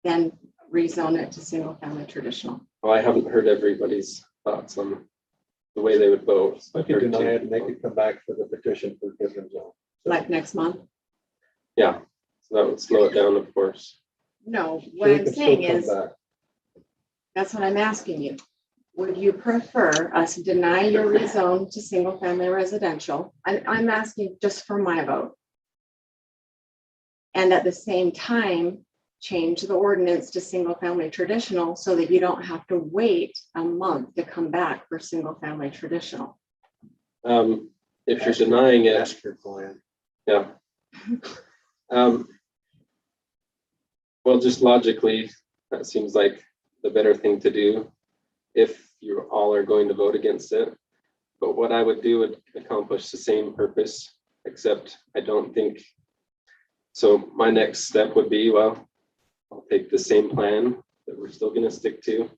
than rezone it to single family traditional. Well, I haven't heard everybody's thoughts on the way they would vote. I could deny it and they could come back for the petition for different zone. Like next month? Yeah, so that would slow it down, of course. No, what I'm saying is, That's what I'm asking you. Would you prefer us deny your rezone to single family residential? I'm asking just for my vote. And at the same time, change the ordinance to single family traditional so that you don't have to wait a month to come back for single family traditional. If you're denying it, Ask your client. yeah. Well, just logically, that seems like the better thing to do if you all are going to vote against it. But what I would do would accomplish the same purpose, except I don't think. So my next step would be, well, I'll take the same plan that we're still going to stick to.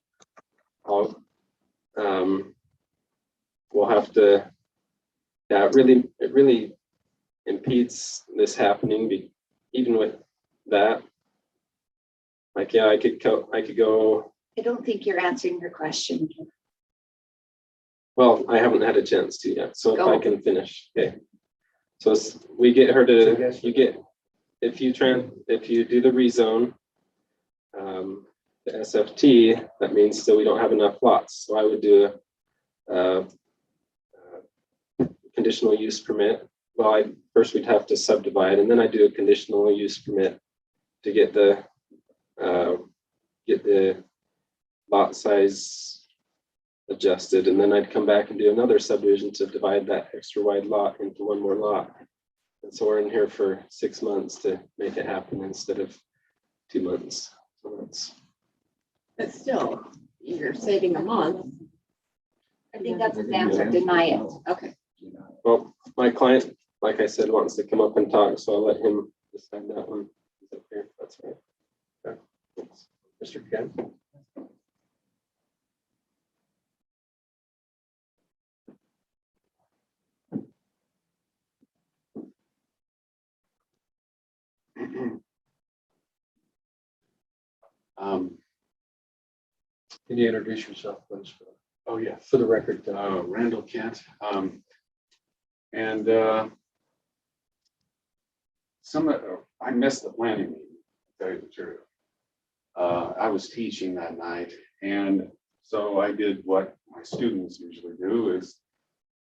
We'll have to, yeah, it really impedes this happening, even with that. Like, yeah, I could go. I don't think you're answering your question. Well, I haven't had a chance to yet, so Go. if I can finish, okay. So we get her to, if you do the rezone, the SFT, that means still we don't have enough lots. So I would do a conditional use permit. Well, first we'd have to subdivide, and then I do a conditional use permit to get the lot size adjusted, and then I'd come back and do another subdivision to divide that extra wide lot into one more lot. And so we're in here for 6 months to make it happen instead of 2 months. So that's, But still, you're saving a month. I think that's his answer, deny it. Okay. well, my client, like I said, wants to come up and talk, so I'll let him decide that one. Is that fair? That's right. Okay. Thanks. Mr. Ken? Can you introduce yourself, please? Oh, yeah. For the record. Randall Kent. I missed the planning meeting, to tell you the truth. I was teaching that night, and so I did what my students usually do is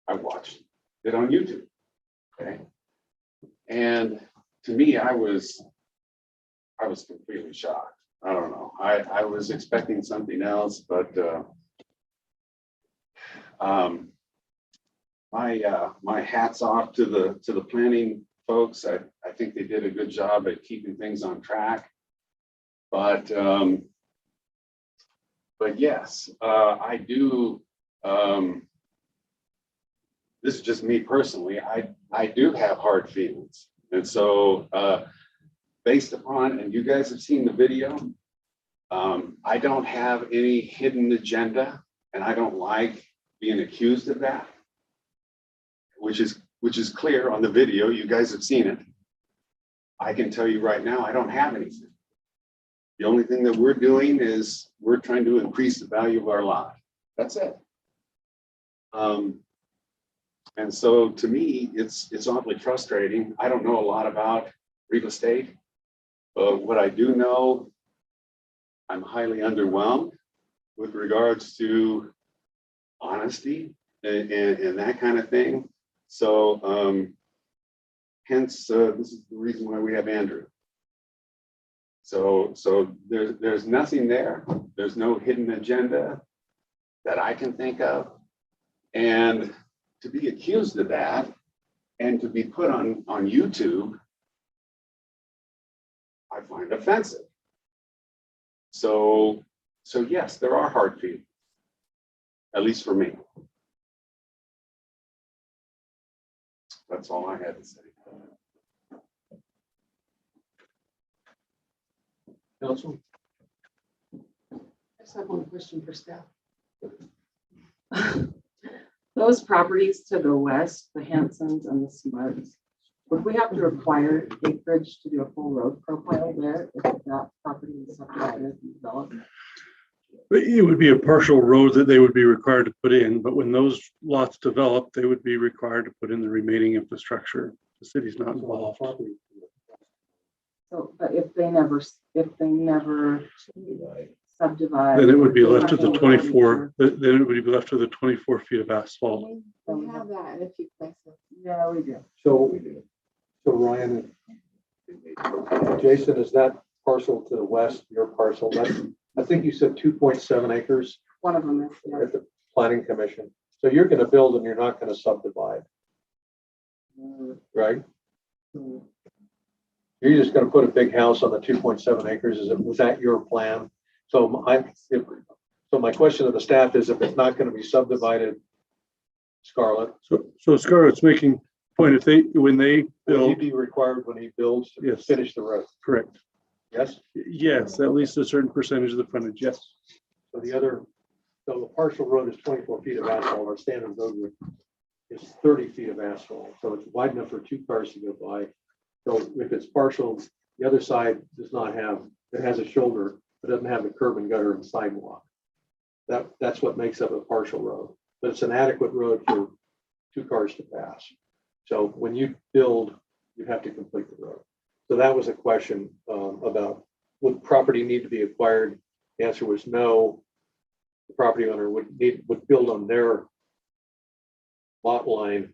I watched it on YouTube. Okay. And to me, I was completely shocked. I don't know. I was expecting something else, but my hat's off to the planning folks. I think they did a good job at keeping things on track. But yes, I do. This is just me personally. I do have hard feelings, and so based upon, and you guys have seen the video, I don't have any hidden agenda, and I don't like being accused of that, which is clear on the video. You guys have seen it. I can tell you right now, I don't have anything. The only thing that we're doing is we're trying to increase the value of our lot. That's it. And so to me, it's awfully frustrating. I don't know a lot about real estate, but what I do know, I'm highly underwhelmed with regards to honesty and that kind of thing. So hence, this is the reason why we have Andrew. So there's nothing there. There's no hidden agenda that I can think of. And to be accused of that and to be put on YouTube, I find offensive. So yes, there are hard feelings, at least for me. That's all I had to say. Council? I just have one question for staff. Those properties to the west, the Hansons and the Smarts, would we have to acquire acreage to do a full road profile there if that property is subdivided and developed? It would be a partial road that they would be required to put in, but when those lots develop, they would be required to put in the remaining infrastructure. The city's not involved. So, but if they never subdivide. Then it would be left to the 24, then it would be left to the 24 feet of asphalt. We have that in a few places. Yeah, we do. So Ryan, Jason, is that parcel to the west, your parcel? That's, I think you said 2.7 acres One of them is, yeah. at the planning commission. So you're gonna build and you're not gonna subdivide, right? You're just gonna put a big house on the 2.7 acres. Was that your plan? So my question to the staff is, if it's not gonna be subdivided, Scarlett, So Scarlett's making point, when they will he build, be required when he builds to Yes. finish the road? correct. Yes? Yes, at least a certain percentage of the frontage, yes. So the partial road is 24 feet of asphalt, our standard road width is 30 feet of asphalt, so it's wide enough for 2 cars to go by. So if it's partial, the other side does not have, it has a shoulder, but doesn't have the curb and gutter and sidewalk. That's what makes up a partial road, but it's an adequate road for 2 cars to pass. So when you build, you have to complete the road. So that was a question about, would property need to be acquired? The answer was no. The property owner would build on their lot line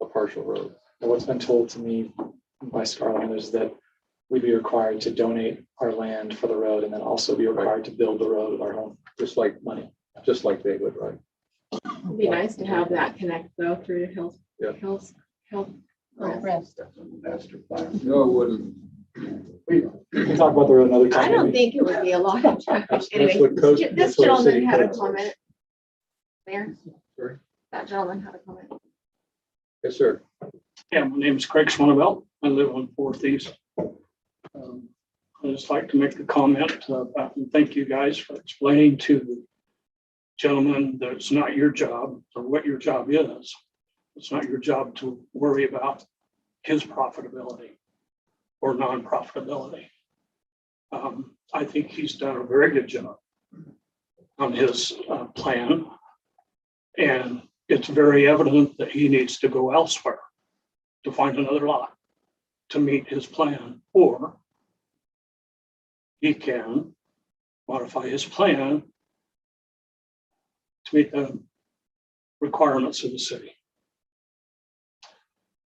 a partial road. And what's been told to me by Scarlett is that we'd be required to donate our land for the road and then also be required to build the road with our own Just like money. just like they would, right? It'd be nice to have that connect though through the health. Yeah. Health. Master plan. No, it wouldn't. We can talk about the road another time. I don't maybe. think it would be a lot of traffic. That's Anyway, what code- this that's what gentleman city had a code says. comment. Mayor, Sorry? that gentleman had a comment. Yes, sir. Yeah, my name is Craig Swanabelt. I live on Fourth East. I'd just like to make a comment and thank you guys for explaining to the gentleman that it's not your job or what your job is. It's not your job to worry about his profitability or non-profitability. I think he's done a very good job on his plan. And it's very evident that he needs to go elsewhere to find another lot to meet his plan, or he can modify his plan to meet the requirements of the city.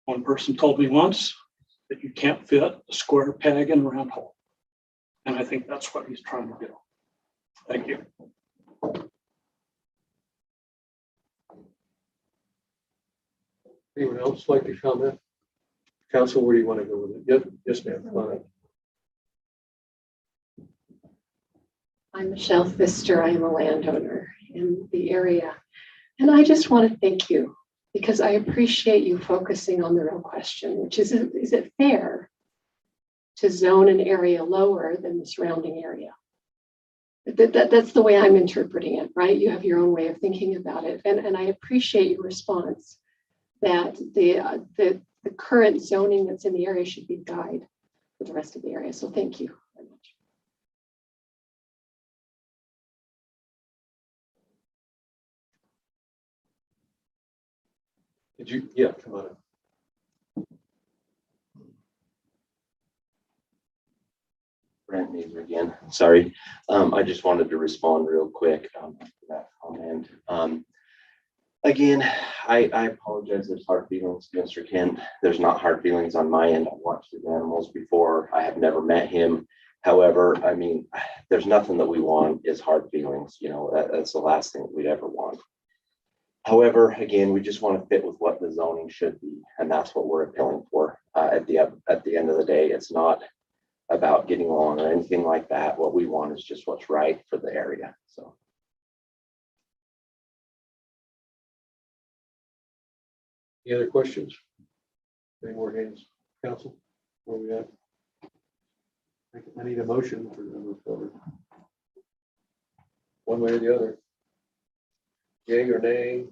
One person told me once that you can't fit a square peg in a round hole. And I think that's what he's trying to do. Thank you. Anyone else like to comment? Council, where do you want to go with it? Yes, ma'am. Go ahead. I'm Michelle Pfister. I am a landowner in the area. And I just want to thank you because I appreciate you focusing on the real question, which is it fair to zone an area lower than the surrounding area? That's the way I'm interpreting it, right? You have your own way of thinking about it. And I appreciate your response that the current zoning that's in the area should be guide for the rest of the area. So thank you very much. Did you? Yeah, come on. Brent Mazer again, sorry. I just wanted to respond real quick to that comment. Again, I apologize. There's hard feelings, Mr. Kent. There's not hard feelings on my end. I've watched his animals before. I have never met him. However, I mean, there's nothing that we want is hard feelings. You know, that's the last thing we'd ever want. However, again, we just want to fit with what the zoning should be, and that's what we're appealing for. At the end of the day, it's not about getting along or anything like that. What we want is just what's right for the area. So. Any other questions? Any more hands? Council, where we at? I need a motion for the move forward. One way or the other. Yay or nay?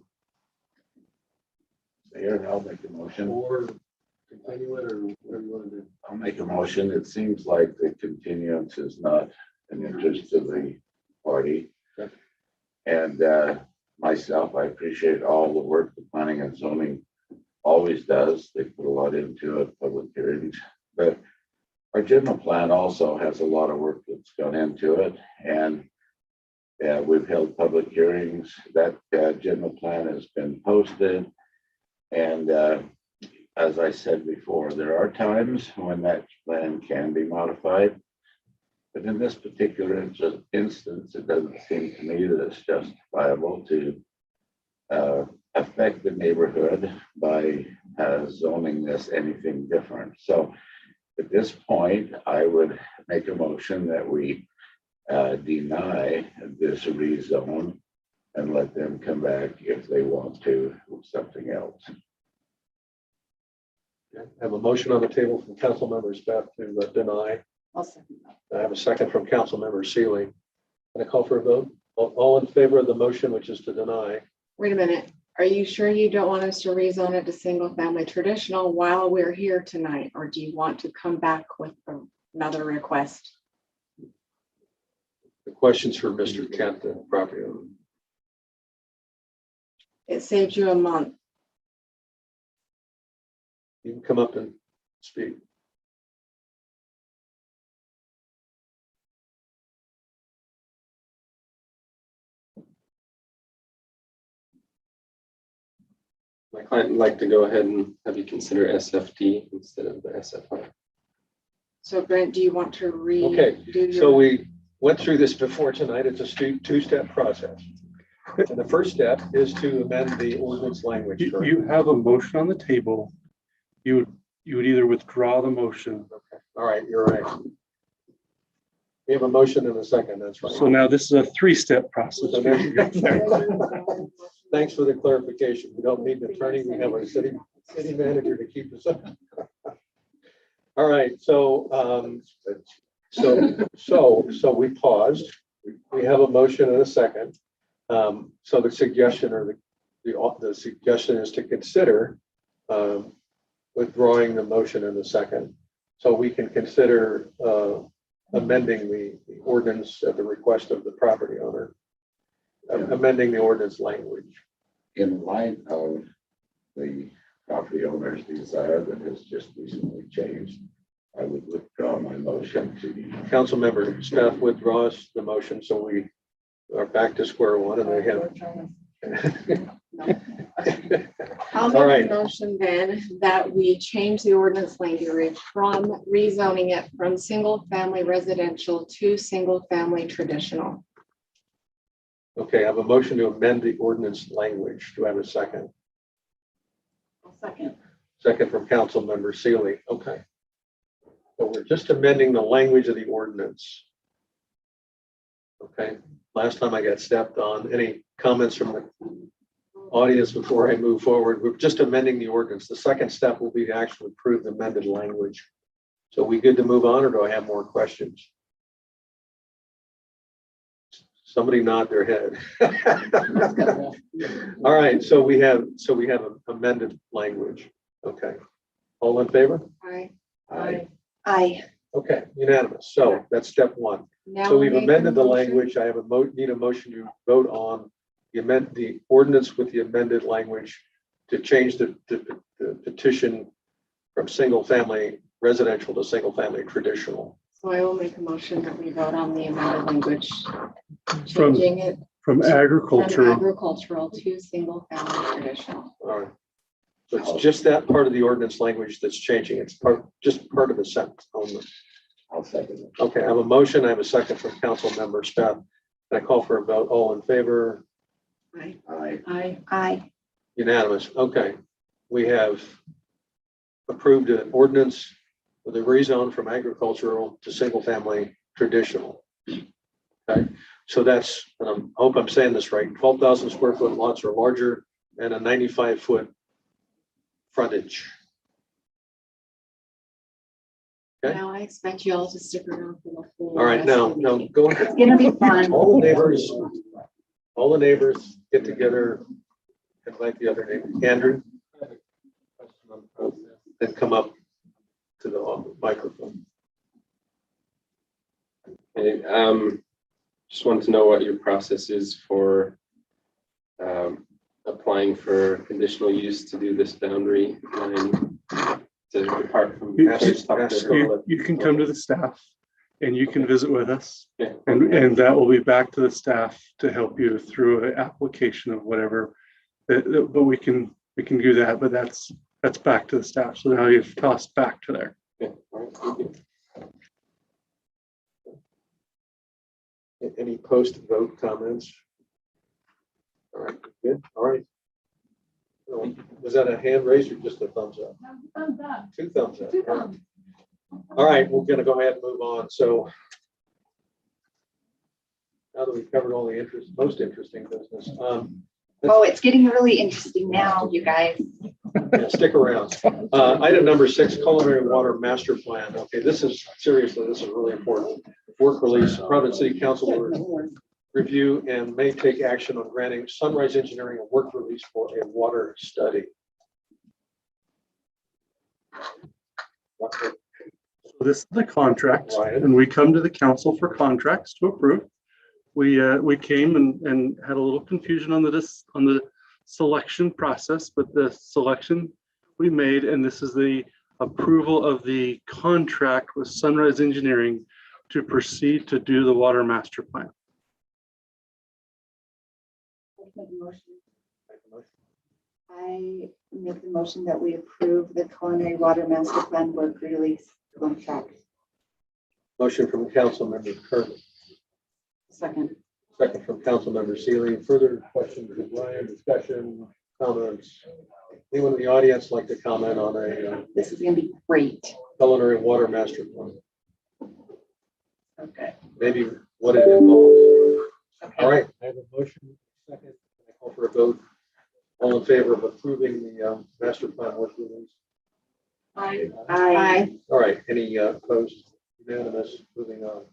Mayor, I'll make a motion. Or continue it, or whatever you want to do. I'll make a motion. It seems like the continuance is not an interest to the party. Okay. And myself, I appreciate all the work the planning and zoning always does. They put a lot into it, public hearings. But our general plan also has a lot of work that's gone into it. And We've held public hearings. That general plan has been posted. And as I said before, there are times when that plan can be modified. But in this particular instance, it doesn't seem to me that it's justifiable to affect the neighborhood by zoning this anything different. So at this point, I would make a motion that we deny this rezone and let them come back if they want to with something else. I have a motion on the table from Councilmember Beth to deny. I'll second that. I have a second from Councilmember Seeley. Can I call for a vote? All in favor of the motion, which is to deny? Wait a minute. Are you sure you don't want us to rezone it to single family traditional while we're here tonight? Or do you want to come back with another request? The question's for Mr. Kent, the property owner. It saved you a month. You can come up and speak. My client would like to go ahead and have you consider SFT instead of the SFI. So Brent, do you want to Okay, redo so your? we went through this before tonight. It's a two-step process. And the first step is to amend the ordinance language. You have a motion on the table. You would either withdraw the motion. Okay. All right, you're right. We have a motion and a second, that's right. So now this is a three-step process. So there you go. Thanks for the clarification. We don't need an attorney. We have our city manager to keep us up. All right, so we paused. We have a motion and a second. So the suggestion or the suggestion is to consider withdrawing the motion in the second, so we can consider amending the ordinance at the request of the property owner, amending the ordinance language. In light of the property owner's desire that has just recently changed, I would withdraw my motion to the Councilmember Staff withdraws the motion, so we are back to square one, and they have. I'll All make right. a motion then that we change the ordinance language from rezoning it from single family residential to single family traditional. Okay, I have a motion to amend the ordinance language. Do I have a second? I'll second. Second from Councilmember Seeley. Okay. So we're just amending the language of the ordinance. Okay, last time I got stepped on. Any comments from the audience before I move forward? We're just amending the ordinance. The second step will be to actually approve the amended language. So we good to move on, or do I have more questions? Somebody nod their head. All right, so we have amended language. Okay. All in favor? Aye. Aye. Aye. Okay, unanimous. So that's step one. Now So we've we'll make amended the a motion. language. I have need a motion to vote on the ordinance with the amended language to change the petition from single family residential to single family traditional. So I will make a motion that we vote on the amended language, From changing it from from agricultural. agricultural to single family traditional. All right. So it's just that part of the ordinance language that's changing. It's just part of the sentence only. I'll second it. Okay, I have a motion. I have a second from Councilmember Staff. Can I call for a vote? All in favor? Aye. Aye. Aye. Aye. Unanimous. Okay. We have approved an ordinance with a rezone from agricultural to single family traditional. Okay, so that's, I hope I'm saying this right, 12,000 square foot lots or larger and a 95-foot frontage. Okay. Now I expect you all to stick around for the full. All right, rest now of the meeting. go It's gonna be fun. All the neighbors get together, invite the other neighbors. Andrew? Then come up to the microphone. Okay, just wanted to know what your process is for applying for conditional use to do this boundary line to depart from. You can come to the staff and you can visit with us. Okay. And that will be back to the staff to help you through an application of whatever. But we can do that, but that's back to the staff. So now you've tossed back to there. Okay, all right, thank you. Any post-vote comments? All right, good, all right. Was that a hand raise or just a thumbs up? Thumbs up. 2 thumbs up. Two thumbs. All right, we're gonna go ahead and move on. So now that we've covered all the most interesting business, Oh, it's getting really interesting now, you guys. yeah, stick around. Item number 6, culinary water master plan. Okay, this is really important. Work release, Providence City Council will review and may take action on granting Sunrise Engineering a work release for a water study. So this is the contract, Ryan. and we come to the council for contracts to approve. We came and had a little confusion on the selection process, but the selection we made, and this is the approval of the contract with Sunrise Engineering to proceed to do the water master plan. I make the motion that we approve the culinary water master plan work release contract. Motion from Council Member Kirk, Second. second from Council Member Seeley. Further questions of Ryan, discussion, comments? Anyone in the audience like to comment on a This is gonna be great. culinary water master plan? Okay. Maybe what it involves. All right, I have a motion, second. I call for a vote. All in favor of approving the master plan work release? Aye. All right, any opposed? Unanimous, moving on.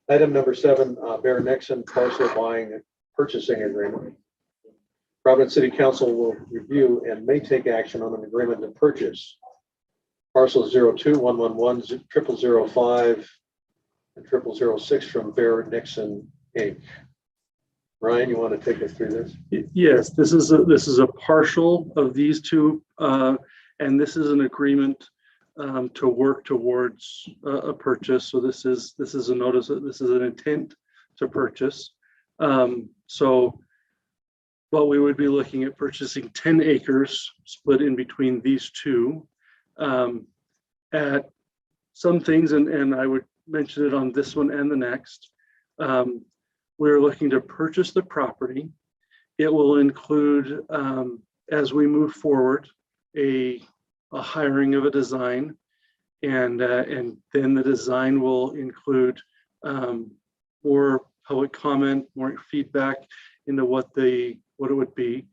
Item number 7, Bear Nixon parcel buying and purchasing agreement. Providence City Council will review and may take action on an agreement to purchase parcel 02-111, 0005, and 0006 from Bear Nixon Inc. Ryan, you want to take us through this? Yes, this is a partial of these two, and this is an agreement to work towards a purchase. So this is a notice that this is an intent to purchase. So, well, we would be looking at purchasing 10 acres split in between these two. At some things, and I would mention it on this one and the next. We're looking to purchase the property. It will include, as we move forward, a hiring of a design, and then the design will include more public comment, more feedback into what it would be.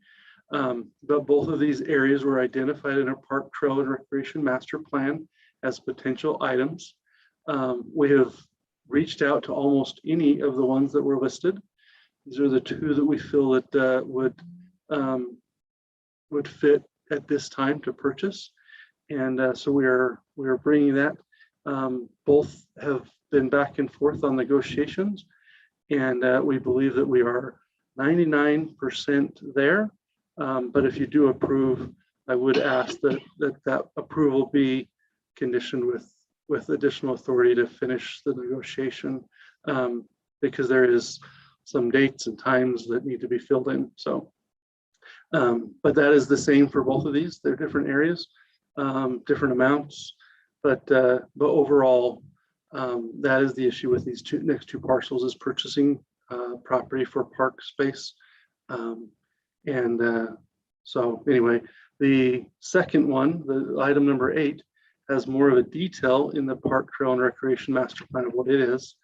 But both of these areas were identified in our Park Trail and Recreation Master Plan as potential items. We have reached out to almost any of the ones that were listed. These are the two that we feel that would fit at this time to purchase. And so we are bringing that. Both have been back and forth on negotiations, and we believe that we are 99% there. But if you do approve, I would ask that approval be conditioned with additional authority to finish the negotiation, because there is some dates and times that need to be filled in. So, but that is the same for both of these. They're different areas, different amounts, but overall, that is the issue with these next two parcels, is purchasing property for park space. So anyway, the second one, the item number 8, has more of a detail in the Park Trail and Recreation Master Plan of what it is.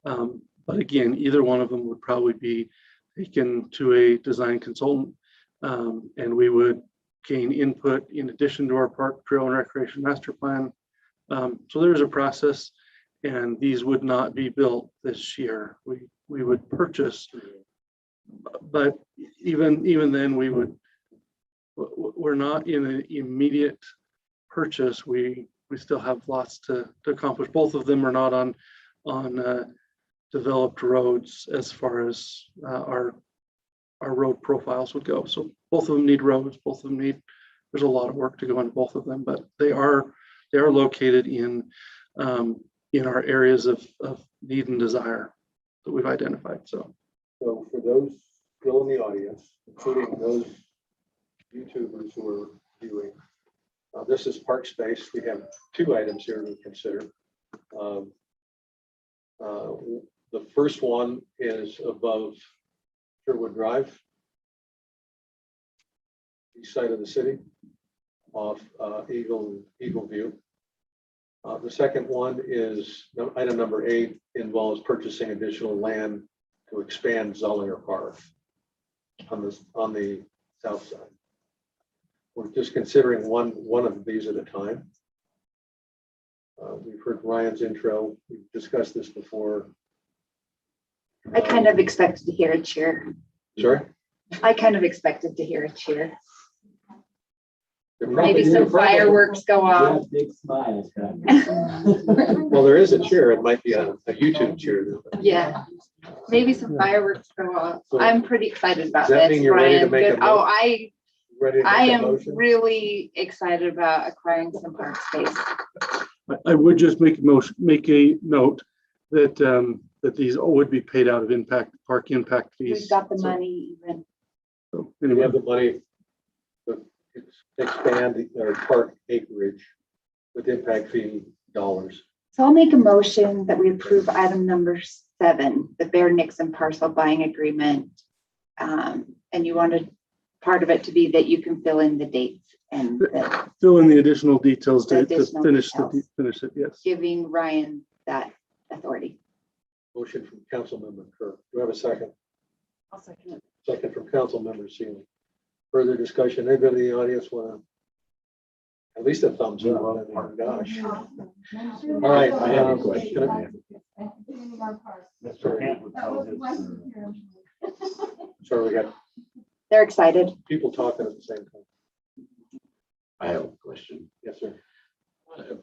But again, either one of them would probably be taken to a design consultant, and we would gain input in addition to our Park Trail and Recreation Master Plan. So there's a process, and these would not be built this year. We would purchase, but even then we're not in an immediate purchase. We still have lots to accomplish. Both of them are not on developed roads as far as our road profiles would go. So both of them need roads. Both of them there's a lot of work to go into both of them, but they are located in our areas of need and desire. that we've identified. So So for those still in the audience, including those YouTubers who are viewing, this is park space. We have two items here to consider. The first one is above Sherwood Drive, east side of the city, off Eagle View. The second one is item number 8, involves purchasing additional land to expand Zollinger Park on the south side. We're just considering one of these at a time. We've heard Ryan's intro. We've discussed this before. I kind of expected to hear a cheer. Sorry? I kind of expected to hear a cheer. Maybe Maybe some fireworks go off. Big smiles. Well, there is a cheer. It might be a YouTube cheer. Yeah, maybe some fireworks go off. So, I'm pretty excited about does that this, mean you're ready to Brian. make a Good. Oh, motion? Ready to make I a am motion? really excited about acquiring some park space. I would just make a note that that these would be paid out of park impact fees. We've got the So- money even. So We anyway, have the money to expand our park acreage with impact fee dollars. So I'll make a motion that we approve item number 7, the Bear Nixon parcel buying agreement. And you wanted part of it to be that you can fill in the dates and fill in the additional details The to additional finish details. finish it. Yes. giving Ryan that authority. Motion from Councilmember Kerr. Do I have a second? I'll second it. Second from Councilmember Seeley. Further discussion? Anybody in the audience want to? At least a thumbs up. I mean, gosh. All right. I have a question. Sorry. Sorry, we got They're excited. people talking at the same time. I have a question. Yes, sir.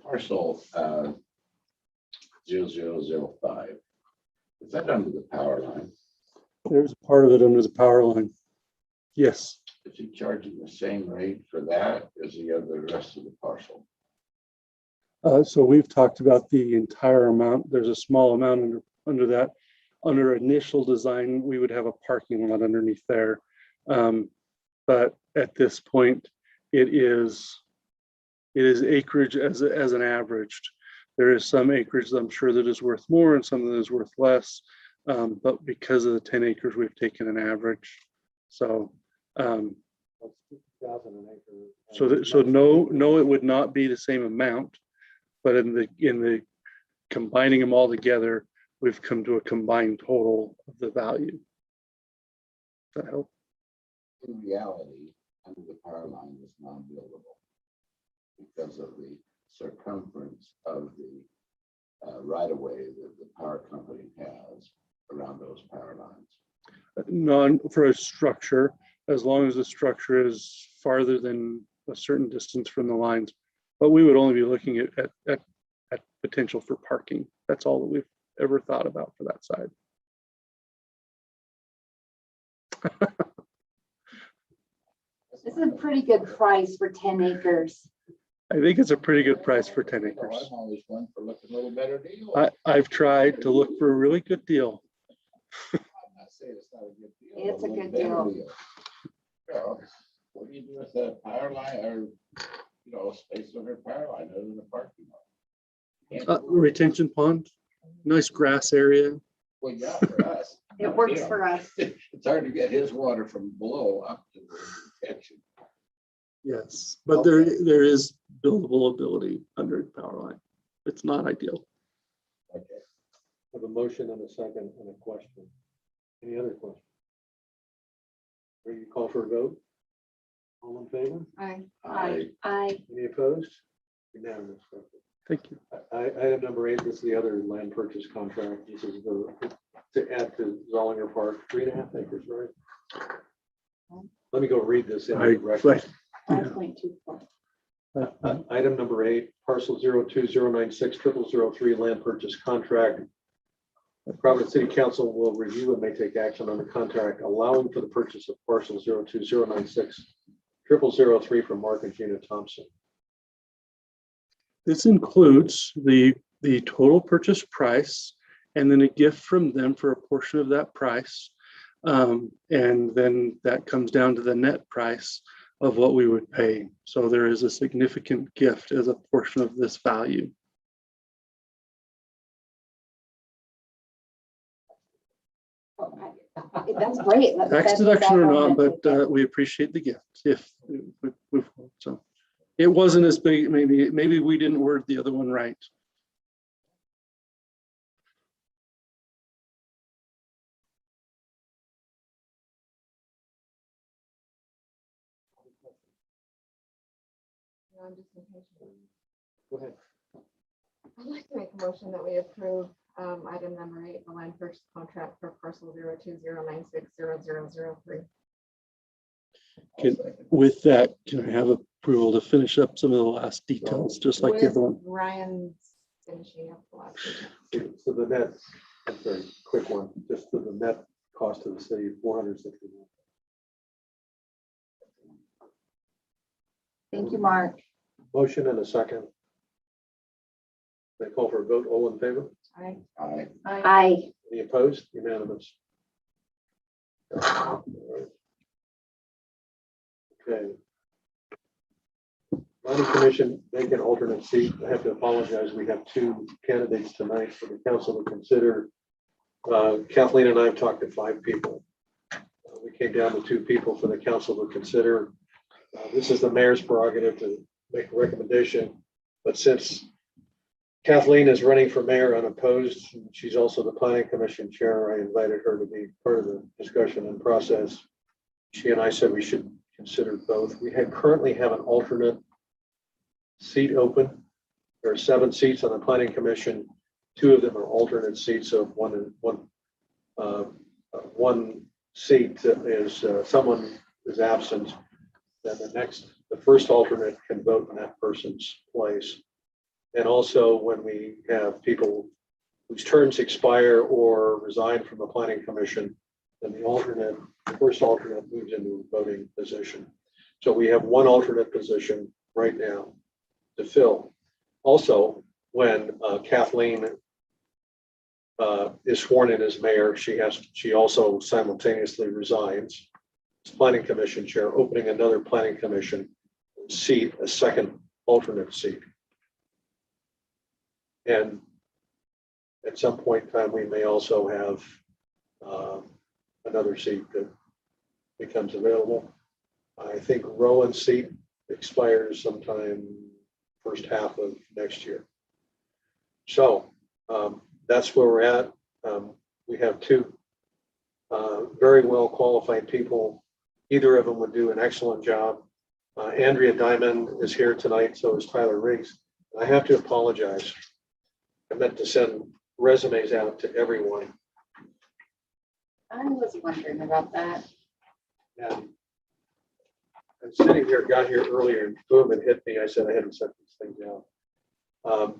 Parcel 0005, is that under the power line? There's part of it under the power line. Yes. Is he charging the same rate for that as the rest of the parcel? So we've talked about the entire amount. There's a small amount under that. Under initial design, we would have a parking lot underneath there. But at this point, it is acreage as an averaged. There is some acreage that I'm sure that is worth more and some that is worth less. But because of the 10 acres, we've taken an average. So so no, it would not be the same amount, but in the combining them all together, we've come to a combined total of the value. Does that help? In reality, under the power line is non-buildable because of the circumference of the right-of-way that the power company has around those power lines. None for a structure, as long as the structure is farther than a certain distance from the lines. But we would only be looking at potential for parking. That's all that we've ever thought about for that side. This is a pretty good price for 10 acres. I think it's a pretty good price for 10 acres. I'm always one for looking a little better deal. I've tried to look for a really good deal. I'm not saying it's not a good deal. It's a but good better deal. Well, what do you do with the power line or, space over power line other than a parking lot? Retention pond, nice grass area. Well, yeah, for us. It works for us. It's hard to get his water from below up to the retention. Yes, but there is buildable ability under the power line. It's not ideal. Okay. Have a motion and a second and a question. Any other questions? Ready to call for a vote? All in favor? Aye. Any opposed? Unanimous. Thank you. Item number 8 is the other land purchase contract. This is to add to Zollinger Park, 3.5 acres, right? Let me go read this in the record. 5.24. Item number 8, parcel 02096003 land purchase contract. The Providence City Council will review and may take action on the contract allowing for the purchase of parcel 02096003 from Mark and Gina Thompson. This includes the total purchase price and then a gift from them for a portion of that price. And then that comes down to the net price of what we would pay. So there is a significant gift as a portion of this value. That's great. Tax deduction or not, but we appreciate the gift if we move forward. So it wasn't as big, maybe we didn't word the other one right. Go ahead. I'd like to make a motion that we approve item number 8, the land purchase contract for parcel 020960003. With that, can I have approval to finish up some of the last details, just like the With other one? Ryan's finishing up the last detail. So the net, I'm sorry, quick one, just for the net cost of the city, $461. Thank you, Mark. Motion and a second. They call for a vote. All in favor? Aye. Aye. Aye. Any opposed? Unanimous. Okay. Planning Commission vacant alternate seat. I have to apologize. We have 2 candidates tonight for the council to consider. Kathleen and I have talked to 5 people. We came down to 2 people for the council to consider. This is the mayor's prerogative to make a recommendation, but since Kathleen is running for mayor unopposed, and she's also the planning commission chair, I invited her to be part of the discussion and process. She and I said we should consider both. We currently have an alternate seat open. There are 7 seats on the planning commission. 2 of them are alternate seats, so one seat is someone is absent, then the first alternate can vote in that person's place. And also when we have people whose terms expire or resign from the planning commission, then the first alternate moves into a voting position. So we have 1 alternate position right now to fill. Also, when Kathleen is sworn in as mayor, she also simultaneously resigns as planning commission chair, opening another planning commission seat, a second alternate seat. And at some point in time, we may also have another seat that becomes available. I think Rowan's seat expires sometime first half of next year. So that's where we're at. We have 2 very well qualified people. Either of them would do an excellent job. Andrea Diamond is here tonight, so is Tyler Riggs. I have to apologize. I meant to send resumes out to everyone. I was wondering about that. And I'm sitting here, got here earlier, and boom, it hit me. I said I hadn't sent these things out. I'll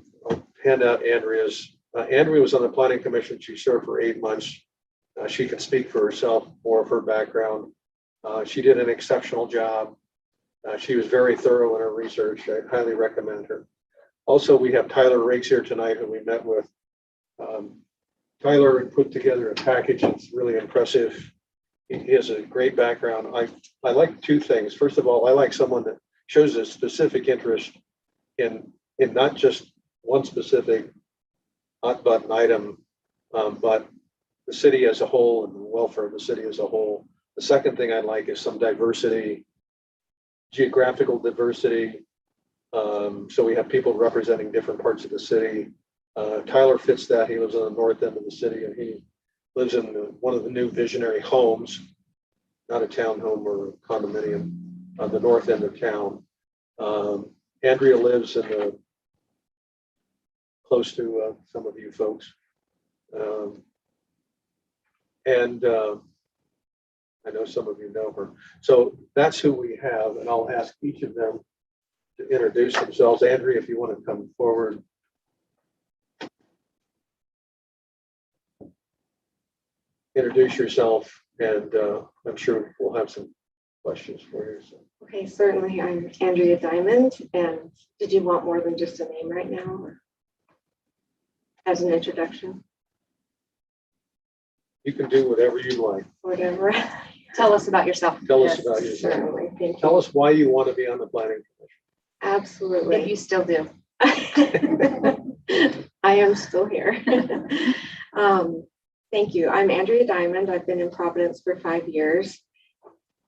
hand out Andrea's. Andrea was on the planning commission. She served for 8 months. She can speak for herself, more of her background. She did an exceptional job. She was very thorough in her research. I highly recommend her. Also, we have Tyler Riggs here tonight, who we met with. Tyler put together a package that's really impressive. He has a great background. I like 2 things. First of all, I like someone that shows a specific interest in not just one specific hot button item, but the city as a whole and the welfare of the city as a whole. The second thing I like is some diversity, geographical diversity. So we have people representing different parts of the city. Tyler fits that. He lives on the north end of the city, and he lives in one of the new visionary homes, not a townhome or a condominium, on the north end of town. Andrea lives in the close to some of you folks. And I know some of you know her. So that's who we have, and I'll ask each of them to introduce themselves. Andrea, if you want to come forward. Introduce yourself, and I'm sure we'll have some questions for you. So. Okay, certainly. I'm Andrea Diamond, and did you want more than just a name right now, or as an introduction? You can do whatever you like. whatever. Tell us about yourself. Tell us Yes, about yourself. certainly. Thank you. Tell us why you want to be on the planning commission. Absolutely. If you still do. I am still here. Thank you. I'm Andrea Diamond. I've been in Providence for 5 years.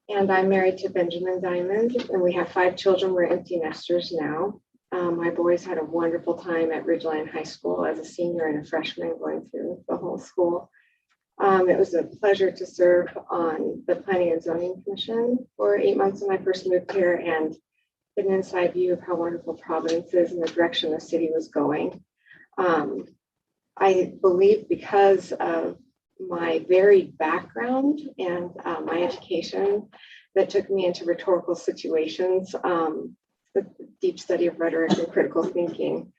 And I'm married to Benjamin Diamond, and we have 5 children. We're empty nesters now. My boys had a wonderful time at Ridgeline High School as a senior and a freshman going through the whole school. It was a pleasure to serve on the Planning and Zoning Commission for 8 months when I first moved here, and get an inside view of how wonderful Providence is and the direction the city was going. I believe because of my varied background and my education that took me into rhetorical situations, the deep study of rhetoric and critical thinking,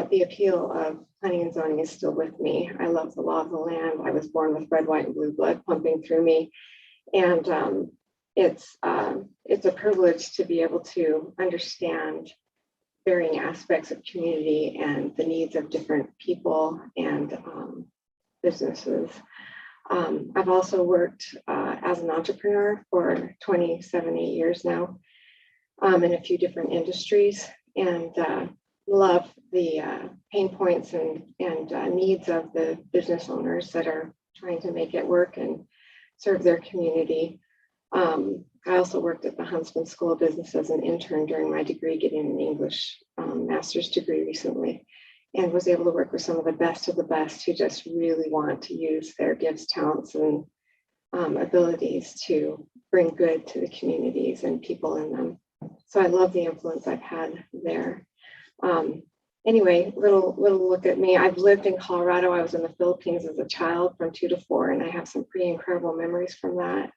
the appeal of planning and zoning is still with me. I love the law of the land. I was born with red, white, and blue blood pumping through me. And it's a privilege to be able to understand varying aspects of community and the needs of different people and businesses. I've also worked as an entrepreneur for 27, 8 years now in a few different industries, and love the pain points and needs of the business owners that are trying to make it work and serve their community. I also worked at the Huntsman School of Business as an intern during my degree, getting an English master's degree recently, and was able to work with some of the best who just really want to use their gifts, talents, and abilities to bring good to the communities and people in them. So I love the influence I've had there. Anyway, little look at me. I've lived in Colorado. I was in the Philippines as a child from 2 to 4, and I have some pretty incredible memories from that.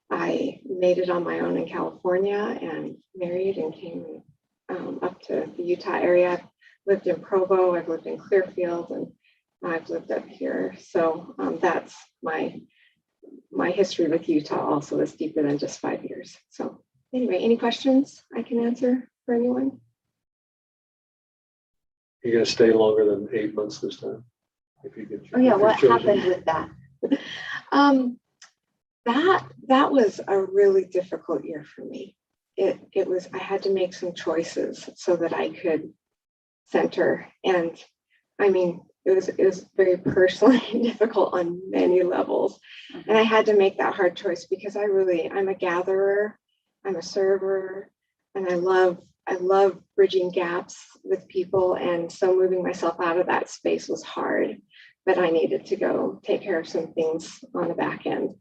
I made it on my own in California and married and came up to the Utah area. I've lived in Provo, I've lived in Clearfield, and I've lived up here. So that's my history with Utah also is deeper than just 5 years. So anyway, any questions I can answer for anyone? You're going to stay longer than 8 months this time? If you get Oh yeah, if you're what chosen. happened with that? That was a really difficult year for me. It was, I had to make some choices so that I could center. And I mean, it was very personally difficult on many levels. And I had to make that hard choice because I'm a gatherer, I'm a server, and I love bridging gaps with people. And so moving myself out of that space was hard, but I needed to go take care of some things on the back end.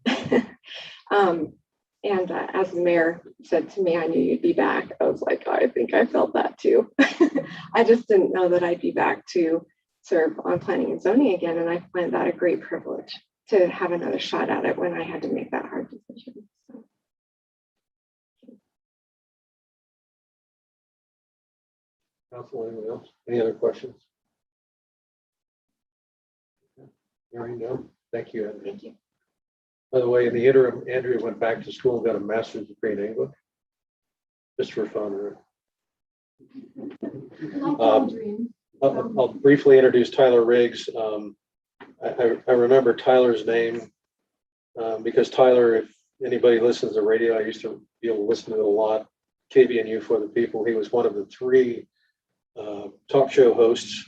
And as the mayor said to me, I knew you'd be back. I was like, I think I felt that too. I just didn't know that I'd be back to serve on planning and zoning again. And I find that a great privilege to have another shot at it when I had to make that hard decision. So. Council, anyone else? Any other questions? Hearing none. Thank you, Andrew. Thank you. By the way, in the interim, Andrea went back to school and got a master's degree in English. Just for fun. I'll briefly introduce Tyler Riggs. I remember Tyler's name because Tyler, if anybody listens to radio, I used to be able to listen to it a lot. KVNU for the people. He was one of the 3 talk show hosts.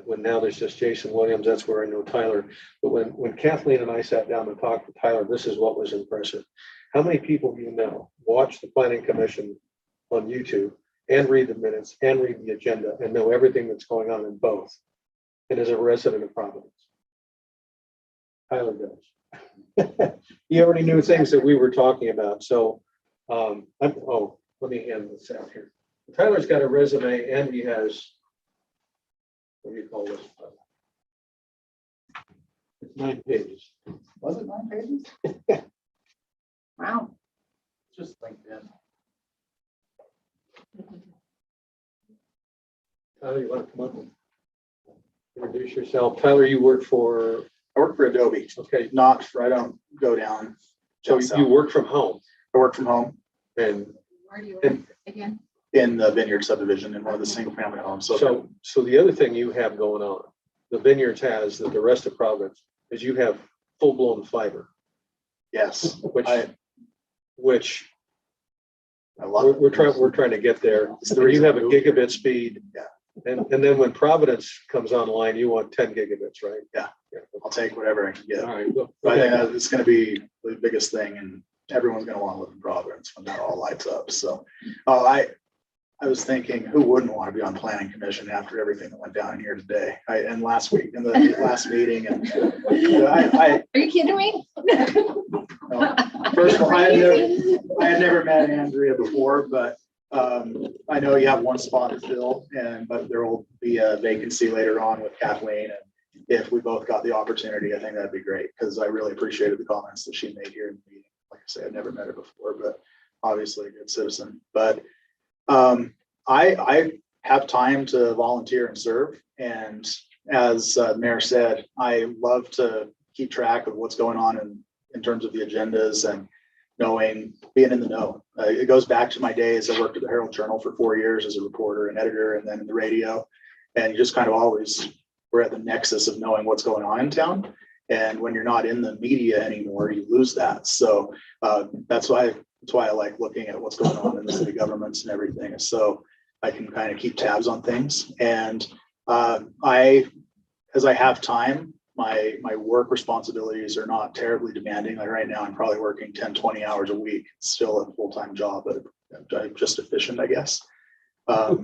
When now there's just Jason Williams, that's where I know Tyler. But when Kathleen and I sat down to talk to Tyler, this is what was impressive. How many people do you know watch the Planning Commission on YouTube and read the minutes and read the agenda and know everything that's going on in both? And as a resident of Providence, Tyler does. He already knew things that we were talking about. So, let me hand this out here. Tyler's got a resume and he has, what do you call this? It's 9 pages. Was it 9 pages? Wow. Just LinkedIn. Tyler, you want to come up and introduce yourself? Tyler, you work for? I work for Adobe. Okay. Not, I don't go down. So you work from home? I work from home. And where do you work again? In the Vineyard subdivision in one of the single family homes. So the other thing you have going on, the Vineyards has that the rest of Providence is you have full-blown fiber, Yes, which I love it. we're trying to get there. Where you have a gigabit speed. Yeah. And then when Providence comes online, you want 10 gigabits, right? Yeah. I'll take whatever I can get. All right. Well, But I think that it's going to be the biggest thing, and everyone's going to want to live in Providence when that all lights up. So, I was thinking, who wouldn't want to be on planning commission after everything that went down here today? And last week in the last meeting, and Are you kidding me? first of all, I had never met Andrea before, but I know you have one spot to fill, but there will be a vacancy later on with Kathleen. And if we both got the opportunity, I think that'd be great, because I really appreciated the comments that she made here in the meeting. Like I say, I've never met her before, but obviously a good citizen. But I have time to volunteer and serve. And as Mayor said, I love to keep track of what's going on in terms of the agendas and being in the know. It goes back to my days. I worked at the Herald Journal for 4 years as a reporter and editor, and then in the radio. And you just kind of always were at the nexus of knowing what's going on in town. And when you're not in the media anymore, you lose that. So that's why I like looking at what's going on in the city governments and everything. So I can kind of keep tabs on things. And as I have time, my work responsibilities are not terribly demanding. Like right now, I'm probably working 10, 20 hours a week. It's still a full-time job, but I'm just efficient, I guess. I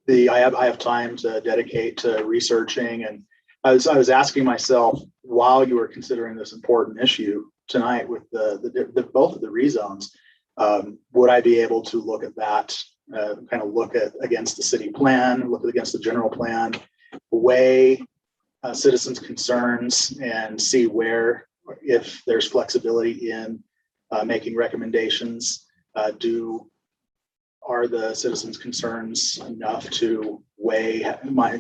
have time to dedicate to researching. And I was asking myself, while you were considering this important issue tonight with the both of the rezones, would I be able to look at that, kind of look at against the city plan, look against the general plan, weigh citizens' concerns, and see where, if there's flexibility in making recommendations, are the citizens' concerns enough to weigh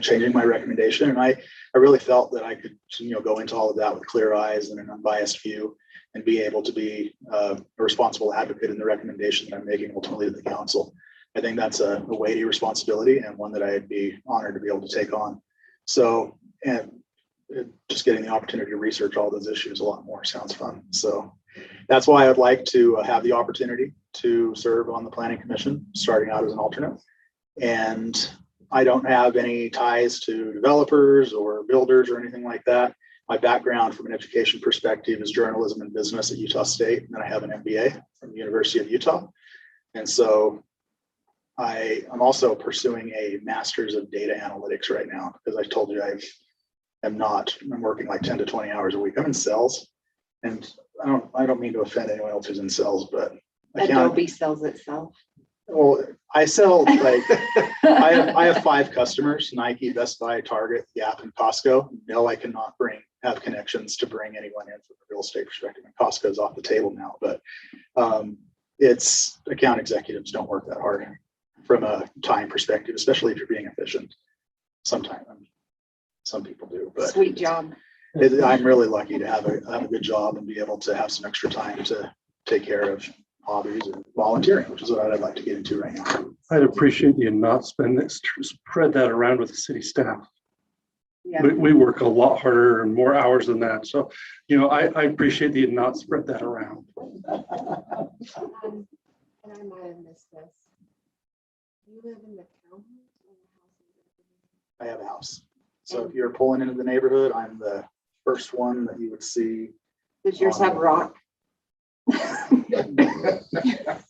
changing my recommendation? And I really felt that I could, go into all of that with clear eyes and an unbiased view, and be able to be a responsible advocate in the recommendation that I'm making ultimately to the council. I think that's a weighty responsibility, and one that I'd be honored to be able to take on. So, and just getting the opportunity to research all those issues a lot more sounds fun. So that's why I would like to have the opportunity to serve on the planning commission, starting out as an alternate. And I don't have any ties to developers or builders or anything like that. My background from an education perspective is journalism and business at Utah State, and then I have an MBA from the University of Utah. And so I'm also pursuing a master's of data analytics right now, because I told you I'm working like 10 to 20 hours a week. I'm in sales, and I don't mean to offend anyone else who's in sales, but Adobe sells itself. Well, I sell like I have 5 customers: Nike, Best Buy, Target, Gap, and Costco. No, I cannot have connections to bring anyone in from a real estate perspective. And Costco is off the table now, but it's account executives don't work that hard from a time perspective, especially if you're being efficient. Sometimes some people do, but Sweet job. I'm really lucky to have a good job and be able to have some extra time to take care of hobbies or volunteering, which is what I'd like to get into right now. I'd appreciate you not spread that around with the city staff. Yeah. We work a lot harder and more hours than that. So, I appreciate that you not spread that around. And I might have missed this. You live in the townhouse or the house? I have a house. So if you're pulling into the neighborhood, I'm the first one that you would see. Does yours have rock?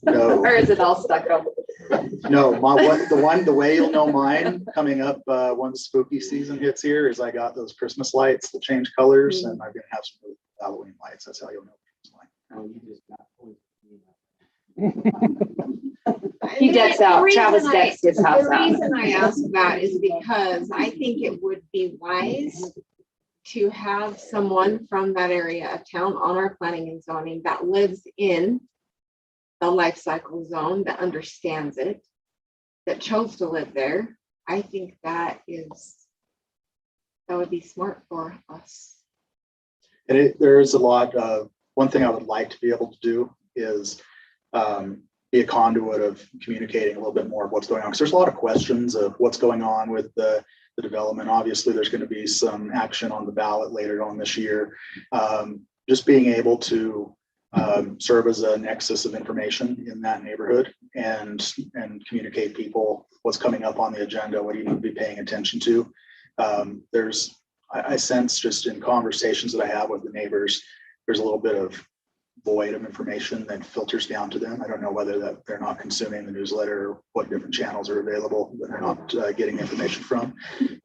No. Or is it all stucco? No, the way you'll know mine coming up once spooky season hits here is I got those Christmas lights that change colors, and I'm gonna have some Halloween lights. That's how you'll know it's mine. Oh, you just got He decks out, Travis decks his house The out. reason I ask that is because I think it would be wise to have someone from that area of town on our planning and zoning that lives in the life cycle zone, that understands it, that chose to live there. I think that would be smart for us. And there is a lot of, one thing I would like to be able to do is be a conduit of communicating a little bit more of what's going on. Because there's a lot of questions of what's going on with the the development. Obviously, there's going to be some action on the ballot later on this year. Just being able to serve as a nexus of information in that neighborhood and communicate people what's coming up on the agenda, what do you need to be paying attention to. I sense just in conversations that I have with the neighbors, there's a little bit of void of information that filters down to them. I don't know whether that they're not consuming the newsletter or what different channels are available that they're not getting information from.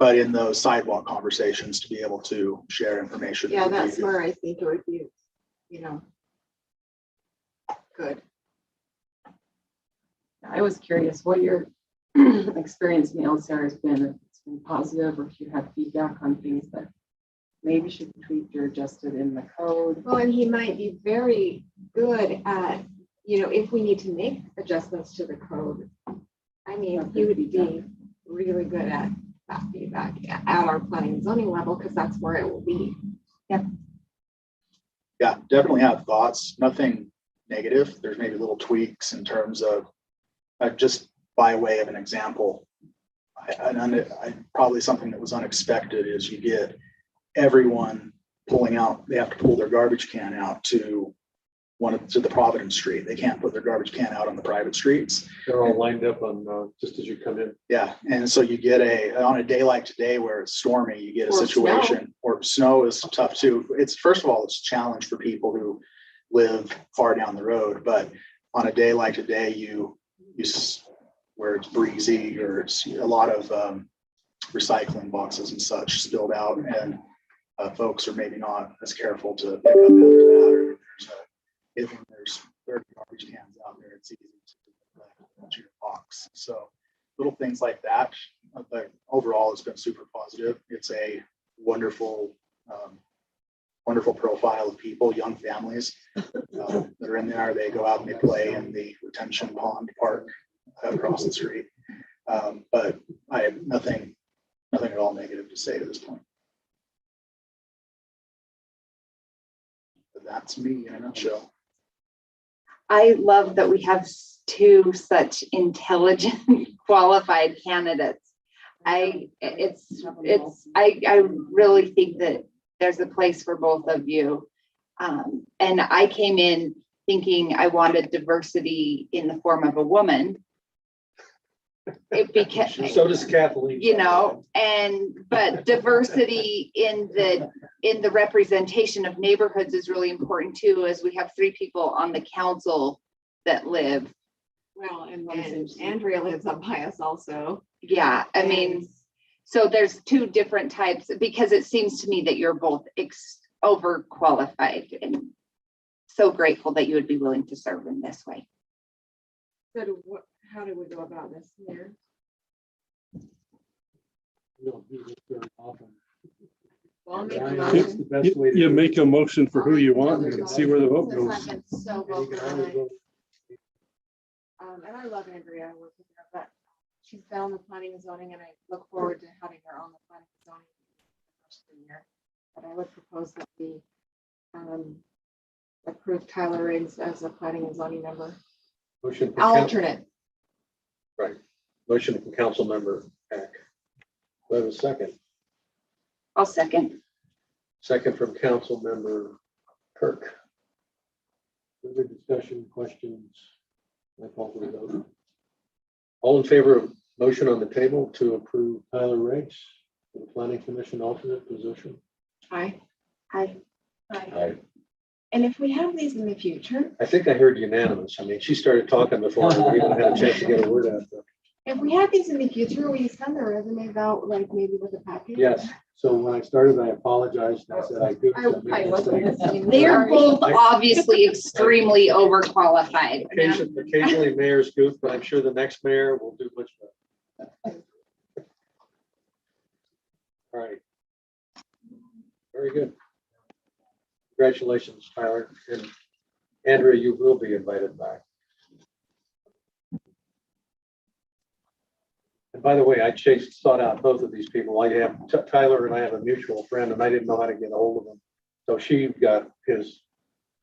But in those sidewalk conversations, to be able to share information. Yeah, that's where I think it would be, good. I was curious what your experience in the LCR has been, if it's been positive or if you have feedback on things that maybe should be tweaked or adjusted in the code. Well, and he might be very good at, if we need to make adjustments to the code. I mean, he would be really good at that feedback at our planning and zoning level, because that's where it will be. Yep. Yeah, definitely have thoughts, nothing negative. There's maybe little tweaks in terms of just by way of an example. Probably something that was unexpected is you get everyone pulling out, they have to pull their garbage can out to the Providence Street. They can't put their garbage can out on the private streets. They're all lined up on just as you come in. Yeah, and so you get on a day like today where it's stormy, you get a situation, or snow is tough too. It's first of all, it's a challenge for people who live far down the road, but on a day like today, where it's breezy or it's a lot of recycling boxes and such spilled out, and folks are maybe not as careful to pick up after that, or if there's 30 garbage cans out there, it's easy to your box. So little things like that, but overall it's been super positive. It's a wonderful profile of people, young families that are in there. They go out and they play in the retention pond park across the street. But I have nothing at all negative to say to this point. But that's me in a nutshell. I love that we have two such intelligent, qualified candidates. I really think that there's a place for both of you. And I came in thinking I wanted diversity in the form of a woman. So does Kathleen. But diversity in the representation of neighborhoods is really important too, as we have 3 people on the council that live. Well, and Andrea lives up by us also. Yeah, I mean, so there's 2 different types, because it seems to me that you're both overqualified, and so grateful that you would be willing to serve in this way. So how do we go about this here? We don't do this very often. Well, I'll make a motion. It's the best way to You do make it. a motion for who you want and see where the vote Since goes. I've been so And you can vocal always tonight. vote. And I love Andrea, I work with her, but she's been on the planning and zoning, and I look forward to having her on the planning and zoning the rest of the year. But I would propose that we approve Tyler Riggs as a planning and zoning member. Motion for Alternate. Right. Motion from council member Eck. Do I have a second? I'll second. Second from council member Kirk. Further discussion, questions? I call for the vote. All in favor of motion on the table to approve Tyler Riggs for the planning commission alternate position? Aye. Aye. Aye. And if we have these in the future, I think I heard unanimous. I mean, she started talking before I even had a chance to get a word out there. if we have these in the future, will you send the resumes out, like maybe with a package? Yes. So when I started, I apologized. I said I do. I wasn't listening. They're both obviously extremely overqualified. Occasionally mayor's goof, but I'm sure the next mayor will do much better. All right. Very good. Congratulations, Tyler. And Andrea, you will be invited back. And by the way, I sought out both of these people. I have Tyler and I have a mutual friend, and I didn't know how to get a hold of him. So she got his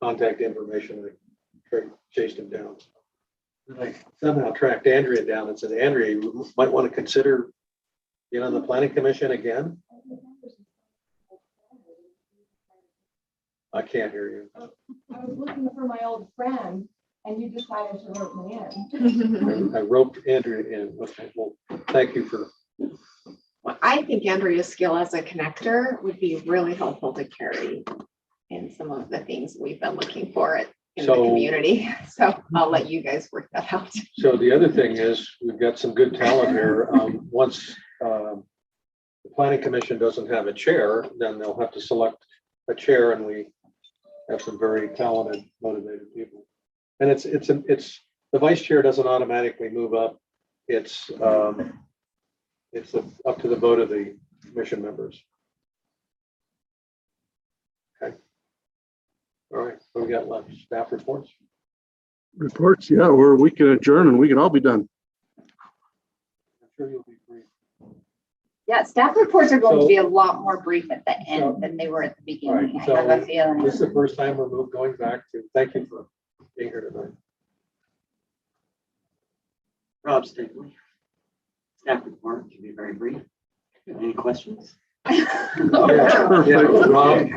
contact information and chased him down. And I somehow tracked Andrea down and said, Andrea, you might want to consider Get on the planning commission again? I can't hear you. I was looking for my old friend and you decided to rope me in. I roped Andrea in. Okay, well, thank you for. Well, I think Andrea's skill as a connector would be really helpful to carry in some of the things we've been looking for in the community. So I'll let you guys work that out. So the other thing is, we've got some good talent here. Once the planning commission doesn't have a chair, then they'll have to select a chair, and we have some very talented, motivated people. And it's the vice chair doesn't automatically move up. It's up to the vote of the commission members. Okay. All right, what we got left? Staff reports? Reports, yeah, or we can adjourn and we can all be done. I'm sure you'll be brief. Yeah, staff reports are going to be a lot more brief at the end than they were at the beginning. Right, so I have a feeling. this is the first time we're going back to, thank you for being here tonight. Rob Stapley. Staff report can be very brief. Any questions? Perfect.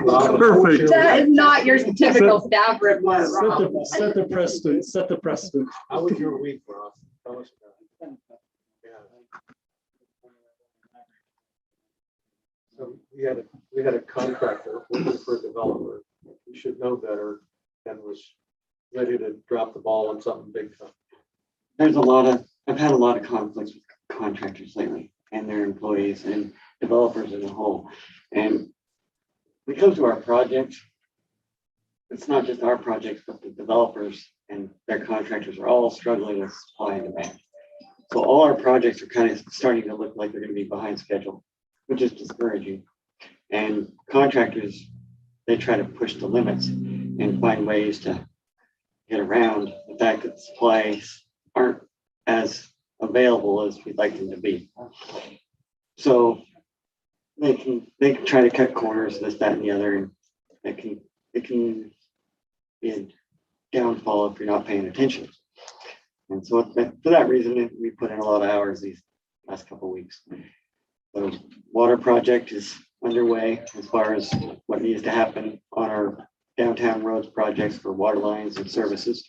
Perfect. That is not your typical staff report, Rob. Set the precedent, set the precedent. How was your week, Rob? Tell us about it. So we had a contractor working for a developer. We should know better, and was ready to drop the ball on something big time. I've had a lot of conflicts with contractors lately and their employees and developers as a whole. And when it comes to our projects, it's not just our projects, but the developers and their contractors are all struggling with supply and demand. So all our projects are kind of starting to look like they're going to be behind schedule, which is discouraging. And contractors, they try to push the limits and find ways to get around the fact that supplies aren't as available as we'd like them to be. So they can try to cut corners, this, that, and the other, and it can be a downfall if you're not paying attention. And so for that reason, we put in a lot of hours these last couple of weeks. The water project is underway as far as what needs to happen on our downtown roads projects for water lines and services.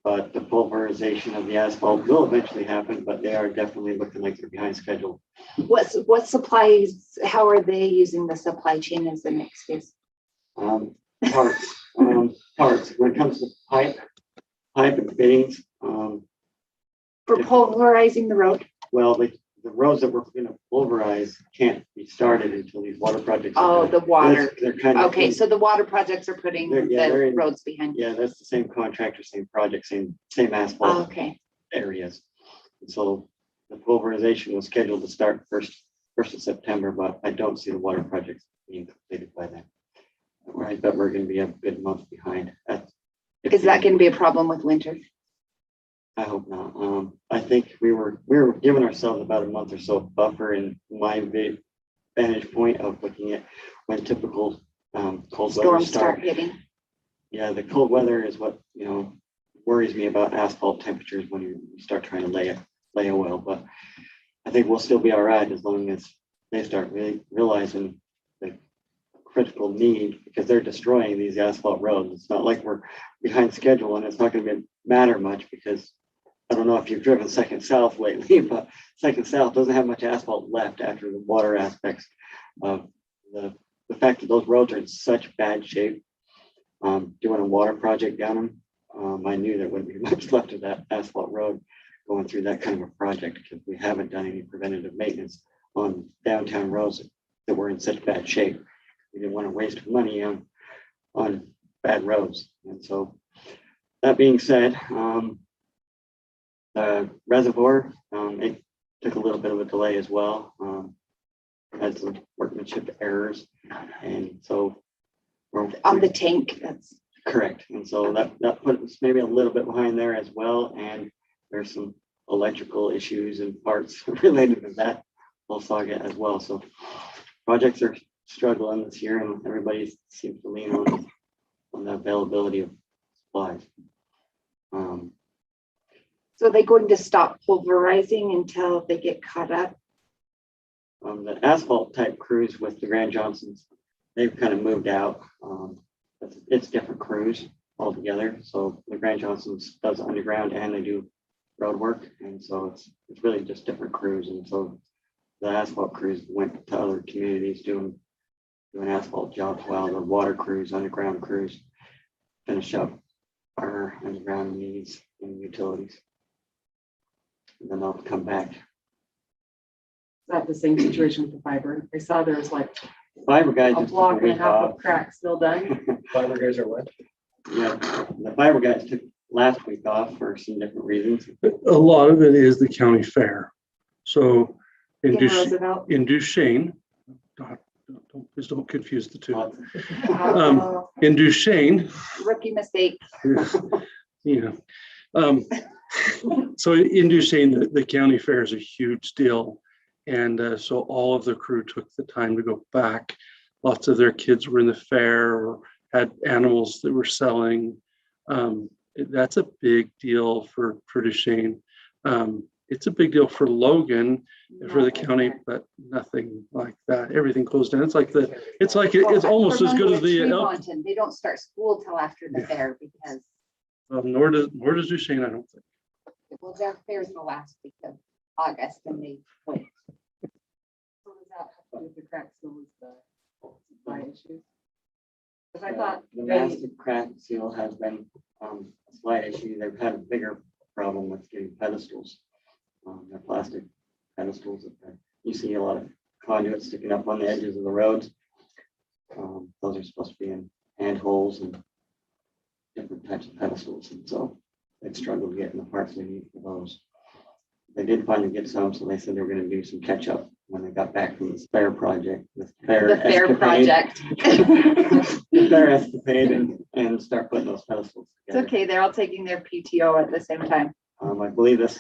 But the pulverization of the asphalt will eventually happen, but they are definitely looking like they're behind schedule. What supplies, how are they using the supply chain as the next phase? Parts. When it comes to pipe and fittings. For pulverizing the road? Well, the roads that we're going to pulverize can't be started until these water projects. Oh, the water. They're kind of okay, so the water projects are putting the roads behind. Yeah, that's the same contractor, same project, same asphalt areas. And so the pulverization was scheduled to start first of September, but I don't see the water projects being completed by then. I bet we're going to be a good month behind. Is that going to be a problem with winter? I hope not. I think we were giving ourselves about a month or so buffer in my vantage point of looking at when typical cold storms start hitting. Yeah, the cold weather is what worries me about asphalt temperatures when you start trying to lay oil. But I think we'll still be all right as long as they start really realizing the critical need, because they're destroying these asphalt roads. It's not like we're behind schedule, and it's not going to matter much, because I don't know if you've driven Second South lately, but Second South doesn't have much asphalt left after the water aspects of the fact that those roads are in such bad shape. Doing a water project down them, I knew there wouldn't be much left of that asphalt road going through that kind of a project, because we haven't done any preventative maintenance on downtown roads that were in such bad shape. We didn't want to waste money on bad roads. And so that being said, the reservoir, it took a little bit of a delay as well. Had some workmanship errors. And so on the tank, that's correct. And so that put us maybe a little bit behind there as well. And there's some electrical issues and parts related to that whole saga as well. So projects are struggling this year, and everybody seems to lean on the availability of supplies. So are they going to stop pulverizing until they get caught up? The asphalt type crews with the Grand Johnsons, they've kind of moved out. It's different crews altogether. So the Grand Johnsons does underground and they do road work. And so it's really just different crews. And so the asphalt crews went to other communities doing asphalt jobs while the water crews, underground crews finish up our underground needs and utilities. And then they'll come back. Is that the same situation with the fiber? I saw there was like Fiber guys a just took block and a week half off. of crack still done. Fiber guys are what? Yeah, the fiber guys took last week off for some different reasons. A lot of it is the county fair. So in In Roosevelt. Duchesne, please don't confuse the two. Oh, In Duchesne, rookie mistake. yeah. So in Duchesne, the county fair is a huge deal. And so all of the crew took the time to go back. Lots of their kids were in the fair or had animals that were selling. That's a big deal for Duchesne. It's a big deal for Logan, for the county, but nothing like that. Everything closed down. It's almost as good as the Tremonton, they don't start school till after the fair because, nor does Duchesne, I don't think. well, their fair's the last week of August and they wait. So does that have to do with the crack still with the supply issues? Because I thought The they, mastic crack seal has been a slight issue. They've had a bigger problem with getting pedestals. They're plastic pedestals. You see a lot of conduits sticking up on the edges of the roads. Those are supposed to be in hand holes and different types of pedestals. And so they've struggled getting the parts they need for those. They did finally get some, so they said they were going to do some catch up when they got back from this fair project. The fair project. The fair escapade and start putting those pedestals It's together. okay, they're all taking their PTO at the same time. I believe this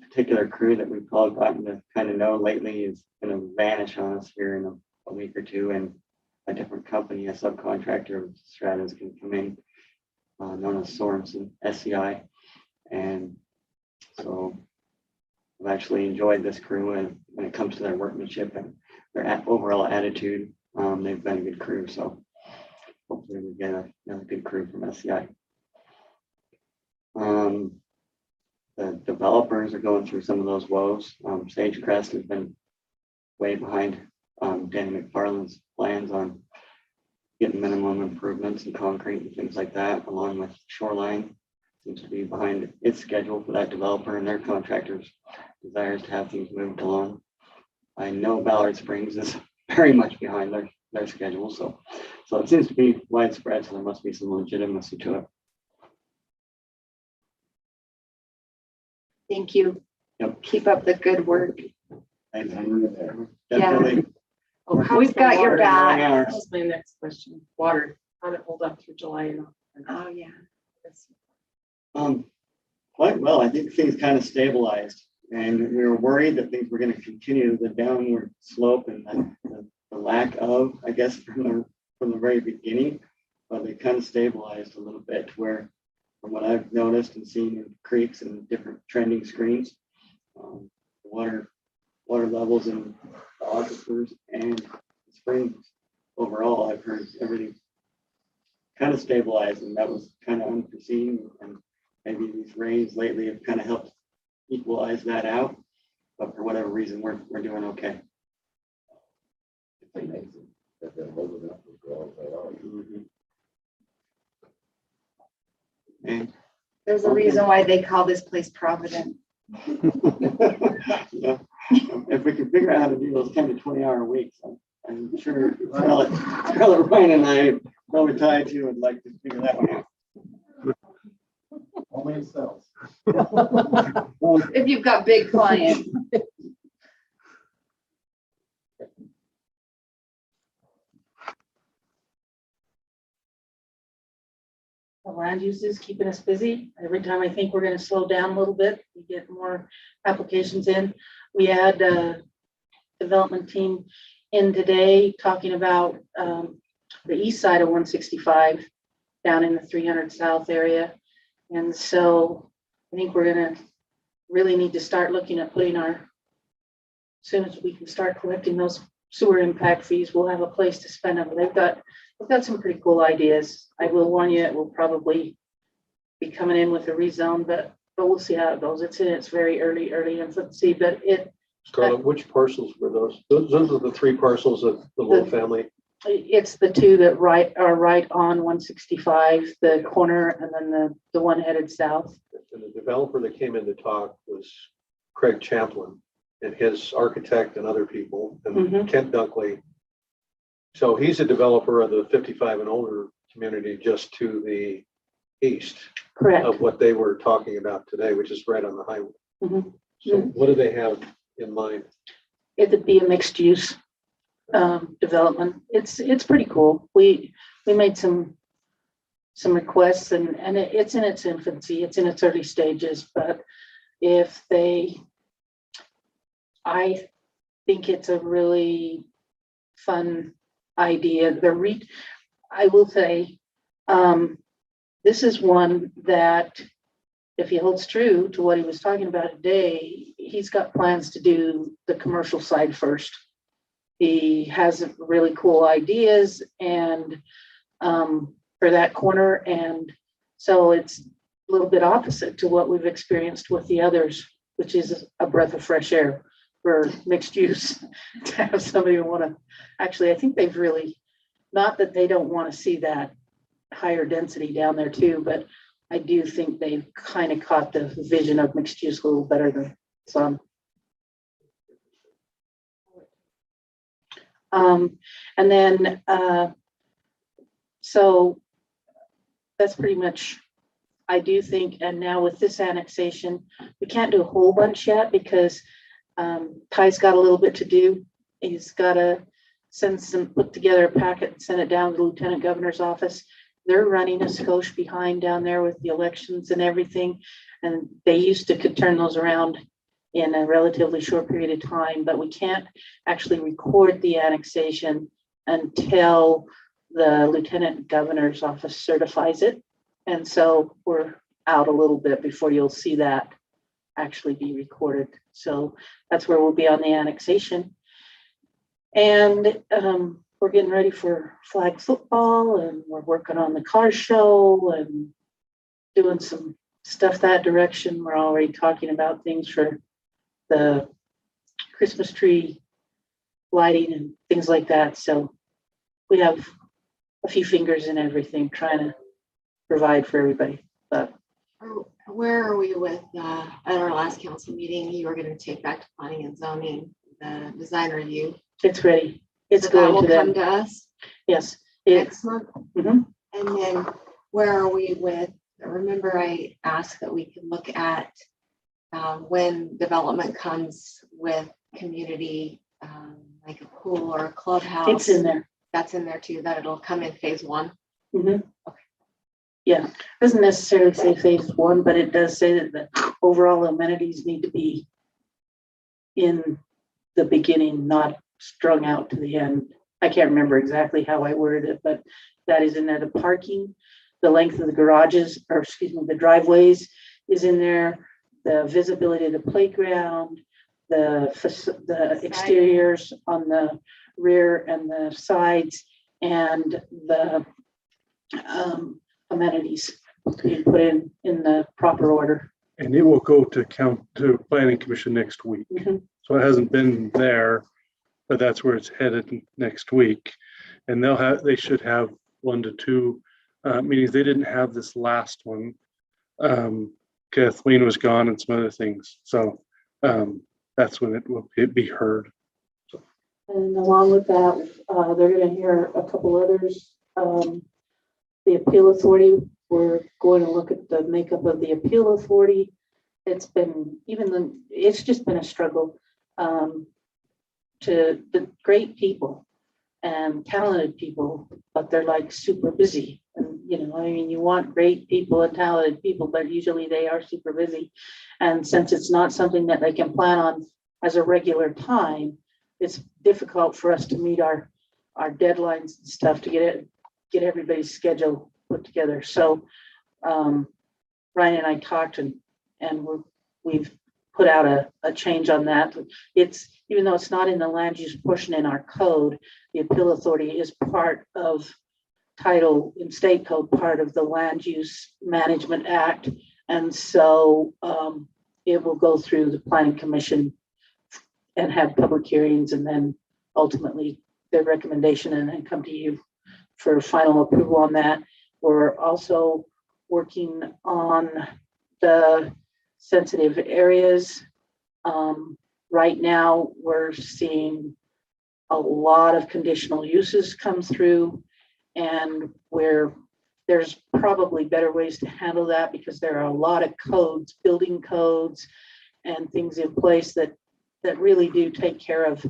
particular crew that we've all gotten to kind of know lately is going to vanish on us here in a week or two, and a different company, a subcontractor of Strata, is going to come in, known as Sorensen SCI, and so I've actually enjoyed this crew, and when it comes to their workmanship and their overall attitude, they've been a good crew. So hopefully we get another good crew from SCI. The developers are going through some of those woes. Sagecrest has been way behind Danny McFarland's plans on getting minimum improvements in concrete and things like that, along with Shoreline seems to be behind its schedule for that developer and their contractors' desires to have things moved along. I know Ballard Springs is very much behind their schedule, so it seems to be widespread, so there must be some legitimacy to it. Thank you. Yep. Keep up the good work. Thanks. Yeah. Definitely. oh, how's We've the got your water? back. That was my next question. Water, how'd it hold up through July and August? Oh, yeah. Quite well. I think things kind of stabilized, and we were worried that things were going to continue the downward slope and the lack of, I guess, from the very beginning, but they kind of stabilized a little bit to where, from what I've noticed and seen in creeks and different trending screens, water levels in the aquifers and the springs overall, I've heard everything kind of stabilized, and that was kind of unforeseen, and maybe these rains lately have kind of helped equalize that out, but for whatever reason, we're doing okay. It's amazing that they're holding up as well as they are. Mhm. And There's a reason why they call this place Providence. yeah, if we can figure out how to do those 10 to 20-hour weeks, I'm sure Scarlett, Ryan, and I, probably tied to, would like to figure that one out. Only in cells. If you've got big clients. The land use is keeping us busy. Every time I think we're going to slow down a little bit, we get more applications in. We had a development team in today talking about the east side of 165 down in the 300 South area. And so I think we're going to really need to start looking at putting our soon as we can start collecting those sewer impact fees, we'll have a place to spend them. They've got some pretty cool ideas. I will warn you, it will probably be coming in with a rezone, but we'll see how it goes. It's in its very early infancy, but Scarlett, which parcels were those? Those are the 3 parcels of the Lowe family. it's the 2 that are right on 165, the corner, and then the one headed south. And the developer that came in to talk was Craig Champlin and his architect and other people, and Kent Dunkley. So he's a developer of the 55 and older community just to the east. Correct. Of what they were talking about today, which is right on the highway. So what do they have in mind? It would be a mixed use development. It's pretty cool. We made some requests, and it's in its infancy. It's in its early stages, but I think it's a really fun idea. I will say, this is one that, if he holds true to what he was talking about today, he's got plans to do the commercial side first. He has really cool ideas and for that corner, and so it's a little bit opposite to what we've experienced with the others, which is a breath of fresh air for mixed use. To have somebody who want to, actually, I think they've really, not that they don't want to see that higher density down there too, but I do think they've kind of caught the vision of mixed use a little better than some. And then, so that's pretty much, I do think, and now with this annexation, we can't do a whole bunch yet because Ty's got a little bit to do. He's got to put together a packet and send it down to the Lieutenant Governor's office. They're running a skosh behind down there with the elections and everything. And they used to could turn those around in a relatively short period of time, but we can't actually record the annexation until the Lieutenant Governor's office certifies it. And so we're out a little bit before you'll see that actually be recorded. So that's where we'll be on the annexation. And we're getting ready for flag football, and we're working on the car show and doing some stuff that direction. We're already talking about things for the Christmas tree lighting and things like that. So we have a few fingers in everything, trying to provide for everybody. But where are we with, at our last council meeting, you were going to take back to planning and zoning, the design review? It's ready. It's So going that to will come them. to us Yes. next month. And then where are we with, remember I asked that we could look at when development comes with community, like a pool or a clubhouse. It's in there. That's in there too, that it'll come in phase 1. Yeah, doesn't necessarily say phase 1, but it does say that the overall amenities need to be in the beginning, not strung out to the end. I can't remember exactly how I worded it, but that is in there. The parking, the length of the garages, or excuse me, the driveways is in there. The visibility of the playground, the exteriors on the rear and the sides, and the amenities being put in the proper order. And it will go to planning commission next week. So it hasn't been there, but that's where it's headed next week. And they should have 1 to 2 meetings. They didn't have this last one. Kathleen was gone and some other things. So that's when it will be heard. And along with that, they're going to hear a couple others. The appeal authority, we're going to look at the makeup of the appeal authority. It's just been a struggle to the great people and talented people, but they're like super busy. And you want great people and talented people, but usually they are super busy. And since it's not something that they can plan on as a regular time, it's difficult for us to meet our deadlines and stuff to get everybody's schedule put together. So Ryan and I talked, and we've put out a change on that. It's, even though it's not in the land use portion in our code, the appeal authority is part of title in state code, part of the Land Use Management Act. And so it will go through the planning commission and have public hearings, and then ultimately their recommendation, and then come to you for final approval on that. We're also working on the sensitive areas. Right now, we're seeing a lot of conditional uses come through, and where there's probably better ways to handle that, because there are a lot of codes, building codes and things in place that really do take care of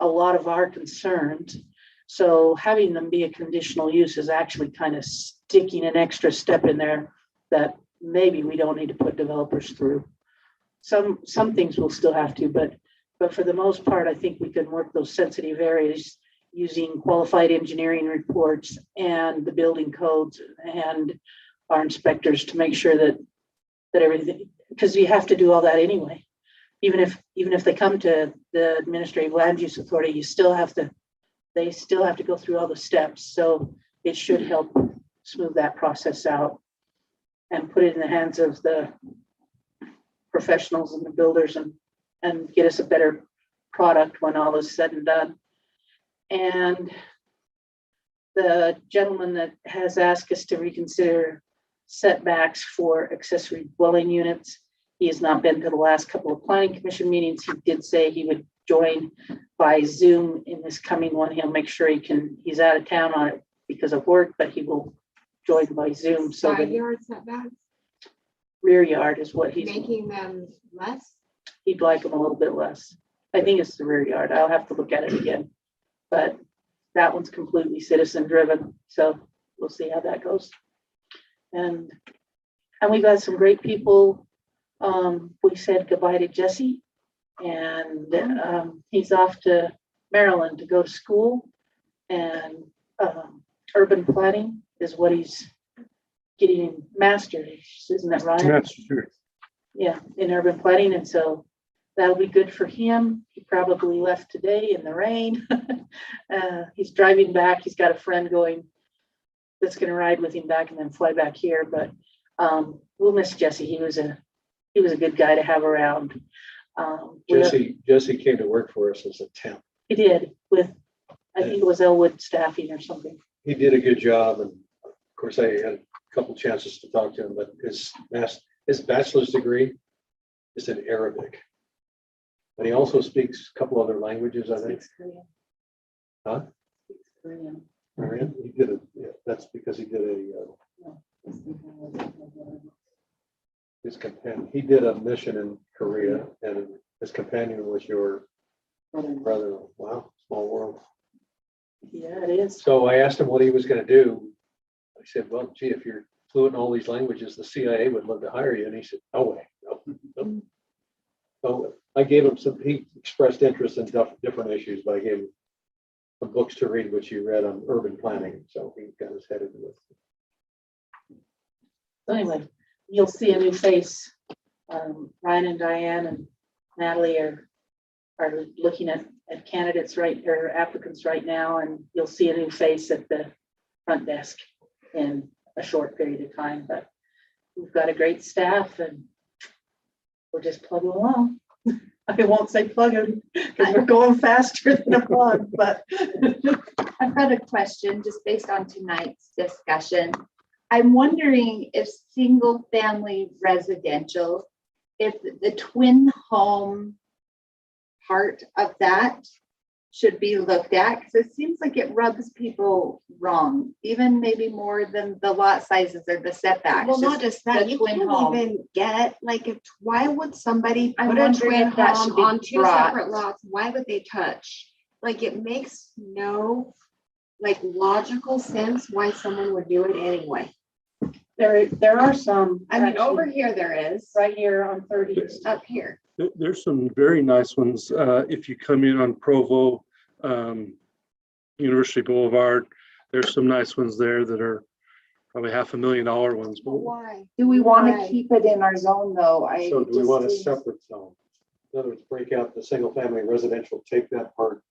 a lot of our concerns. So having them be a conditional use is actually kind of sticking an extra step in there that maybe we don't need to put developers through. Some things we'll still have to, but for the most part, I think we can work those sensitive areas using qualified engineering reports and the building codes and our inspectors to make sure that everything, because you have to do all that anyway. Even if they come to the administrative land use authority, they still have to go through all the steps. So it should help smooth that process out and put it in the hands of the professionals and the builders, and get us a better product when all is said and done. And the gentleman that has asked us to reconsider setbacks for accessory dwelling units, he has not been to the last couple of planning commission meetings. He did say he would join by Zoom in this coming one. He'll make sure he's out of town on it because of work, but he will join by Zoom. So Side the yard setbacks, rear yard is what he's making them less. He'd like them a little bit less. I think it's the rear yard. I'll have to look at it again, but that one's completely citizen driven. So we'll see how that goes. And we've got some great people. We said goodbye to Jesse, and he's off to Maryland to go to school, and urban planning is what he's getting mastered. Isn't that right? That's true. Yeah, in urban planning. And so that'll be good for him. He probably left today in the rain. He's driving back. He's got a friend that's going to ride with him back and then fly back here. But we'll miss Jesse. He was a good guy to have around. Jesse came to work for us as a temp. He did with, I think it was Elwood Staffing or something. He did a good job, and of course I had a couple chances to talk to him, but his bachelor's degree is in Arabic. And he also speaks a couple other languages, I think. Korean. Huh? Korean. Korean? He did it. Yeah, that's because he did he did a mission in Korea, and his companion was your brother. Wow, small world. Yeah, it is. So I asked him what he was going to do. I said, well, gee, if you're fluent in all these languages, the CIA would love to hire you. And he said, no way, no. So I gave him he expressed interest in different issues, but I gave him some books to read, which he read on urban planning. So he got his head into it. So anyway, you'll see a new face. Ryan and Diane and Natalie are looking at candidates or applicants right now, and you'll see a new face at the front desk in a short period of time. But we've got a great staff, and we're just plugging along. I won't say plugging because we're going faster than a plug, but I've got a question just based on tonight's discussion. I'm wondering if single family residential, if the twin home part of that should be looked at, because it seems like it rubs people wrong, even maybe more than the lot sizes or the setbacks. Well, not just that, the you twin can't home. even get, like, why would somebody I'm put a wondering twin if that should home be on two brought. separate lots? Why would they touch? Like, it makes no, like, logical sense why someone would do it anyway. there are some. I mean, actually, over here there is. right here on 30. Up here. There's some very nice ones. If you come in on Provo, University Boulevard, there's some nice ones there that are probably $500,000 ones. But Why? Do we want Why? to keep it in our zone though? So do we want a just- separate zone? In other words, break out the single family residential, take that part.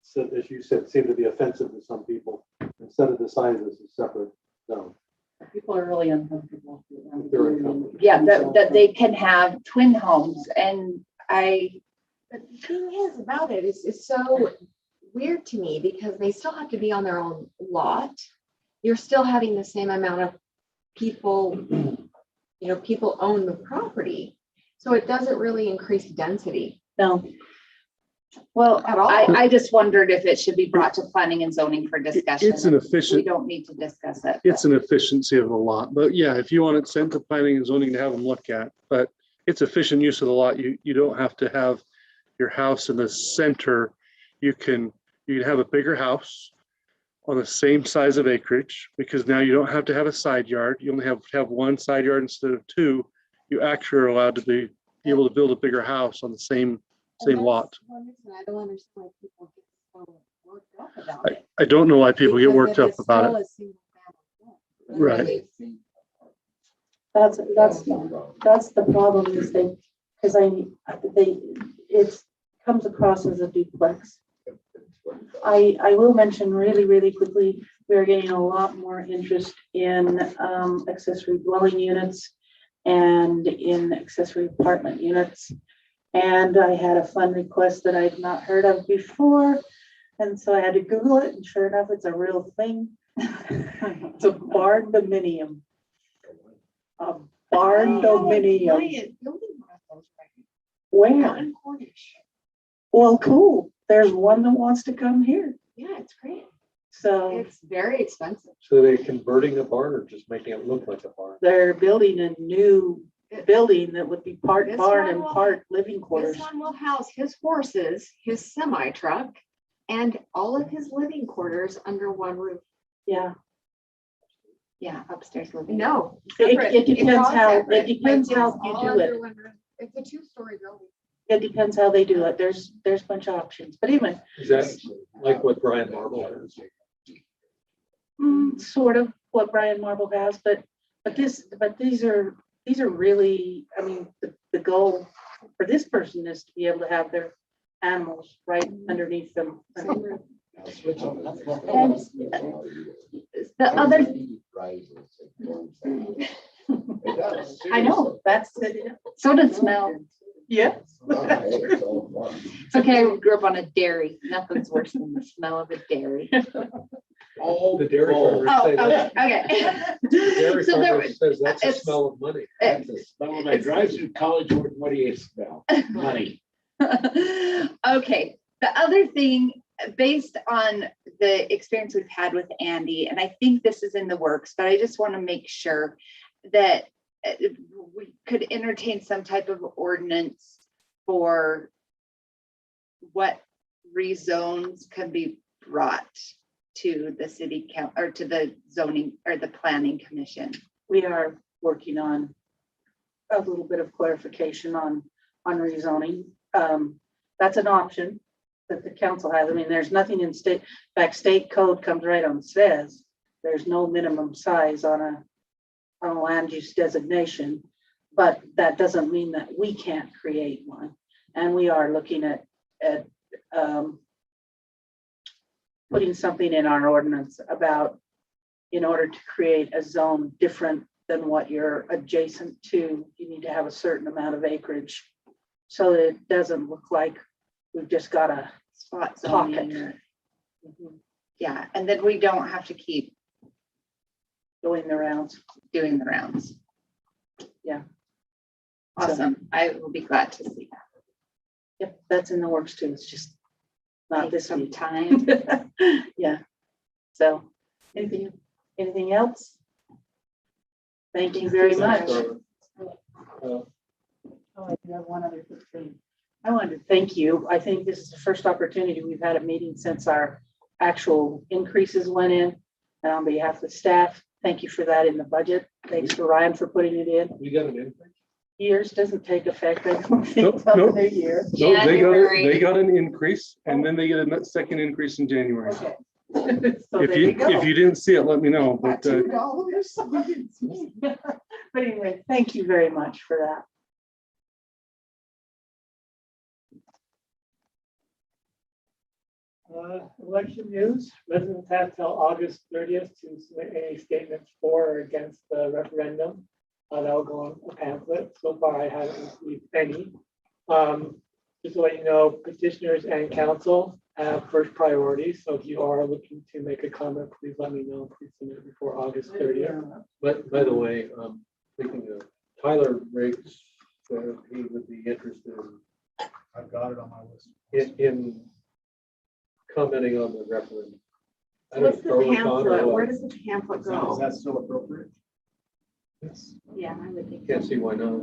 So as you said, seemed to be offensive to some people, instead of deciding this as a separate zone. People are really uncomfortable. They're uncomfortable. Yeah, that they can have twin homes and But the thing is about it is, it's so weird to me because they still have to be on their own lot. You're still having the same amount of people, people own the property. So it doesn't really increase density. No. well, At all. I just wondered if it should be brought to planning and zoning for discussion. it's an We efficient, don't need to discuss it. it's an efficiency of the lot. But yeah, if you want it sent to planning and zoning to have them look at, but it's efficient use of the lot. You don't have to have your house in the center. You can have a bigger house on the same size of acreage, because now you don't have to have a side yard. You only have to have one side yard instead of two. You actually are allowed to be able to build a bigger house on the same lot. I don't understand why people get so worked up about it. I don't know why people get worked up about it. Right. That's the problem is it comes across as a duplex. I will mention really quickly, we are getting a lot more interest in accessory dwelling units and in accessory apartment units. And I had a fun request that I'd not heard of before. And so I had to Google it, and sure enough, it's a real thing. It's a barn dominium. A barn dominium. Where? Well, cool. There's one that wants to come here. Yeah, it's great. So It's very expensive. So are they converting a barn or just making it look like a barn? they're building a new building that would be part This barn one and will- part living quarters. This one will house his horses, his semi truck, and all of his living quarters under one roof. Yeah. Yeah, upstairs living. No. It separate. depends It's all how- it separate, depends but how it's you all do under it. one roof. It's a 2-story building. It depends how they do it. There's a bunch of options. But anyway, Is that like what Brian Marble has? sort of what Brian Marble has, but these are really, I mean, the goal for this person is to be able to have their animals right underneath them. The other, I know, that's it. so does smell. Yes. It's okay, I grew up on a dairy. Nothing's worse than the smell of a dairy. The dairy farmer Oh, say that. okay. The dairy So there, farmer says that's the it's- smell of money. That's the smell when I drive through College, what do you smell? Money. okay, the other thing, based on the experience we've had with Andy, and I think this is in the works, but I just want to make sure that we could entertain some type of ordinance for what rezones can be brought to the city council or to the zoning or the planning commission. We are working on a little bit of clarification on rezoning. That's an option that the council has. I mean, there's nothing in state, in fact, state code comes right on, says there's no minimum size on a land use designation, but that doesn't mean that we can't create one. And we are looking at putting something in our ordinance about, in order to create a zone different than what you're adjacent to, you need to have a certain amount of acreage. So that it doesn't look like we've just got a Spot pocket. zoning. Yeah, and then we don't have to keep Doing the rounds. doing the rounds. Yeah. Awesome. I will be glad to see that. Yep, that's in the works too. It's just not Take this some week. time. Yeah. So anything else? Thank you very much. Oh, I do have one other quick thing. I wanted to thank you. I think this is the first opportunity we've had a meeting since our actual increases went in. And on behalf of the staff, thank you for that in the budget. Thanks to Ryan for putting it in. We got an increase? Yours doesn't take effect, I don't think, Nope, until nope. the new year. No, January. they got an increase and then they get a second increase in January. Okay, So If there you, go. if you didn't see it, let me know, Got but, $2. But anyway, thank you very much for that. Election news, residents have till August 30th to submit any statements for or against the referendum. That will go on a pamphlet. So far, I haven't received any. Just to let you know, petitioners and council have first priority. So if you are looking to make a comment, please let me know. Please submit it before August 30th. But by the way, thinking of Tyler Riggs, he would be interested I've got it on my list. in commenting on the referendum. I What's don't the know, Sean, or pamphlet? what? Where does the pamphlet Is go? that still appropriate? Yeah, I would think. Can't see why not.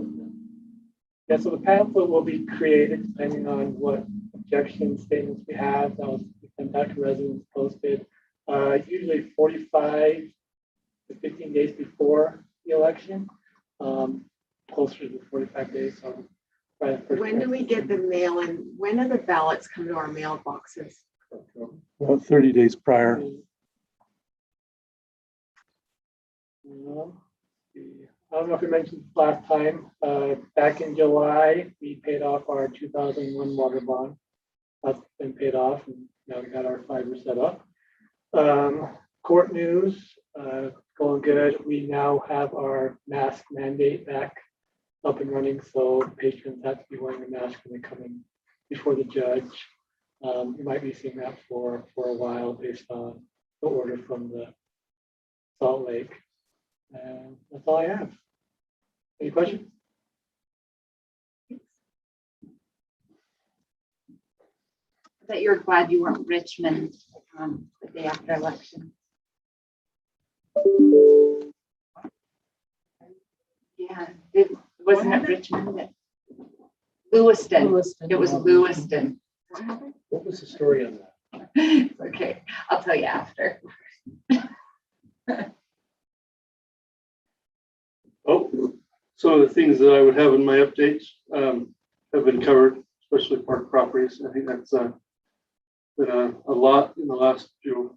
Yeah, so the pamphlet will be created depending on what objection statements we have. That will be sent out to residents, posted usually 45 to 15 days before the election, closer to 45 days. So When do we get the mail and when do the ballots come to our mailboxes? about 30 days prior. I don't know if we mentioned this last time, back in July, we paid off our 2001 water bond. That's been paid off and now we got our fiber set up. Court news, going good. We now have our mask mandate back up and running, so patrons have to be wearing a mask when they come in before the judge. You might be seeing that for a while based on the order from the Salt Lake. And that's all I have. Any questions? That you're glad you weren't Richmond the day after election. Yeah, wasn't it Richmond? Lewiston. It was Lewiston. What was the story on that? Okay, I'll tell you after. Oh, some of the things that I would have in my updates have been covered, especially park properties. I think that's been a lot in the last few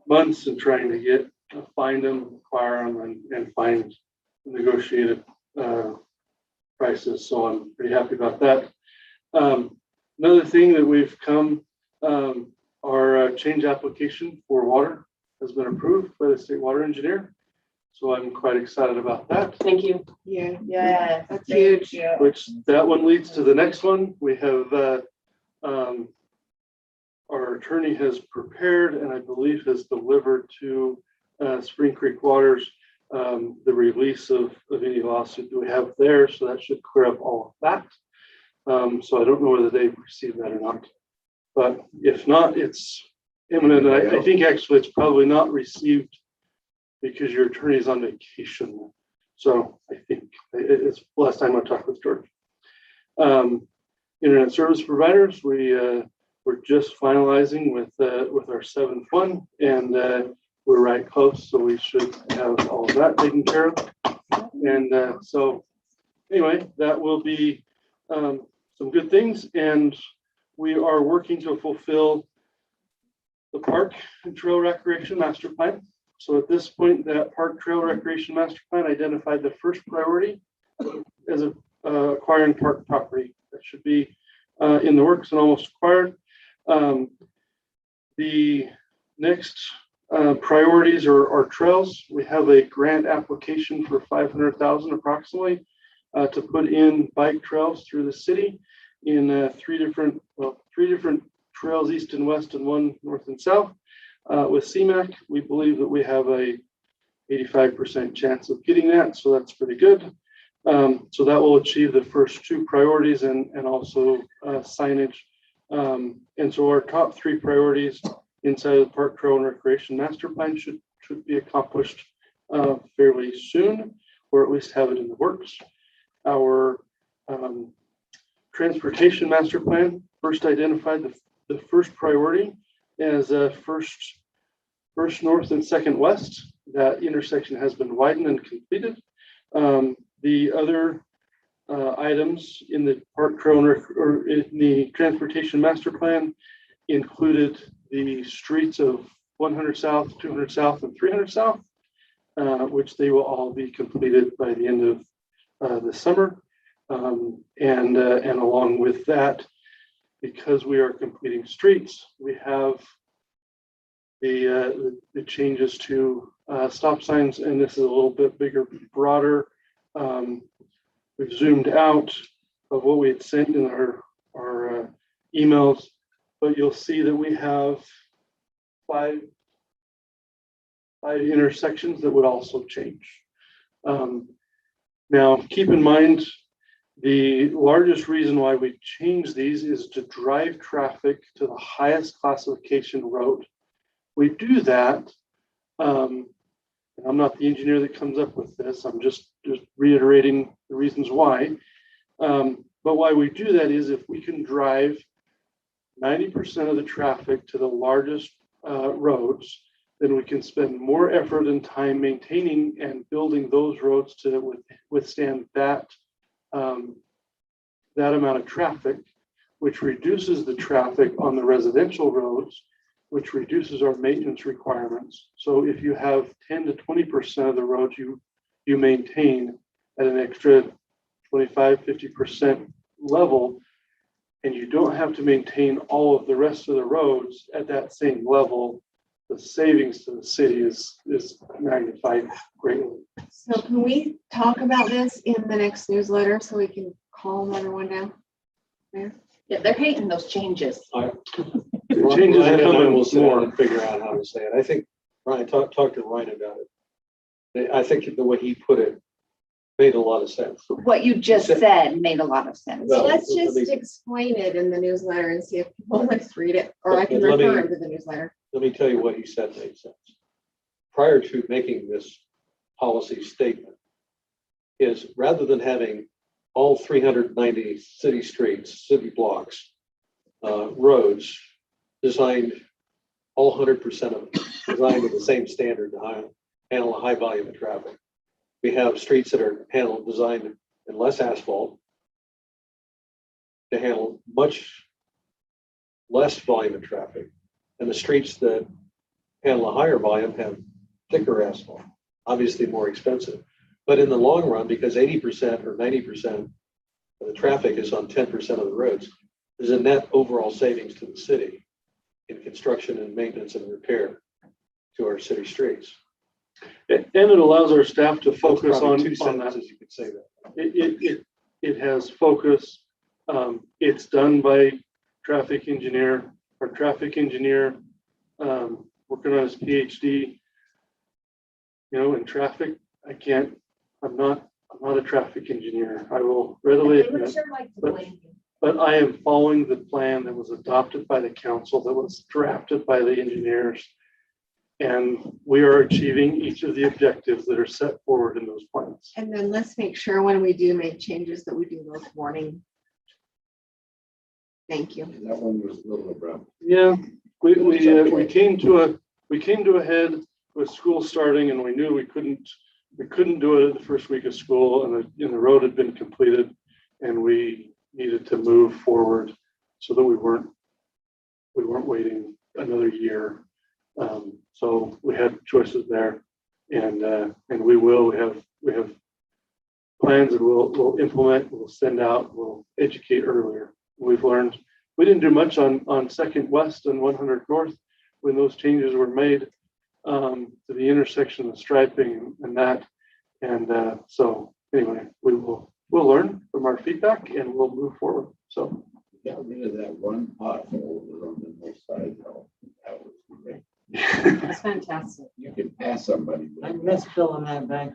months in trying to get find them, acquire them, and find negotiated prices. So I'm pretty happy about that. Another thing that we've come, our change application for water has been approved by the state water engineer. So I'm quite excited about that. Thank you. Yeah, that's huge. Which that one leads to the next one. We have our attorney has prepared and I believe has delivered to Spring Creek Waters the release of any lawsuit that we have there. So that should clear up all of that. So I don't know whether they've received that or not, but if not, it's imminent. I think actually it's probably not received because your attorney is on vacation. So I think it's the last time I talked with George. Internet service providers, we're just finalizing with our 7th one, and we're right close, so we should have all of that taken care of. And so anyway, that will be some good things, and we are working to fulfill the park and trail recreation master plan. So at this point, that park trail recreation master plan identified the first priority as acquiring park property. That should be in the works and almost acquired. The next priorities are trails. We have a grant application for $500,000 approximately to put in bike trails through the city in three different trails, east and west, and one north and south. With CMAQ, we believe that we have a 85% chance of getting that, so that's pretty good. So that will achieve the first two priorities and also signage. And so our top three priorities inside of the Park Trail and Recreation Master Plan should be accomplished fairly soon, or at least have it in the works. Our Transportation Master Plan first identified the first priority as first north and second west. That intersection has been widened and completed. The other items in the Park Trail or in the Transportation Master Plan included the streets of 100 South, 200 South, and 300 South, which they will all be completed by the end of the summer. And along with that, because we are completing streets, we have the changes to stop signs, and this is a little bit bigger, broader. We've zoomed out of what we had sent in our emails, but you'll see that we have five intersections that would also change. Now, keep in mind, the largest reason why we change these is to drive traffic to the highest classification road. We do that. I'm not the engineer that comes up with this. I'm just reiterating the reasons why. But why we do that is if we can drive 90% of the traffic to the largest roads, then we can spend more effort and time maintaining and building those roads to withstand that amount of traffic, which reduces the traffic on the residential roads, which reduces our maintenance requirements. So if you have 10 to 20% of the roads you maintain at an extra 25, 50% level, and you don't have to maintain all of the rest of the roads at that same level, the savings to the city is magnified greatly. So can we talk about this in the next newsletter so we can calm everyone down? Yeah, they're hating those changes. Changes are coming we'll sit more. down and figure out how to say it. I think Ryan, talk to Ryan about it. I think the way he put it made a lot of sense. What you just said made a lot of sense. Well, Let's just explain it in the newsletter and see if people want to read it, or I can Let me- refer them to the newsletter. Let me tell you what he said made sense. Prior to making this policy statement, is rather than having all 390 city streets, city blocks, roads designed, all 100% of them designed with the same standard to handle a high volume of traffic. We have streets that are designed in less asphalt to handle much less volume of traffic. And the streets that handle a higher volume have thicker asphalt, obviously more expensive. But in the long run, because 80% or 90% of the traffic is on 10% of the roads, there's a net overall savings to the city in construction and maintenance and repair to our city streets. And it allows our staff to focus on Two that. sentences, you could say that. It has focus. It's done by traffic engineer. Our traffic engineer working on his PhD. In traffic, I'm not a traffic engineer. I will readily admit. But I am following the plan that was adopted by the council, that was drafted by the engineers. And we are achieving each of the objectives that are set forward in those plans. And then let's make sure when we do make changes that we do those warning. Thank you. That one was a little abrupt. Yeah, we came to a head with school starting, and we knew we couldn't do it the first week of school, and the road had been completed, and we needed to move forward so that we weren't waiting another year. So we had choices there, and we have plans that we'll implement, we'll send out, we'll educate earlier. We've learned we didn't do much on 2nd West and 100 North when those changes were made to the intersection of striping and that. And so anyway, we'll learn from our feedback and we'll move forward. So Got rid of that one pothole on the north side though. That was great. That's fantastic. You could pass somebody. I miss filling that bank.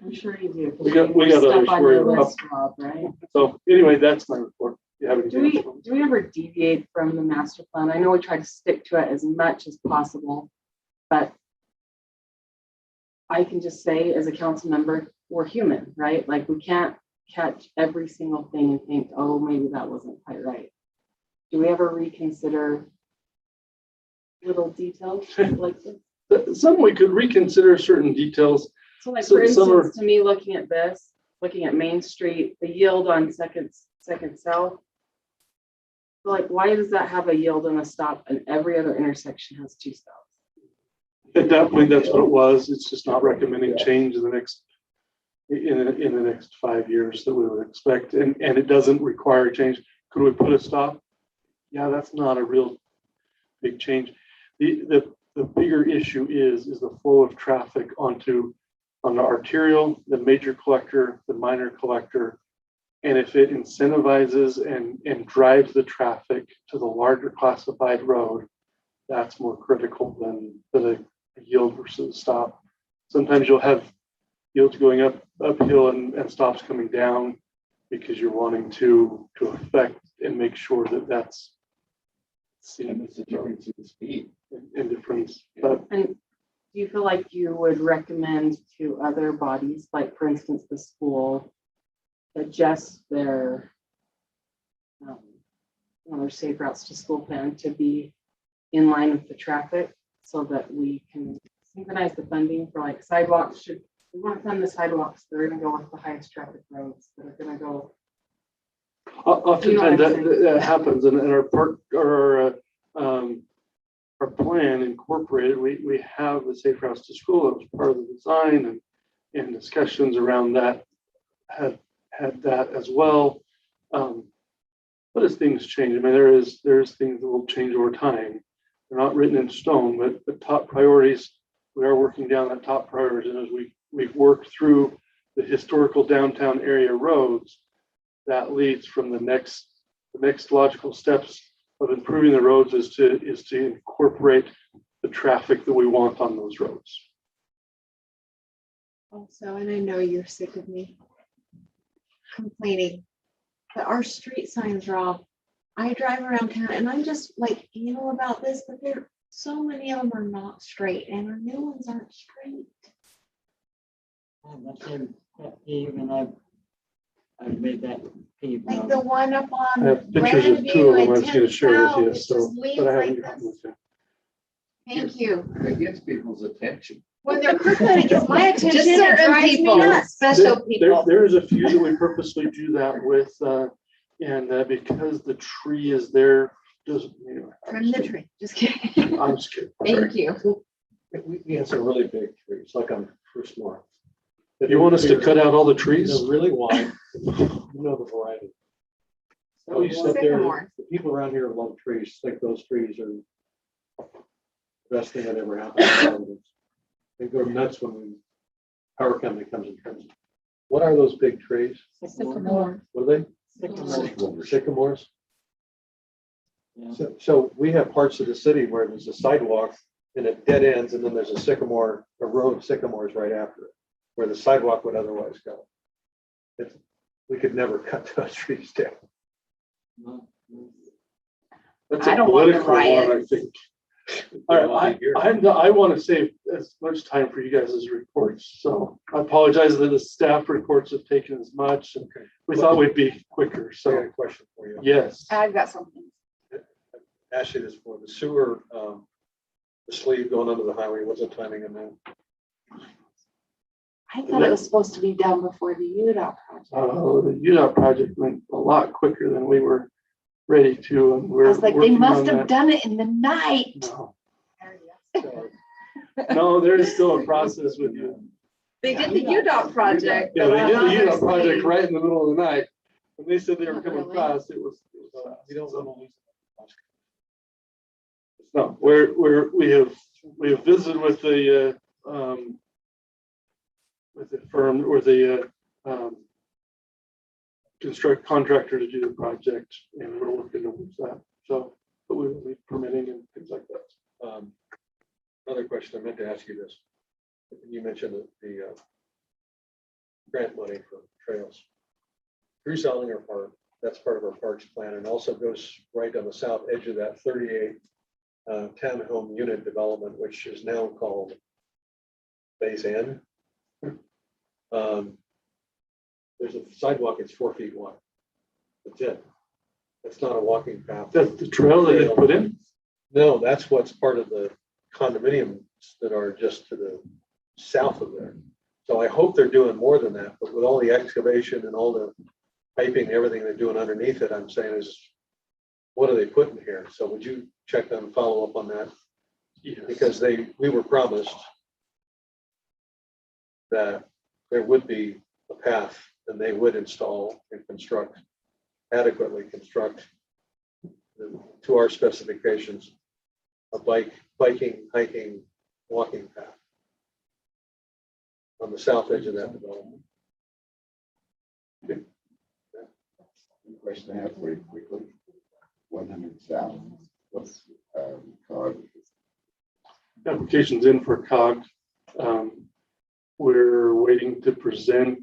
I'm sure you do. we got others Stuff on worried your about. list, Rob, right? So anyway, that's my report. You have Do anything else? we ever deviate from the master plan? I know we try to stick to it as much as possible, but I can just say as a council member, we're human, right? Like we can't catch every single thing and think, oh, maybe that wasn't quite right. Do we ever reconsider little details like this? Some we could reconsider certain details. So like So for some instance, to me, looking at this, looking at Main Street, the yield on second south, Like, why does that have a yield and a stop and every other intersection has 2 stops? At that point, that's what it was. It's just not recommending change in the next, in the next 5 years that we would expect. And it doesn't require a change. Could we put a stop? Yeah, that's not a real big change. The bigger issue is the flow of traffic on the arterial, the major collector, the minor collector. And if it incentivizes and drives the traffic to the larger classified road, that's more critical than a yield versus stop. Sometimes you'll have yields going uphill and stops coming down because you're wanting to affect and make sure that that's seen. It's a difference in speed. In difference. But And do you feel like you would recommend to other bodies, like for instance, the school, adjust their safe routes to school plan to be in line with the traffic so that we can synchronize the funding for like sidewalks? We want to fund the sidewalks that are going to go with the highest traffic roads that are going to go. oftentimes that happens, and our plan incorporated, we have the safe routes to school. That was part of the design, and discussions around that had that as well. But as things change, I mean, there's things that will change over time. They're not written in stone, but the top priorities, we are working down that top priorities. And as we've worked through the historical downtown area roads, that leads from the next logical steps of improving the roads is to incorporate the traffic that we want on those roads. Also, and I know you're sick of me complaining, but our street signs are off. I drive around town and I'm just like anal about this, but so many of them are not straight and our new ones aren't straight. Even I've made that peeve. Like the one up on I have pictures of two of them I was going to share with you, it so, just leaves but I like haven't gotten this. with you. Thank you. It gets people's attention. When they're crooked, it gets my attention. Just It certain drives me people, nuts. special people. There's a few that we purposely do that with, and because the tree is there, doesn't, Trim the tree. Just kidding. I'm just kidding. Thank you. We had some really big trees, like on First North. You want us to cut out all the trees? They're really wide, you know the variety. So you sit there, the people around here love trees, think those trees are the best thing that ever happened. They go nuts when power company comes and trims them. What are those big trees? Sycamore. What are they? Sycamores. So we have parts of the city where there's a sidewalk and it dead ends, and then there's a row of sycamores right after it, where the sidewalk would otherwise go. We could never cut those trees down. That's I a don't want the political one, I riots. think. All right, I want to save as much time for you guys' reports, so I apologize that the staff reports have taken as much, and we thought we'd be quicker, So I got so, a question for you. yes. I've got something. Ask you this for the sewer, the sleeve going under the highway, what's the timing on that? I thought it was supposed to be done before the UDOT project. The UDOT project went a lot quicker than we were ready to, and I we're was like, they working must on have that. done it in the night. No. No, there is still a process with you. They did the UDOT project. Yeah, they did the UDOT project Obviously. right in the middle of the night. When they said they were coming Really? fast, it was. You don't want to lose. No, we have visited with the firm or the construct contractor to do the project, and we're working towards that. So, but we will need permitting and things like that. Another question, I meant to ask you this. You mentioned the grant money for trails. Bruce Ellinger Park, that's part of our parks plan, and also goes right on the south edge of that 38 townhome unit development, which is now called Phase N. There's a sidewalk, it's 4 feet wide. That's it. That's not a walking path. That's the trail that they put in? No, that's what's part of the condominiums that are just to the south of there. So I hope they're doing more than that, but with all the excavation and all the piping, everything they're doing underneath it, I'm saying is what are they putting here? So would you check on, follow up on that? Yes. Because we were promised that there would be a path and they would install and adequately construct to our specifications, a biking, hiking, walking path on the south edge of that development. Question I have for you quickly. 100 South. What's called? Application's in for COG. We're waiting to present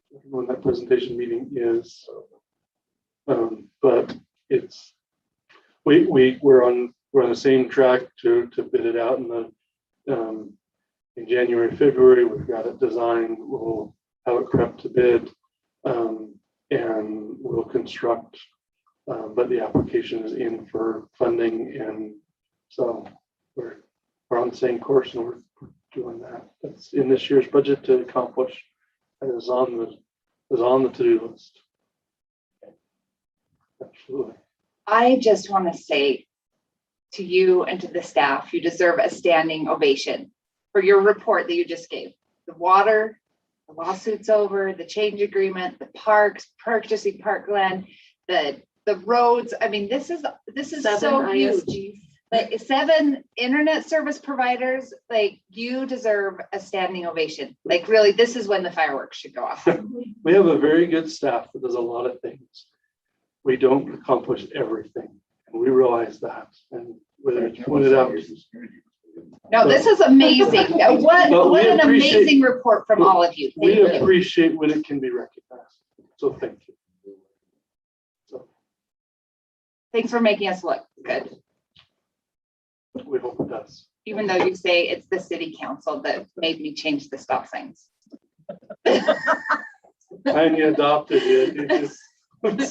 when that presentation meeting is. But it's we're on the same track to bid it out in January, February. We've got it designed. We'll have it prepped to bid, and we'll construct. But the application is in for funding, and so we're on the same course, and we're doing that. That's in this year's budget to accomplish. That is on the to-do list. Absolutely. I just want to say to you and to the staff, you deserve a standing ovation for your report that you just gave. The water, the lawsuits over, the change agreement, the parks, purchasing parkland, the roads. I mean, this is so huge. Like 7 internet service providers, like you deserve a standing ovation. Like really, this is when the fireworks should go off. We have a very good staff that does a lot of things. We don't accomplish everything, and we realize that. And whether it's pointed out. No, this is amazing. What an amazing report from all of you. We appreciate when it can be recognized. So thank you. Thanks for making us look good. We hope it does. Even though you say it's the city council that made me change the stop signs. I ain't adopted yet. I think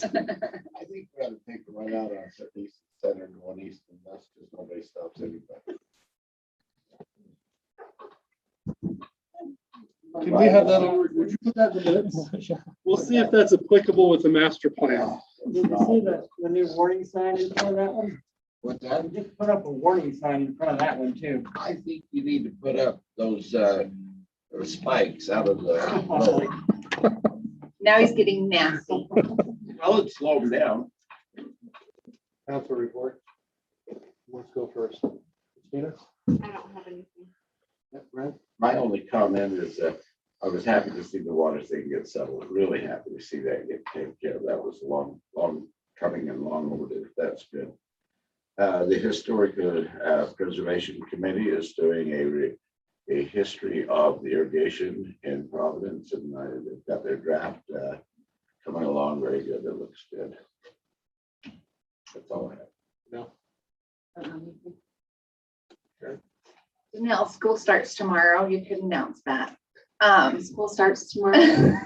we ought to take the right out on east center going east and west because nobody stops anybody. Can we have that over? Would you put that in the minutes? We'll see if that's applicable with the master plan. Did you see the new warning sign in front of that one? What that? We just put up a warning sign in front of that one too. I think you need to put up those spikes out of the road. Now he's getting nasty. Well, it'd slow them down. Council report. Let's go first. Christina? I don't have anything. Brent? My only comment is that I was happy to see the water thing get settled. Really happy to see that get taken care of. That was long coming and long overdue. That's good. The Historic Preservation Committee is doing a history of the irrigation in Providence, and they've got their draft coming along very good. It looks good. That's all I have. No. Janelle, school starts tomorrow. You could announce that. School starts tomorrow.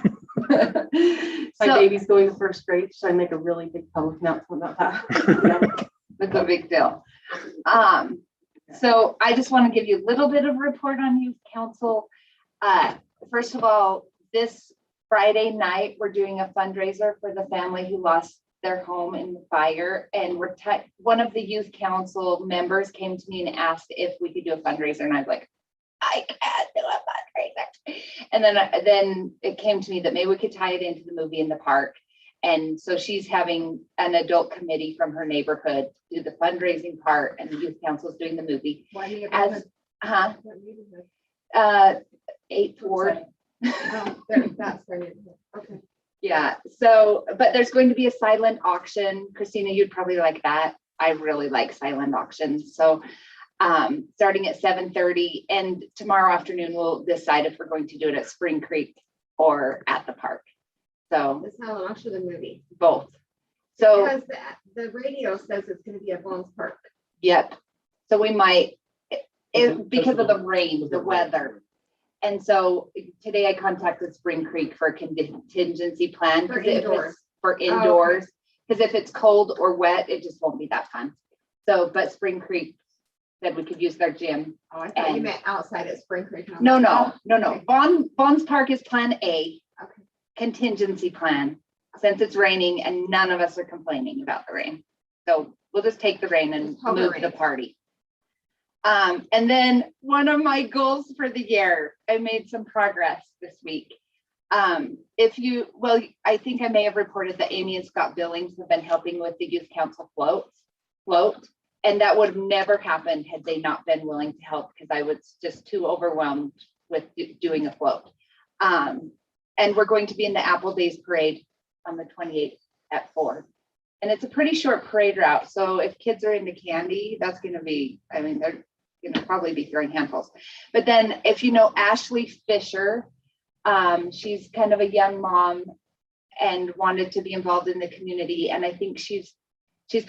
My baby's going to first grade, so I make a really big public announcement about that. It's a big deal. So I just want to give you a little bit of report on youth council. First of all, this Friday night, we're doing a fundraiser for the family who lost their home in the fire. And one of the youth council members came to me and asked if we could do a fundraiser. And I was like, I can't do a fundraiser. And then it came to me that maybe we could tie it into the movie in the park. And so she's having an adult committee from her neighborhood do the fundraising part, and the youth council is doing the movie. Why do you As, have 8th Ward. that's their neighborhood. Okay. Yeah. So, but there's going to be a silent auction. Christina, you'd probably like that. I really like silent auctions. So, starting at 7:30, and tomorrow afternoon we'll decide if we're going to do it at Spring Creek or at the park. So The silent auction, the movie. both. So Because the radio says it's gonna be at Vaughn's Park. yep. So we might, because of the rain, the weather. And so today I contacted Spring Creek for a contingency plan. For 'cause if indoors. it's for indoors, because if it's cold or wet, it just won't be that fun. So, but Spring Creek said we could use their gym. Oh, I thought you And- meant outside at Spring Creek. No. Okay. Vaughn's Park is plan A. Okay. Contingency plan, since it's raining and none of us are complaining about the rain. So we'll just take the reign and I'll move reign. the party. And then one of my goals for the year, I made some progress this week. I think I may have reported that Amy and Scott Billings have been helping with the youth council float. And that would have never happened had they not been willing to help, because I was just too overwhelmed with doing a float. And we're going to be in the Apple Days Parade on the 28th at 4. And it's a pretty short parade route. So if kids are into candy, that's going to be, I mean, they're going to probably be throwing handfuls. But then if you know Ashley Fisher, she's kind of a young mom and wanted to be involved in the community. And I think she's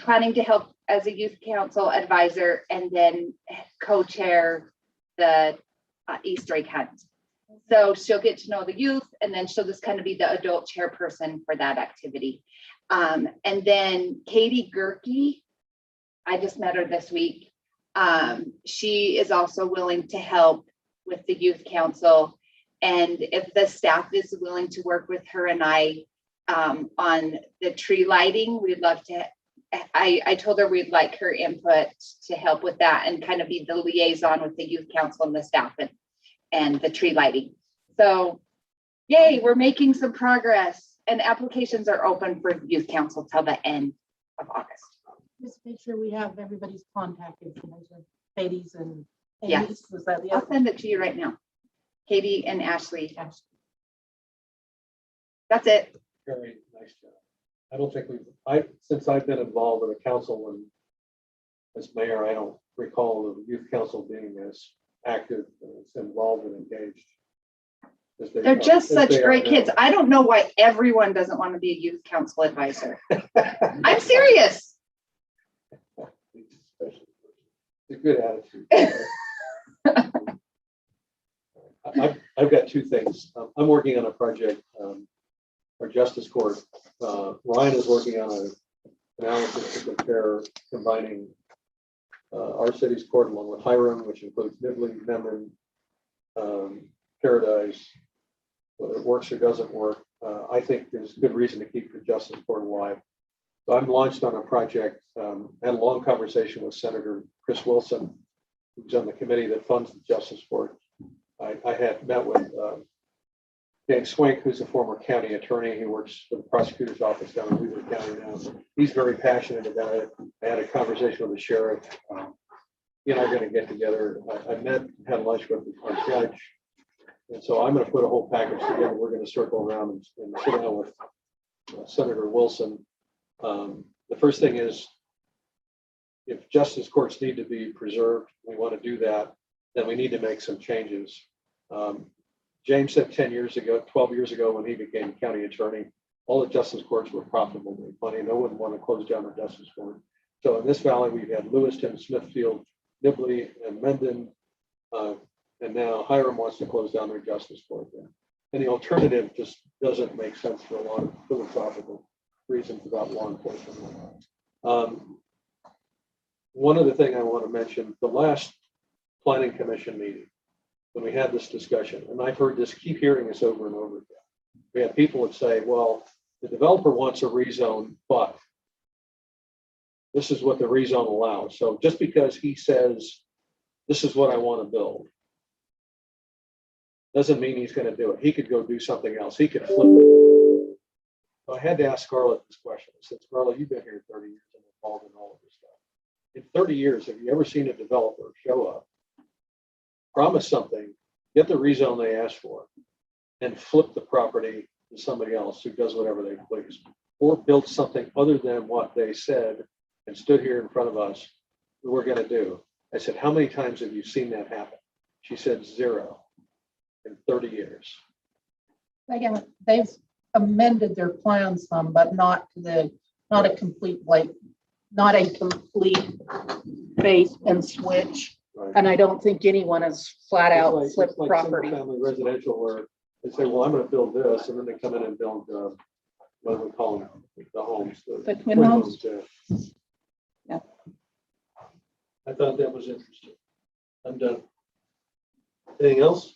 planning to help as a youth council advisor and then co-chair the Easter egg hunt. So she'll get to know the youth, and then she'll just kind of be the adult chairperson for that activity. And then Katie Gerke, I just met her this week. She is also willing to help with the youth council. And if the staff is willing to work with her and I on the tree lighting, we'd love to. I told her we'd like her input to help with that and kind of be the liaison with the youth council and the staff and the tree lighting. So yay, we're making some progress, and applications are open for youth council till the end of August. Just make sure we have everybody's contact information, Katie's and Yes. Amy's. Was that the I'll other? send it to you right now. Katie and Ashley. That's it. Very nice job. I don't think since I've been involved in the council and as mayor, I don't recall the youth council being as active and as involved and engaged. as they They're are- just as such they are great now. kids. I don't know why everyone doesn't want to be a youth council advisor. I'm serious. It's a good attitude. I've got two things. I'm working on a project, our justice court. Ryan is working on an analysis to compare combining our city's court along with Hiram, which includes Nibley, Memon, Paradise, whether it works or doesn't work. I think there's good reason to keep the justice court alive. So I'm launched on a project, had a long conversation with Senator Chris Wilson, who's on the committee that funds the justice court. I had met with Dan Swink, who's a former county attorney. He works for the prosecutor's office down in Weaver County now. He's very passionate about it. I had a conversation with the sheriff. He and I are going to get together. I had lunch with our judge. And so I'm going to put a whole package together. We're going to circle around and sit down with Senator Wilson. The first thing is, if justice courts need to be preserved, we want to do that, then we need to make some changes. James said 10 years ago, 12 years ago, when he became county attorney, all the justice courts were profitable, made money. No one wanted to close down the justice court. So in this valley, we've had Lewiston, Smithfield, Nibley, and Mendon, and now Hiram wants to close down their justice court there. And the alternative just doesn't make sense for a lot of philosophical reasons about law enforcement. One other thing I want to mention, the last planning commission meeting, when we had this discussion, and I've heard this, keep hearing this over and over again. We had people that say, well, the developer wants a rezone, but this is what the rezone allows. So just because he says, this is what I want to build, doesn't mean he's going to do it. He could go do something else. He could flip it. So I had to ask Scarlett this question. I said, Scarlett, you've been here 30 years and involved in all of this stuff. In 30 years, have you ever seen a developer show up, promise something, get the rezone they asked for, and flip the property to somebody else who does whatever they please, or build something other than what they said and stood here in front of us that we're going to do? I said, how many times have you seen that happen? She said 0 in 30 years. Again, they've amended their plans some, but not a complete bait and switch. Right. And I don't think anyone has flat out It's flipped like property. single-family residential where they say, well, I'm going to build this, and then they come in and build, what do we call them, the homes? The twin homes? Yeah. Yeah. I thought that was interesting. I'm done. Anything else?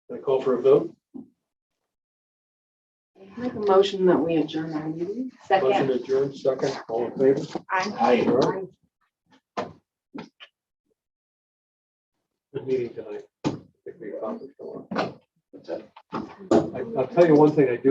Can I call for a vote? Make a motion that we adjourn our meeting. Motion adjourned, second, all in favor? Aye. Good meeting tonight. I think we accomplished a lot. I'll tell you one thing I do